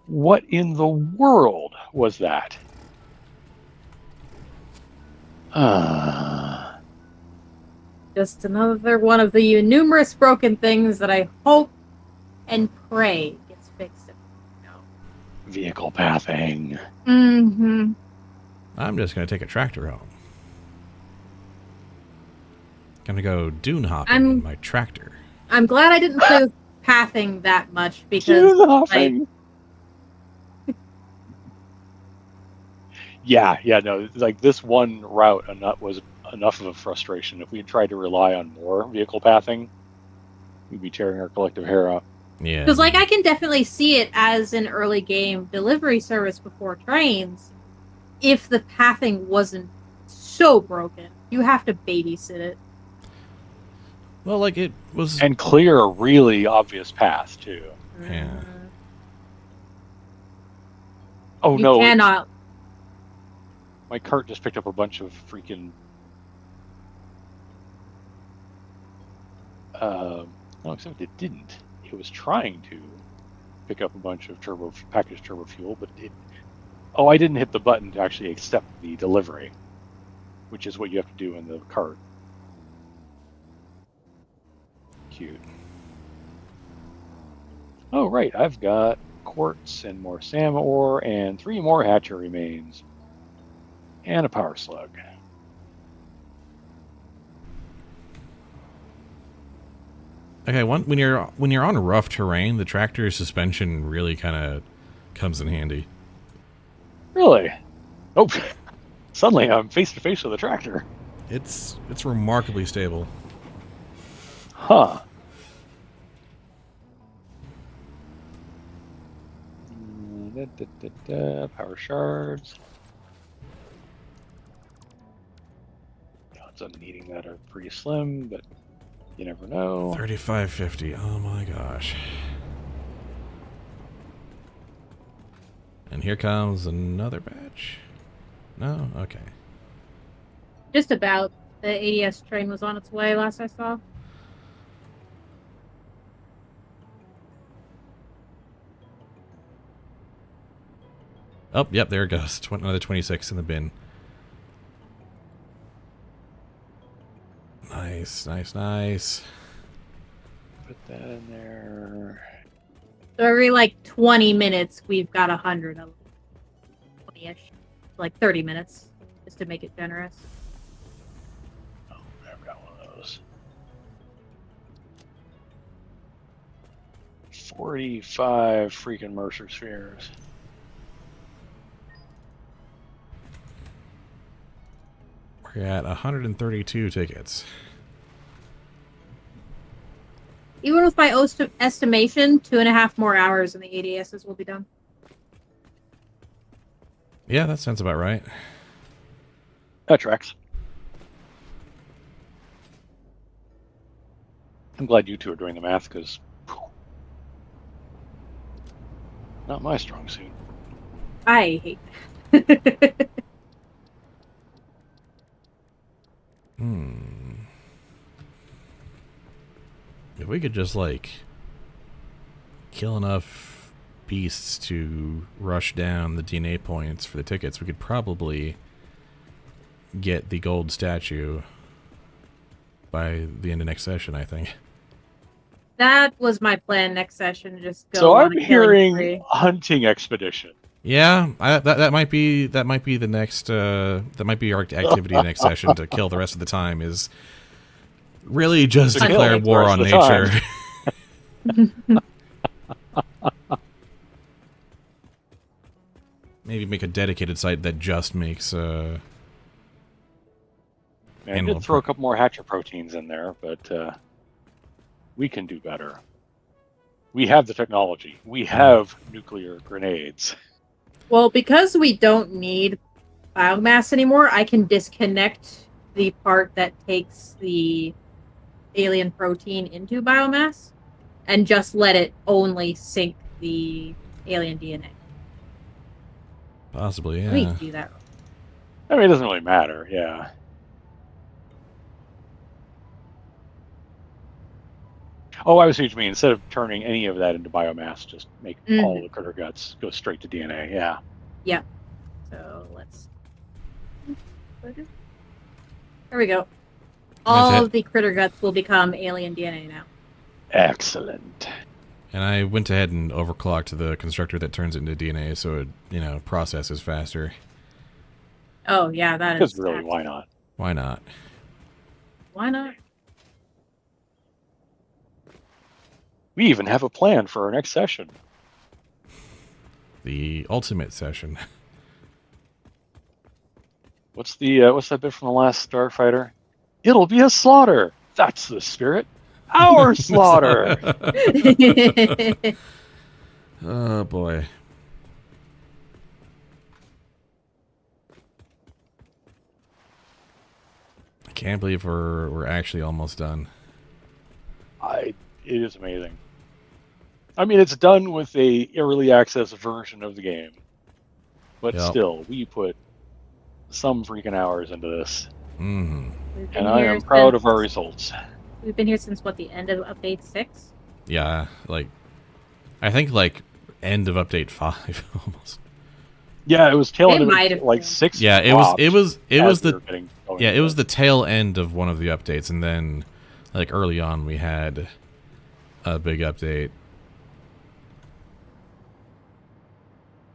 What in the world was that? Just another one of the numerous broken things that I hope and pray gets fixed. Vehicle pathing. Mm-hmm. I'm just going to take a tractor home. Gonna go dune hopping in my tractor. I'm glad I didn't play with pathing that much because dune hopping. Yeah, no, like this one route was enough of a frustration. If we had tried to rely on more vehicle pathing, we'd be tearing our collective hair out. Yeah. Because like I can definitely see it as an early game delivery service before trains if the pathing wasn't so broken. You have to babysit it. Well, like it was... And clear a really obvious path, too. Yeah. Oh, you no. Cannot. My cart just picked up a bunch of freaking... no, except it didn't. It was trying to pick up a bunch of packaged turbo fuel, but Oh, I didn't hit the button to actually accept the delivery, which is what you have to do in the cart. Cute. Oh, right. I've got quartz and more salmon ore and 3 more hatcher remains. And a power slug. Okay, when you're on rough terrain, the tractor's suspension really kind of comes in handy. Really? Oh, suddenly I'm face to face with a tractor. It's remarkably stable. Huh. Power shards. Odds on needing that are pretty slim, but you never know. 3550. Oh my gosh. And here comes another batch. No? Okay. Just about. The ADS train was on its way last I saw. Oh, yep, there it goes. Another 26 in the bin. Nice, nice, nice. Put that in there. So every like 20 minutes, we've got 100 of them. 20-ish. Like 30 minutes, just to make it generous. Oh, I've got one of those. 45 freaking Mercer spheres. We're at 132 tickets. Even with my estimation, 2.5 more hours and the ADSs will be done. Yeah, that sounds about right. That tracks. I'm glad you two are doing the math, because not my strong suit. I hate that. If we could just, like, kill enough beasts to rush down the DNA points for the tickets, we could probably get the gold statue by the end of next session, I think. That was my plan next session. Just go. So on I'm a killing hearing spree. hunting expedition. Yeah, that might be the next that might be our activity next session to kill the rest of the time is really just To declare kill the war rest on of the nature. Maybe make a dedicated site that just makes I animal did throw a couple more hatcher proteins in there, but we can do better. We have the technology. We have nuclear grenades. Well, because we don't need biomass anymore, I can disconnect the part that takes the alien protein into biomass and just let it only sync the alien DNA. possibly, We yeah. can do that. I mean, it doesn't really matter, yeah. Oh, I was what you mean. Instead of turning any of that into biomass, just make all the critter guts go straight to DNA, yeah. Yep. So let's. There we go. All of the critter guts will become alien DNA now. Excellent. And I went ahead and overclocked the constructor that turns it into DNA so it, processes faster. Oh, yeah, that Because is. really, why not? Why not? Why not? We even have a plan for our next session. The ultimate session. What's that bit from the last Starfighter? It'll be a slaughter. That's the spirit. Our slaughter. Oh boy. I can't believe we're actually almost done. It is amazing. I mean, it's done with a early access version of the game, but still, we put some freaking hours into this, and I am proud of our results. We've been here since what, the end of update 6? Yeah, I think end of update 5 almost. Yeah, it was tail They end of might it, have like been. 6 Yeah, it dropped was as we the were going yeah, it into was the tail end of one of the updates, and then like early on we had a big update,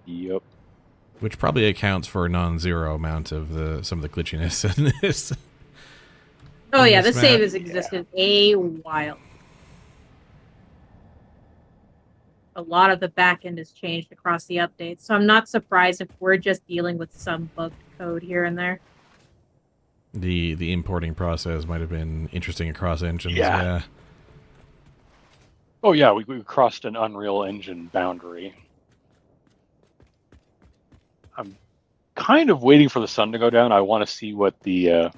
Yep. which probably accounts for a non-zero amount of some of the glitchiness in this. Oh in yeah, this this save map. has existed a while. A lot of the back end has changed across the updates, so I'm not surprised if we're just dealing with some bugged code here and there. The importing process might have been interesting across engines. Yeah. Yeah. Oh yeah, we crossed an Unreal Engine boundary. I'm kind of waiting for the sun to go down. I want to see what the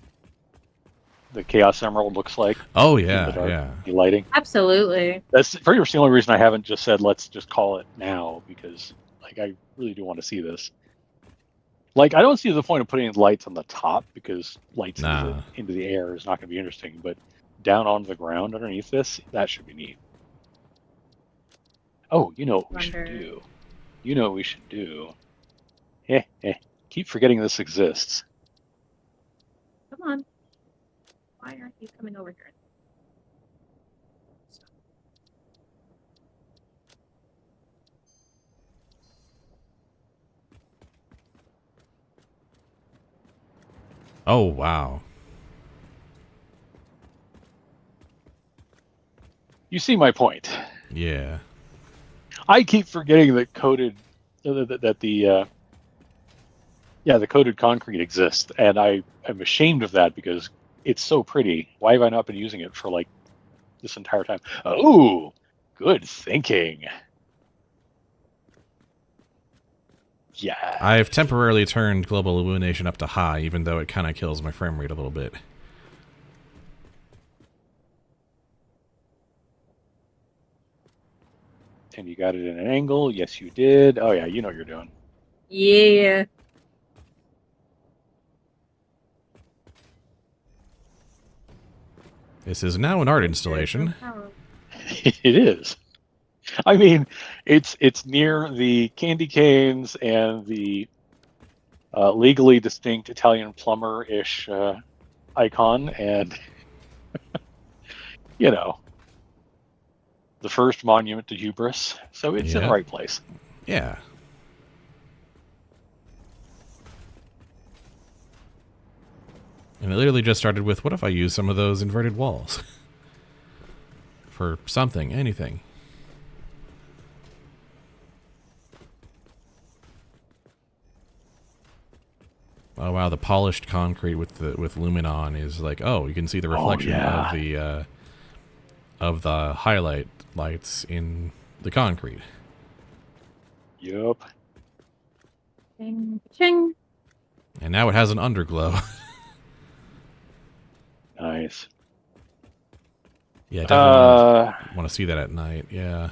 Chaos Emerald looks like Oh in the yeah, dark yeah. lighting. Absolutely. That's pretty much the only reason I haven't just said let's just call it now, because like I really do want to see this. Like I don't see the point of putting lights on the top, because lights Nah. into the air is not going to be interesting. But down on the ground underneath this, that should be neat. Oh, you know what we should do? You know what we should do? Keep forgetting this exists. Come on. Why aren't you coming over here? Oh wow. You see my point. Yeah. I keep forgetting that the coated concrete exists, and I am ashamed of that because it's so pretty. Why have I not been using it for like this entire time? Oh, good thinking. Yeah. I've temporarily turned global illumination up to high, even though it kind of kills my frame rate a little bit. And you got it in an angle. Yes, you did. Oh yeah, you know what you're doing. Yeah. This is now an art installation. It is. I mean, it's near the candy canes and the legally distinct Italian plumber-ish icon, and you know, the first monument to hubris. So it's in the right place. Yeah. And it literally just started with, what if I use some of those inverted walls? For something, anything. Oh wow, the polished concrete with luminon is like, oh, you can see the reflection of the highlight lights in the concrete. Yup. Ching, ching. And now it has an underglow. Nice. Yeah, definitely want to see that at night. Yeah.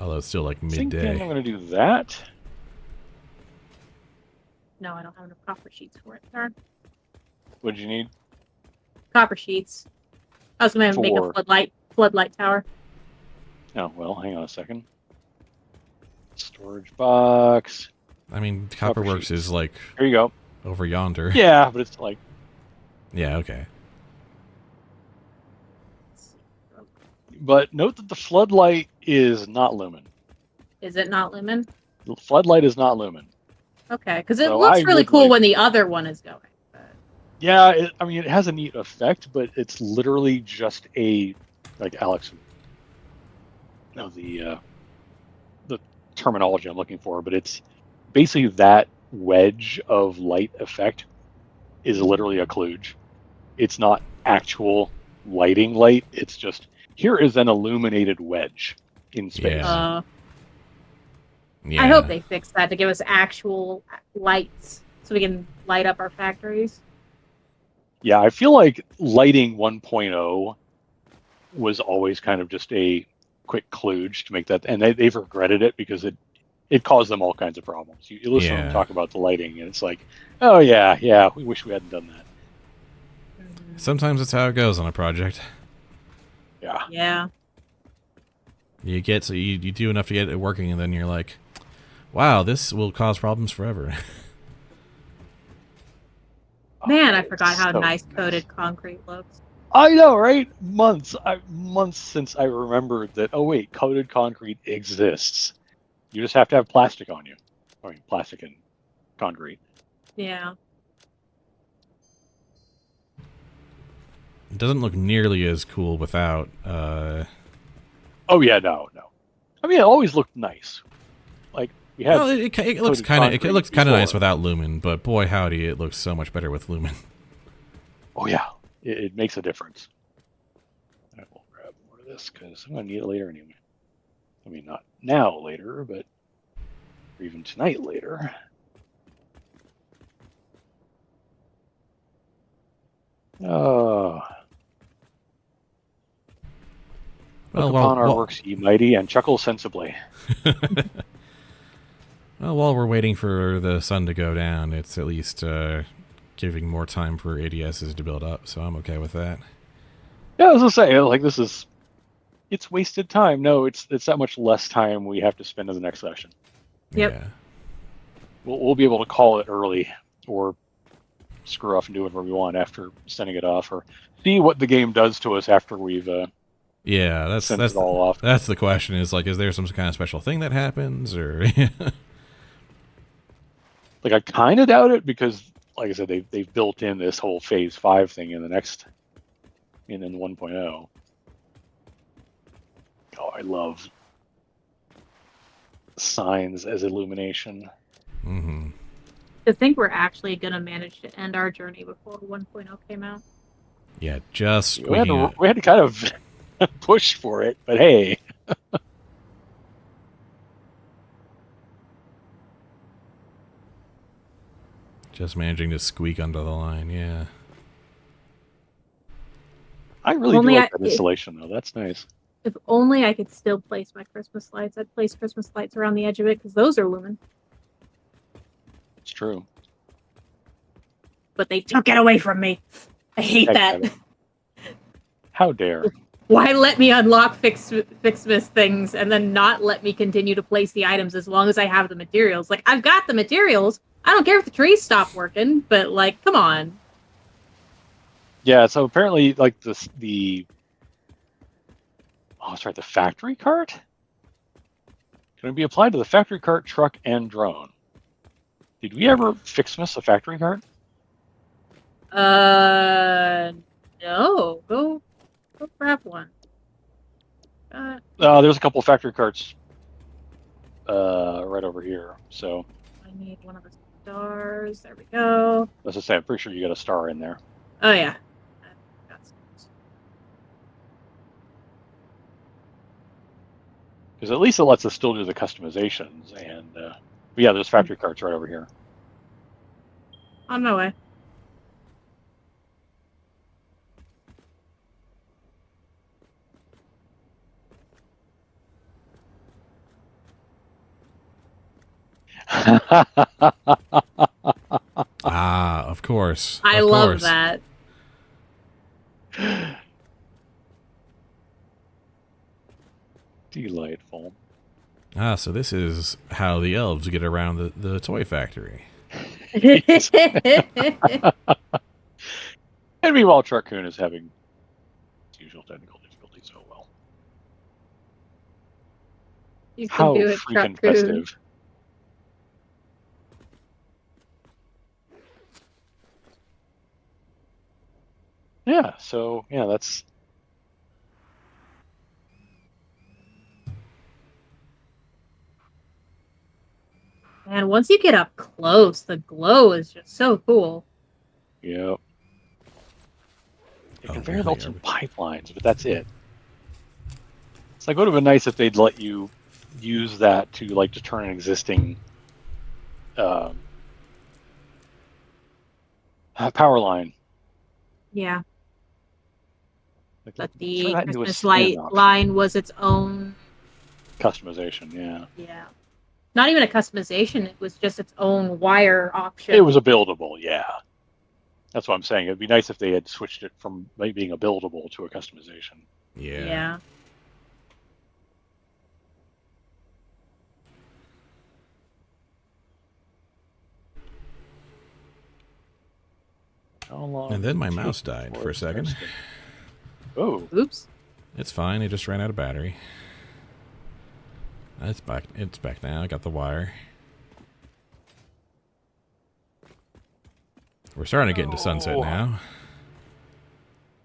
Although it's still like midday. I'm going to do that. No, I don't have enough copper sheets for it. Darn. What did you need? Copper sheets. I was going to make a floodlight tower. Oh, well, hang on a second. Storage box. I mean, Copperworks is like here you go, over yonder. Yeah, but it's like yeah, okay. But note that the floodlight is not lumen. Is it not lumen? The floodlight is not lumen. Okay, because it looks really cool when the other one is going. But... Yeah, I mean, it has a neat effect, but it's literally just like Alex. No, the terminology I'm looking for, but it's basically that wedge of light effect is literally a kludge. It's not actual lighting light. It's just, here is an illuminated wedge in space. Yeah. I hope they fix that to give us actual lights so we can light up our factories. Yeah, I feel like lighting 1.0 was always kind of just a quick kludge to make that, and they've regretted it because it caused them all kinds of problems. You listen to them talk about the lighting, and it's like, oh yeah, we wish we hadn't done that. Sometimes it's how it goes on a project. Yeah. Yeah. You do enough to get it working, and then you're like, wow, this will cause problems forever. Man, I It's forgot how so nice coated concrete looks. I know, right? Months since I remembered that. Oh wait, coated concrete exists. You just have to have plastic on you. I mean, plastic and concrete. Yeah. It doesn't look nearly as cool without. Oh yeah, no. I mean, it always looked nice. Like we had Well, it looks coated kind of concrete looks kind of nice before. without lumen, but boy howdy, it looks so much better with lumen. Oh yeah, it makes a difference. I will grab more of this because I'm gonna need it later anyway. I mean, not now later, but or even tonight later. Oh. Look upon our works, ye mighty, and chuckle sensibly. Well, while we're waiting for the sun to go down, it's at least giving more time for ADSs to build up, so I'm okay with that. Yeah, I was gonna say, like, it's wasted time. No, it's that much less time we have to spend in the next session. Yep. Yeah. We'll be able to call it early, or screw off and do whatever we want after sending it off, or see what the game does to us after we've Yeah, sent it all off. that's the question. Is like, is there some kind of special thing that happens, or? Like, I kind of doubt it because, like I said, they've built in this whole Phase 5 thing in the 1.0. Oh, I love signs as illumination. Mm-hmm. To think we're actually going to manage to end our journey before 1.0 came out. Yeah, just we had to kind of push for it, but hey. Just managing to squeak under the line, yeah. I really do like that installation, though. That's nice. If only I could still place my Christmas lights. I'd place Christmas lights around the edge of it because those are lumen. It's true. But they took it away from me. I hate that. How dare. Why let me unlock Fixmas things and then not let me continue to place the items as long as I have the materials? Like, I've got the materials. I don't care if the trees stop working, but, like, come on. Yeah, so apparently, like, the factory cart can be applied to the factory cart, truck, and drone. Did we ever Fixmas a factory cart? No. Go grab one. There's a couple of factory carts right over here, so. I need one of the stars. There we go. As I say, I'm pretty sure you got a star in there. Oh, yeah. Because at least it lets us still do the customizations, and yeah, there's factory carts right over here. On my way. Of course. I love that. Delightful. So this is how the elves get around the toy factory. And meanwhile, Truckoon is having its usual technical difficulties. Oh well. You can How do it, freaking Truckoon. festive. Yeah, so yeah, that's. And once you get up close, the glow is just so cool. Yep. Conveyor belts and pipelines, but that's it. It's like, would have been nice if they'd let you use that to, like, to turn an existing power line. Yeah. Like, But the turn that into a Christmas stand light option. line was its own Customization, yeah. Yeah. Not even a customization, it was just its own wire option. It was a buildable, yeah. That's what I'm saying. It'd be nice if they had switched it from being a buildable to a customization. Yeah. How long And did then it my take mouse died before for a it starts second. to- Oh, Oops. It's fine. It just ran out of battery. It's back. It's back now. I got the wire. We're starting to get into sunset Oh. now.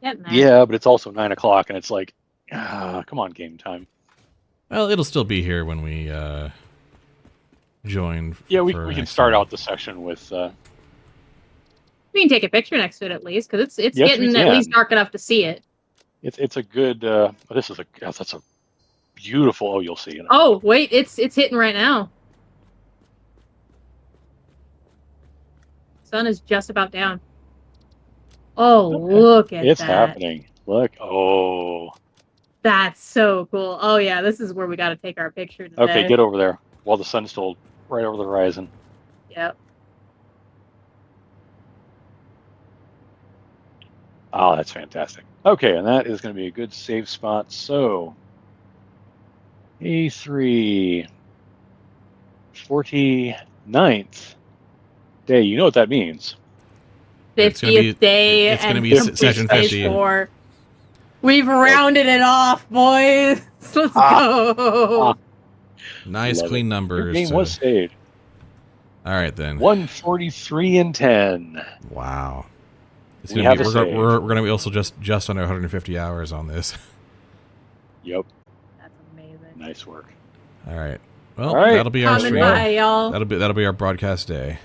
Getting there. yeah, but it's also 9 o'clock, and it's like, come on, game time. Well, it'll still be here when we join. Yeah, we for can next start time. out the session with. We can take a picture next to it at least, because it's Yes, we getting at least can. dark enough to see it. It's a good. This is that's a beautiful. Oh, you'll see. Oh wait, it's hitting right now. Sun is just about down. Oh, Okay. look at It's that. happening. Look. Oh. That's so cool. Oh yeah, this is where we got to take our picture today. Okay, get over there while the sun's still right over the horizon. Yep. Oh, that's fantastic. Okay, and that is going to be a good save spot. So, A3, 49th day. You know what that means. It's gonna be- 50th day it's gonna and be complete session stage 50. 4. We've rounded it off, boys. Let's go. Nice, Love clean it. numbers. Your game was saved. All right then. 143 and 10. Wow. It's We gonna have be. a We're, save. we're gonna be also just under 150 hours on this. Yep. That's amazing. Nice work. All right. Well, All right. that'll be our Coming stream. by, y'all. That'll be our broadcast day.